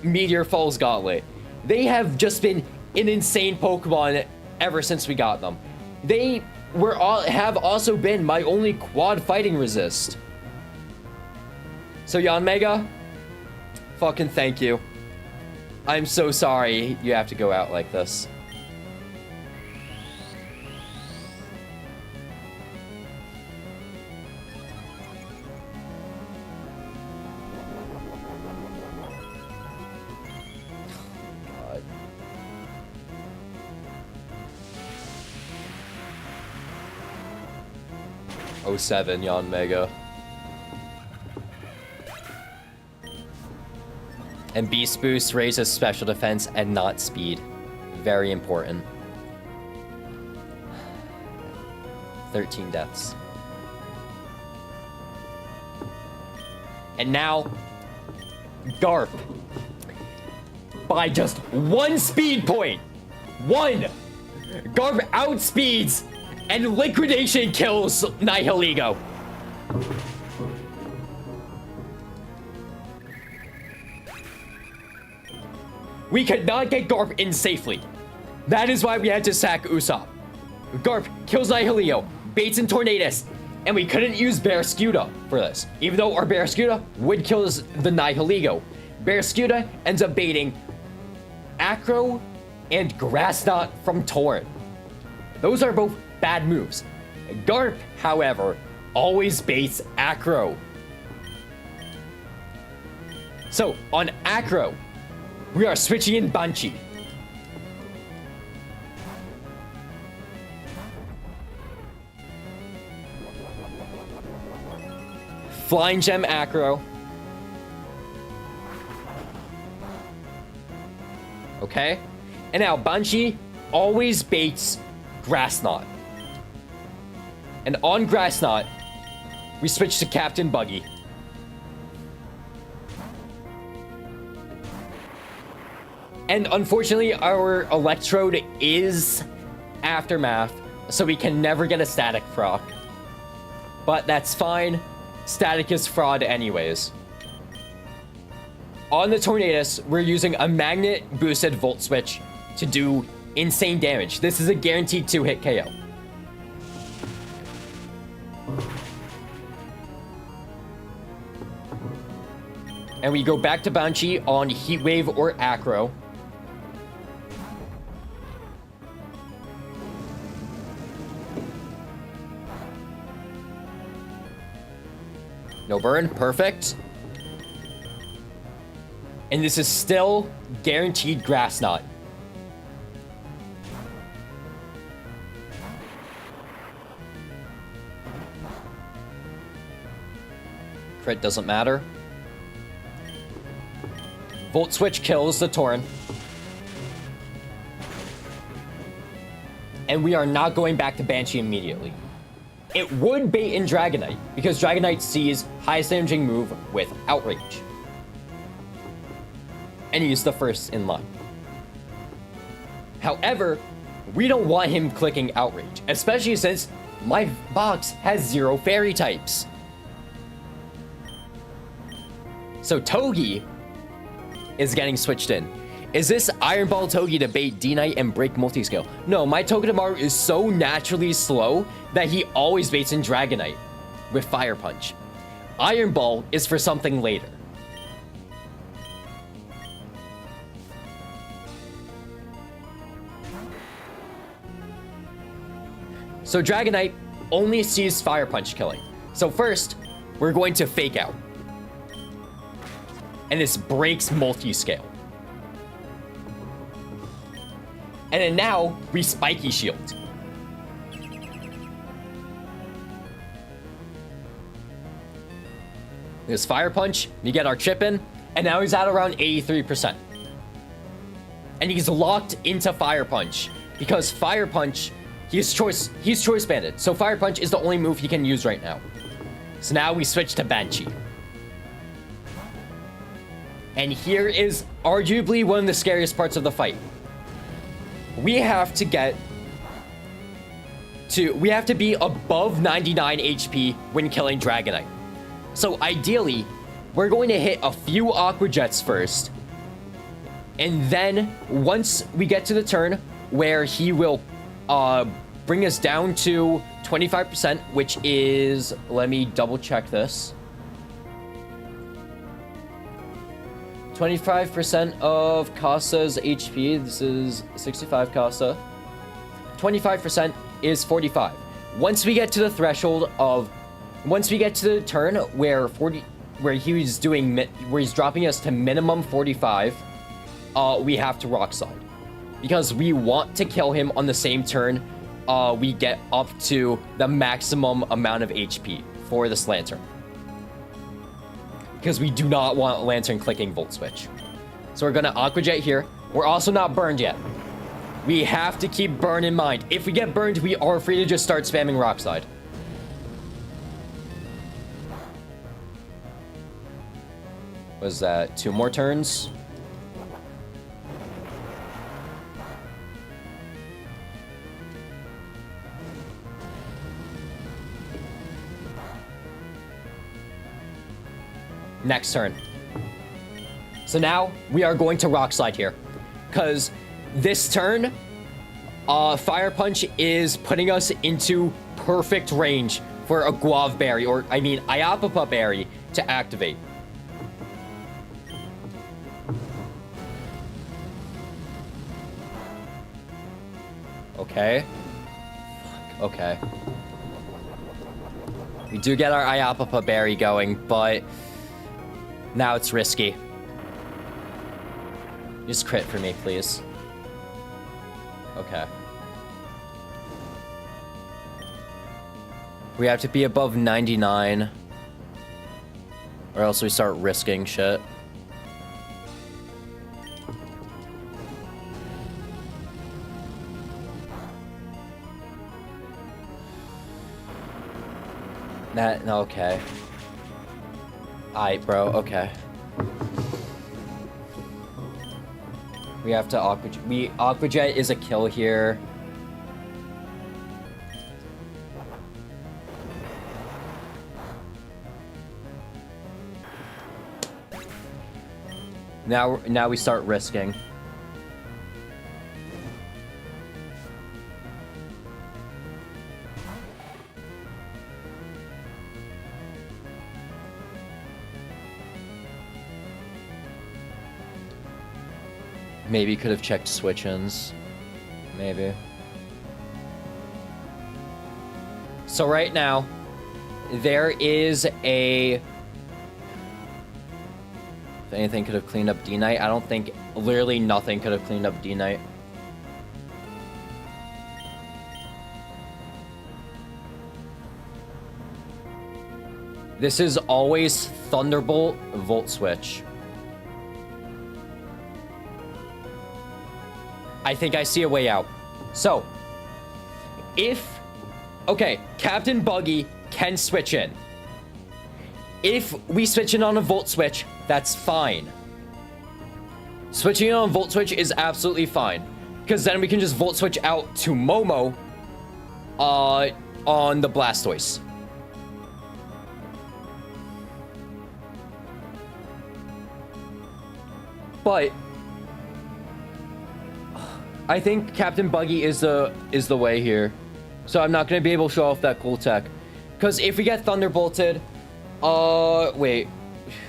Meteor Falls Gauntlet, they have just been an insane Pokemon ever since we got them. They have also been my only quad fighting resist. So Yanmega, fucking thank you. I'm so sorry you have to go out like this. God. 07 Yanmega. And Beast Boost raises special defense and not speed. Very important. 13 deaths. And now, Garp. By just 1 speed point. 1! Garp outspeeds and liquidation kills Nihilego. We could not get Garp in safely. That is why we had to sack Usopp. Garp kills Nihilego, baits in Tornadus, and we couldn't use Barraskewda for this. Even though our Barraskewda would kill the Nihilego. Barraskewda ends up baiting Acro and Grass Knot from Torrent. Those are both bad moves. Garp, however, always baits Acro. So, on Acro, we are switching in Banshee. Flying Gem Acro. Okay? And now Banshee always baits Grass Knot. And on Grass Knot, we switch to Captain Buggy. And unfortunately, our Electrode is Aftermath, so we can never get a Static proc. But that's fine. Static is fraud anyways. On the Tornadus, we're using a Magnet-boosted Volt Switch to do insane damage. This is a guaranteed 2-hit KO. And we go back to Banshee on Heat Wave or Acro. No burn, perfect. And this is still guaranteed Grass Knot. Crit doesn't matter. Volt Switch kills the Torrent. And we are not going back to Banshee immediately. It would bait in Dragonite, because Dragonite sees highest damaging move with Outrage. And use the first in line. However, we don't want him clicking Outrage, especially since my box has 0 fairy types. So Togi is getting switched in. Is this Iron Ball Togi to bait D-Knight and break multi-scale? No, my Togedemaru is so naturally slow that he always baits in Dragonite with Fire Punch. Iron Ball is for something later. So Dragonite only sees Fire Punch killing. So first, we're going to Fake Out. And this breaks multi-scale. And then now, we Spiky Shield. This Fire Punch, we get our chip in, and now he's at around 83%. And he's locked into Fire Punch, because Fire Punch, he's choice banded. So Fire Punch is the only move he can use right now. So now we switch to Banshee. And here is arguably one of the scariest parts of the fight. We have to be above 99 HP when killing Dragonite. So ideally, we're going to hit a few Aqua Jets first. And then once we get to the turn where he will bring us down to 25%, which is, let me double check this. 25% of Kasa's HP. This is 65 Kasa. 25% is 45. Once we get to the threshold of, once we get to the turn where he's dropping us to minimum 45, we have to Rock Slide, because we want to kill him on the same turn. We get up to the maximum amount of HP for this Lantern, because we do not want Lantern clicking Volt Switch. So we're gonna Aqua Jet here. We're also not burned yet. We have to keep burn in mind. If we get burned, we are free to just start spamming Rock Slide. Was that 2 more turns? Next turn. So now we are going to Rock Slide here, because this turn, Fire Punch is putting us into perfect range for a Guava Berry, or I mean Iapapa Berry, to activate. Okay. Okay. We do get our Iapapa Berry going, but now it's risky. Just crit for me, please. Okay. We have to be above 99, or else we start risking shit. Okay. Aight, bro, okay. We have to Aqua Jet is a kill here. Now we start risking. Maybe could have checked switch-ins. Maybe. So right now, there is a... If anything could have cleaned up D-Knight, I don't think... Literally nothing could have cleaned up D-Knight. This is always Thunderbolt Volt Switch. I think I see a way out. So, if... Okay, Captain Buggy can switch in. If we switch in on a Volt Switch, that's fine. Switching in on Volt Switch is absolutely fine, because then we can just Volt Switch out to Momo on the Blastoise. But I think Captain Buggy is the way here. So I'm not gonna be able to show off that cool tech. Because if we get Thunderbolted, wait.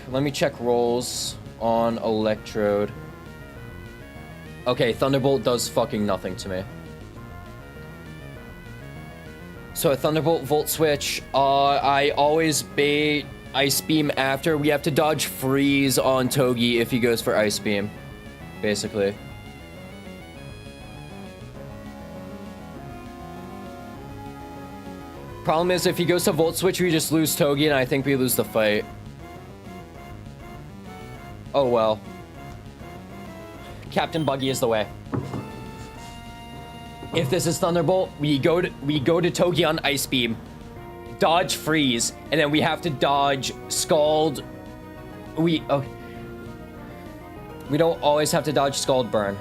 Let me check rolls on Electrode. Okay, Thunderbolt does fucking nothing to me. So a Thunderbolt Volt Switch, I always bait Ice Beam after. We have to dodge Freeze on Togi if he goes for Ice Beam, basically. Problem is, if he goes to Volt Switch, we just lose Togi, and I think we lose the fight. Oh well. Captain Buggy is the way. If this is Thunderbolt, we go to Togi on Ice Beam, dodge Freeze, and then we have to dodge Scald. We don't always have to dodge Scald Burn,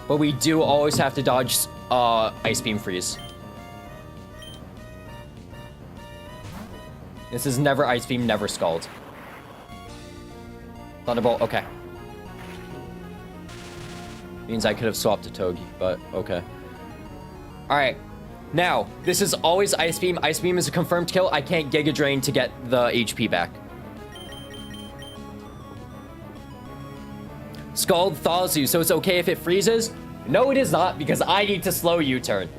but we do always have to dodge Ice Beam Freeze. This is never Ice Beam, never Scald. Thunderbolt, okay. Means I could have swapped to Togi, but okay. Alright. Now, this is always Ice Beam. Ice Beam is a confirmed kill. I can't Giga Drain to get the HP back. Scald thaws you, so it's okay if it freezes? No, it is not, because I need to slow U-turn.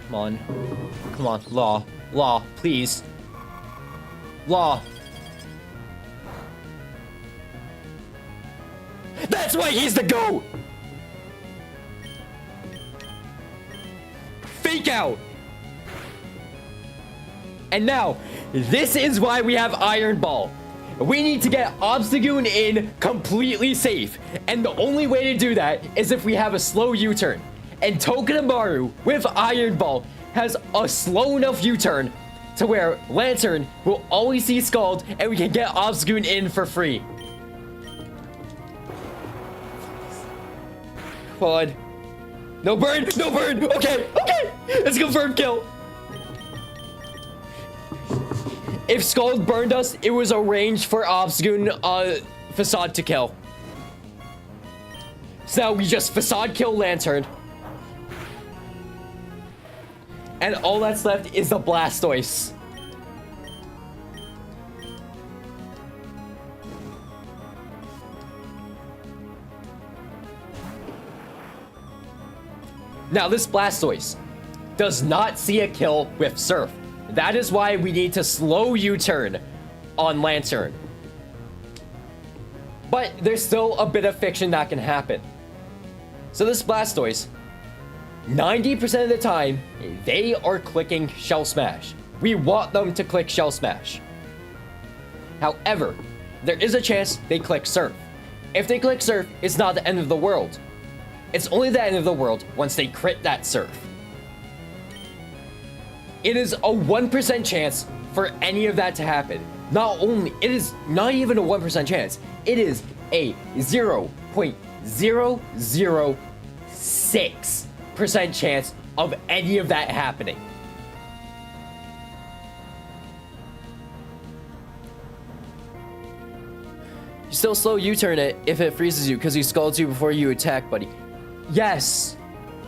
Come on. Come on. Law. Law, please. Law. That's why he's the GOAT! Fake out! And now, this is why we have Iron Ball. We need to get Obstagoon in completely safe. And the only way to do that is if we have a slow U-turn. And Tokenomaru with Iron Ball has a slow enough U-turn to where Lantern will always see Scald and we can get Obstagoon in for free. Come on. No burn! No burn! Okay! Okay! It's a confirmed kill! If Scald burned us, it was arranged for Obstagoon Facade to kill. So now we just Facade kill Lantern. And all that's left is the Blastoise. Now this Blastoise does not see a kill with Surf. That is why we need to slow U-turn on Lantern. But there's still a bit of fiction that can happen. So this Blastoise, 90% of the time, they are clicking Shell Smash. We want them to click Shell Smash. However, there is a chance they click Surf. If they click Surf, it's not the end of the world. It's only the end of the world once they crit that Surf. It is a 1% chance for any of that to happen. It is not even a 1% chance. It is a 0.006% chance of any of that happening. You still slow U-turn it if it freezes you because he scalds you before you attack, buddy. Yes,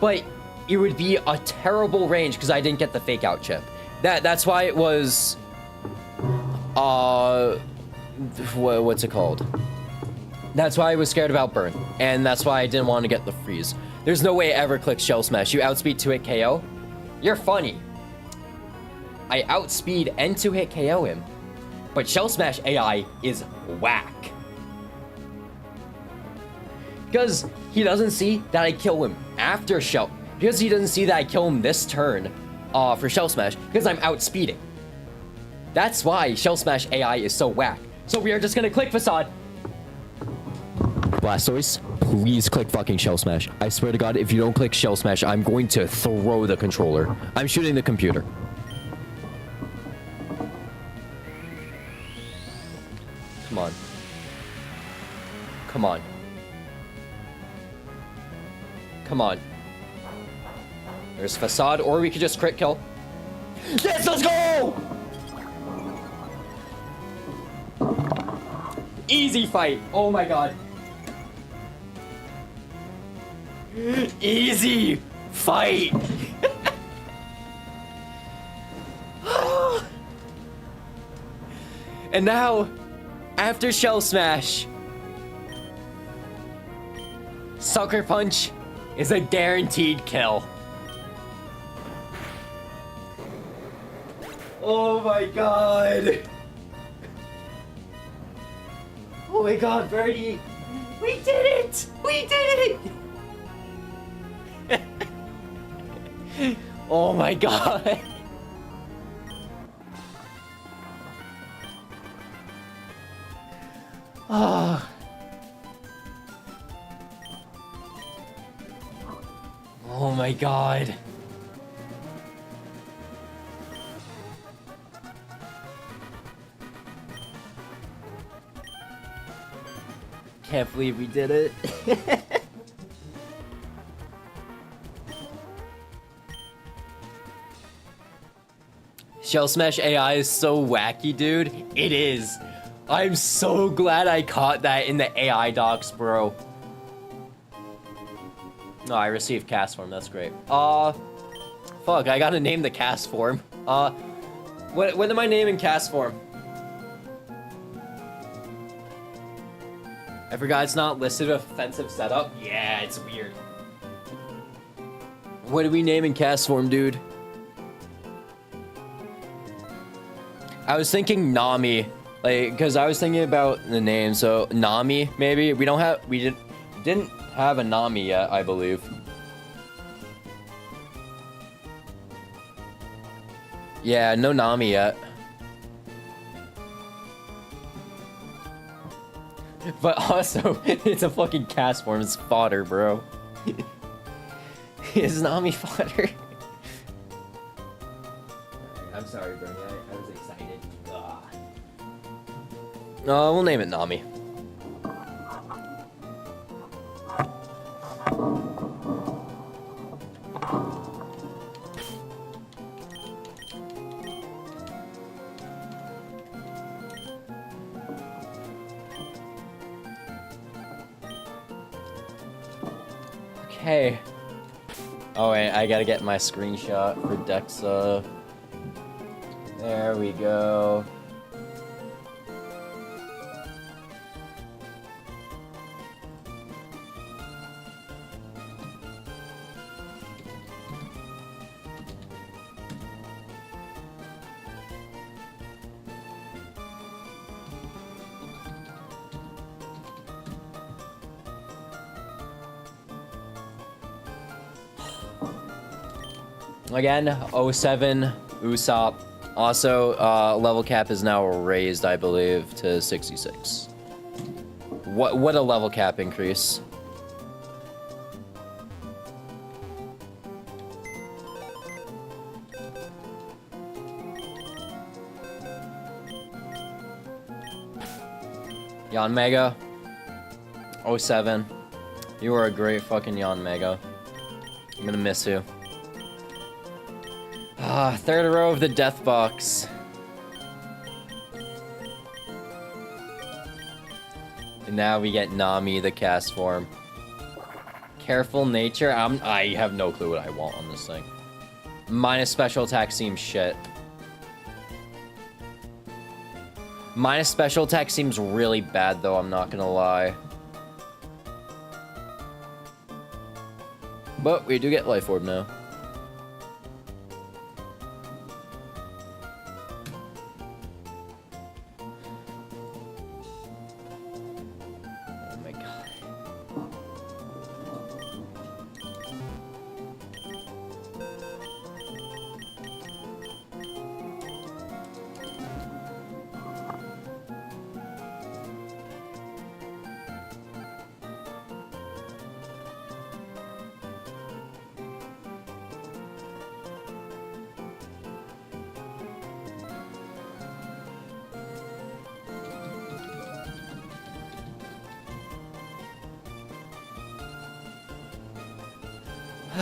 but it would be a terrible range because I didn't get the fake out chip. That's why it was what's it called? That's why I was scared about burn, and that's why I didn't want to get the freeze. There's no way it ever clicks Shell Smash. You outspeed 2-hit KO? You're funny. I outspeed and 2-hit KO him, but Shell Smash AI is whack. Because he doesn't see that I kill him after Shell. Because he doesn't see that I kill him this turn for Shell Smash. Because I'm outspeeding. That's why Shell Smash AI is so whack. So we are just gonna click Facade. Blastoise, please click fucking Shell Smash. I swear to God, if you don't click Shell Smash, I'm going to throw the controller. I'm shooting the computer. Come on. Come on. Come on. There's Facade, or we could just crit kill. Yes, let's go! Easy fight. Oh my god. Easy fight. And now, after Shell Smash, Sucker Punch is a guaranteed kill. Oh my god. Oh my god, Birdie. We did it! We did it! Oh my god. Oh. Oh my god. Can't believe we did it. Shell Smash AI is so wacky, dude. It is. I'm so glad I caught that in the AI docs, bro. No, I received cast form. That's great. Fuck, I gotta name the cast form. What am I naming cast form? I forgot it's not listed with offensive setup. Yeah, it's weird. What are we naming cast form, dude? I was thinking Nami, like, cause I was thinking about the name. So Nami, maybe we didn't have a Nami yet, I believe. Yeah, no Nami yet. But also, it's a fucking cast form. It's fodder, bro. It's Nami fodder. I'm sorry, Bernie. I was excited. No, we'll name it Nami. Okay. Oh wait, I gotta get my screenshot for Dexa. There we go. Again, 07 Usopp. Also, level cap is now raised, I believe, to 66. What a level cap increase. Yon Mega. 07. You were a great fucking Yon Mega. I'm gonna miss you. Third row of the death box. And now we get Nami, the cast form. Careful nature. I have no clue what I want on this thing. Minus special attack seems shit. Minus special attack seems really bad, though, I'm not gonna lie. But we do get Life Orb now.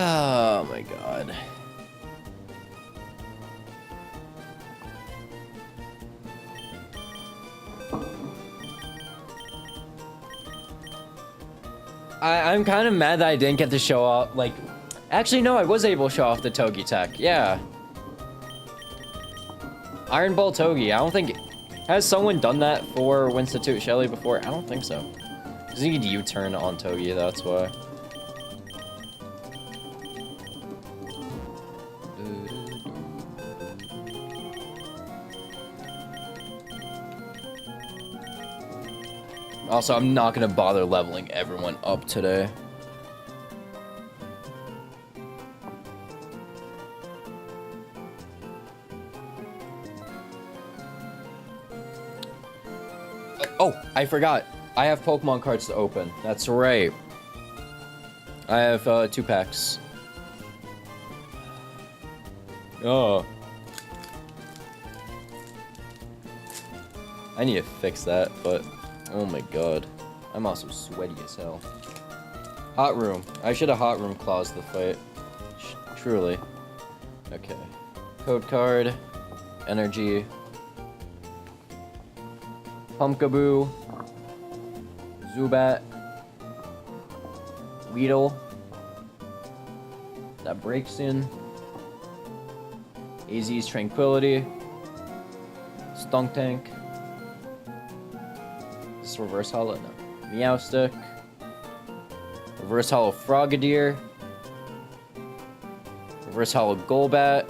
Oh my god. I'm kind of mad that I didn't get to show off, like... Actually, no, I was able to show off the Togi tech, yeah. Iron Ball Togi, I don't think... Has someone done that for Winstitute Shelly before? I don't think so. Does he need U-turn on Togi, that's why. Also, I'm not gonna bother leveling everyone up today. Oh, I forgot. I have Pokemon cards to open. That's right. I have 2 packs. Oh. I need to fix that, but oh my god. I'm also sweaty as hell. Hot room. I should have hot room claused the fight. Truly. Okay. Code card. Energy. Pumpkaboo, Zubat, Weedle, that breaks in, AZ's Tranquility, Stunk Tank, is this Reverse Hollow? No. Meowstic, Reverse Hollow Frogadier, Reverse Hollow Golbat,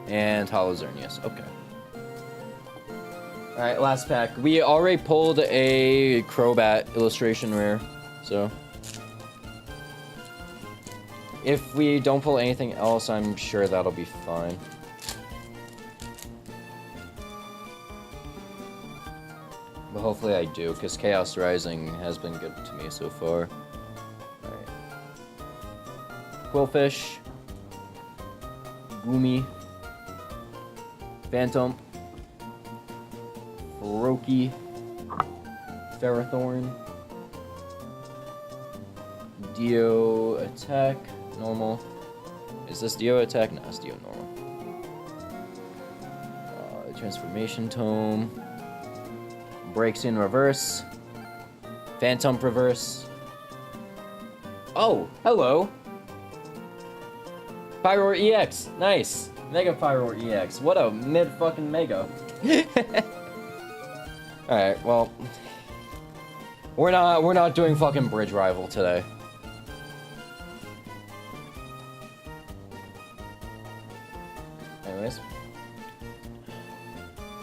and Hollow Xerneas. Okay. Alright, last pack. We already pulled a Crobat illustration rare, so... If we don't pull anything else, I'm sure that'll be fine. But hopefully I do, because Chaos Rising has been good to me so far. Alright. Quillfish. Goomy. Phantom. Roki, Ferrothorn, Dio attack, normal. Is this Dio attack? No, it's Dio normal. Transformation Tome, breaks in reverse, Phantom reverse. Oh, hello. Pyroar EX, nice. Mega Pyroar EX, what a mid fucking mega. Alright, well, we're not doing fucking Bridge Rival today. Anyways.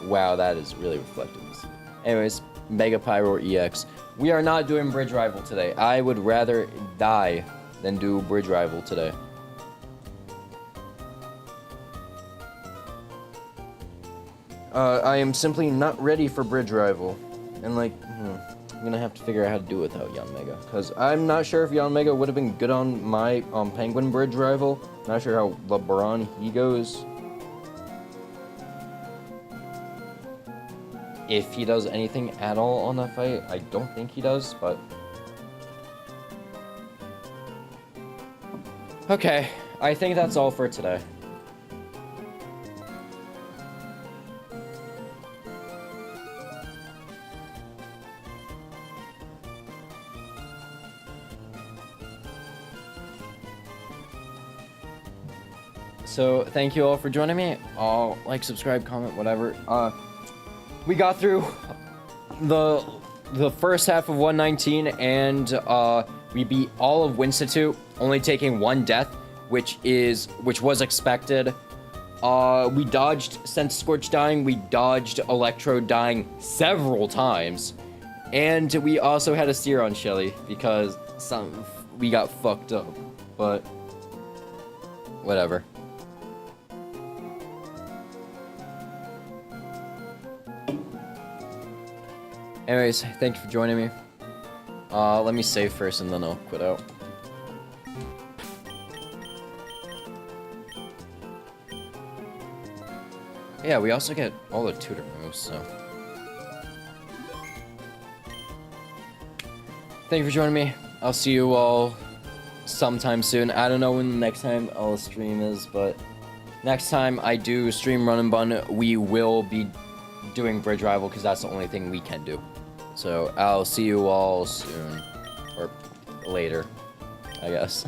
Wow, that is really reflective. Anyways, Mega Pyroar EX. We are not doing Bridge Rival today. I would rather die than do Bridge Rival today. I am simply not ready for Bridge Rival. And like, I'm gonna have to figure out how to do it without Yanmega. Because I'm not sure if Yanmega would have been good on my Penguin Bridge Rival. Not sure how LeBron he goes. If he does anything at all on that fight. I don't think he does, but... Okay, I think that's all for today. So, thank you all for joining me. Like, subscribe, comment, whatever. We got through the first half of 119, and we beat all of Winstitute, only taking 1 death, which was expected. We dodged Sense Scorch dying, we dodged Electro dying several times, and we also had a steer on Shelly because we got fucked up, but whatever. Anyways, thank you for joining me. Let me save first and then I'll quit out. Yeah, we also get all the tutor moves, so. Thank you for joining me. I'll see you all sometime soon. I don't know when the next time I'll stream is, but next time I do stream Run and Bun, we will be doing Bridge Rival because that's the only thing we can do. So I'll see you all soon. Or later, I guess.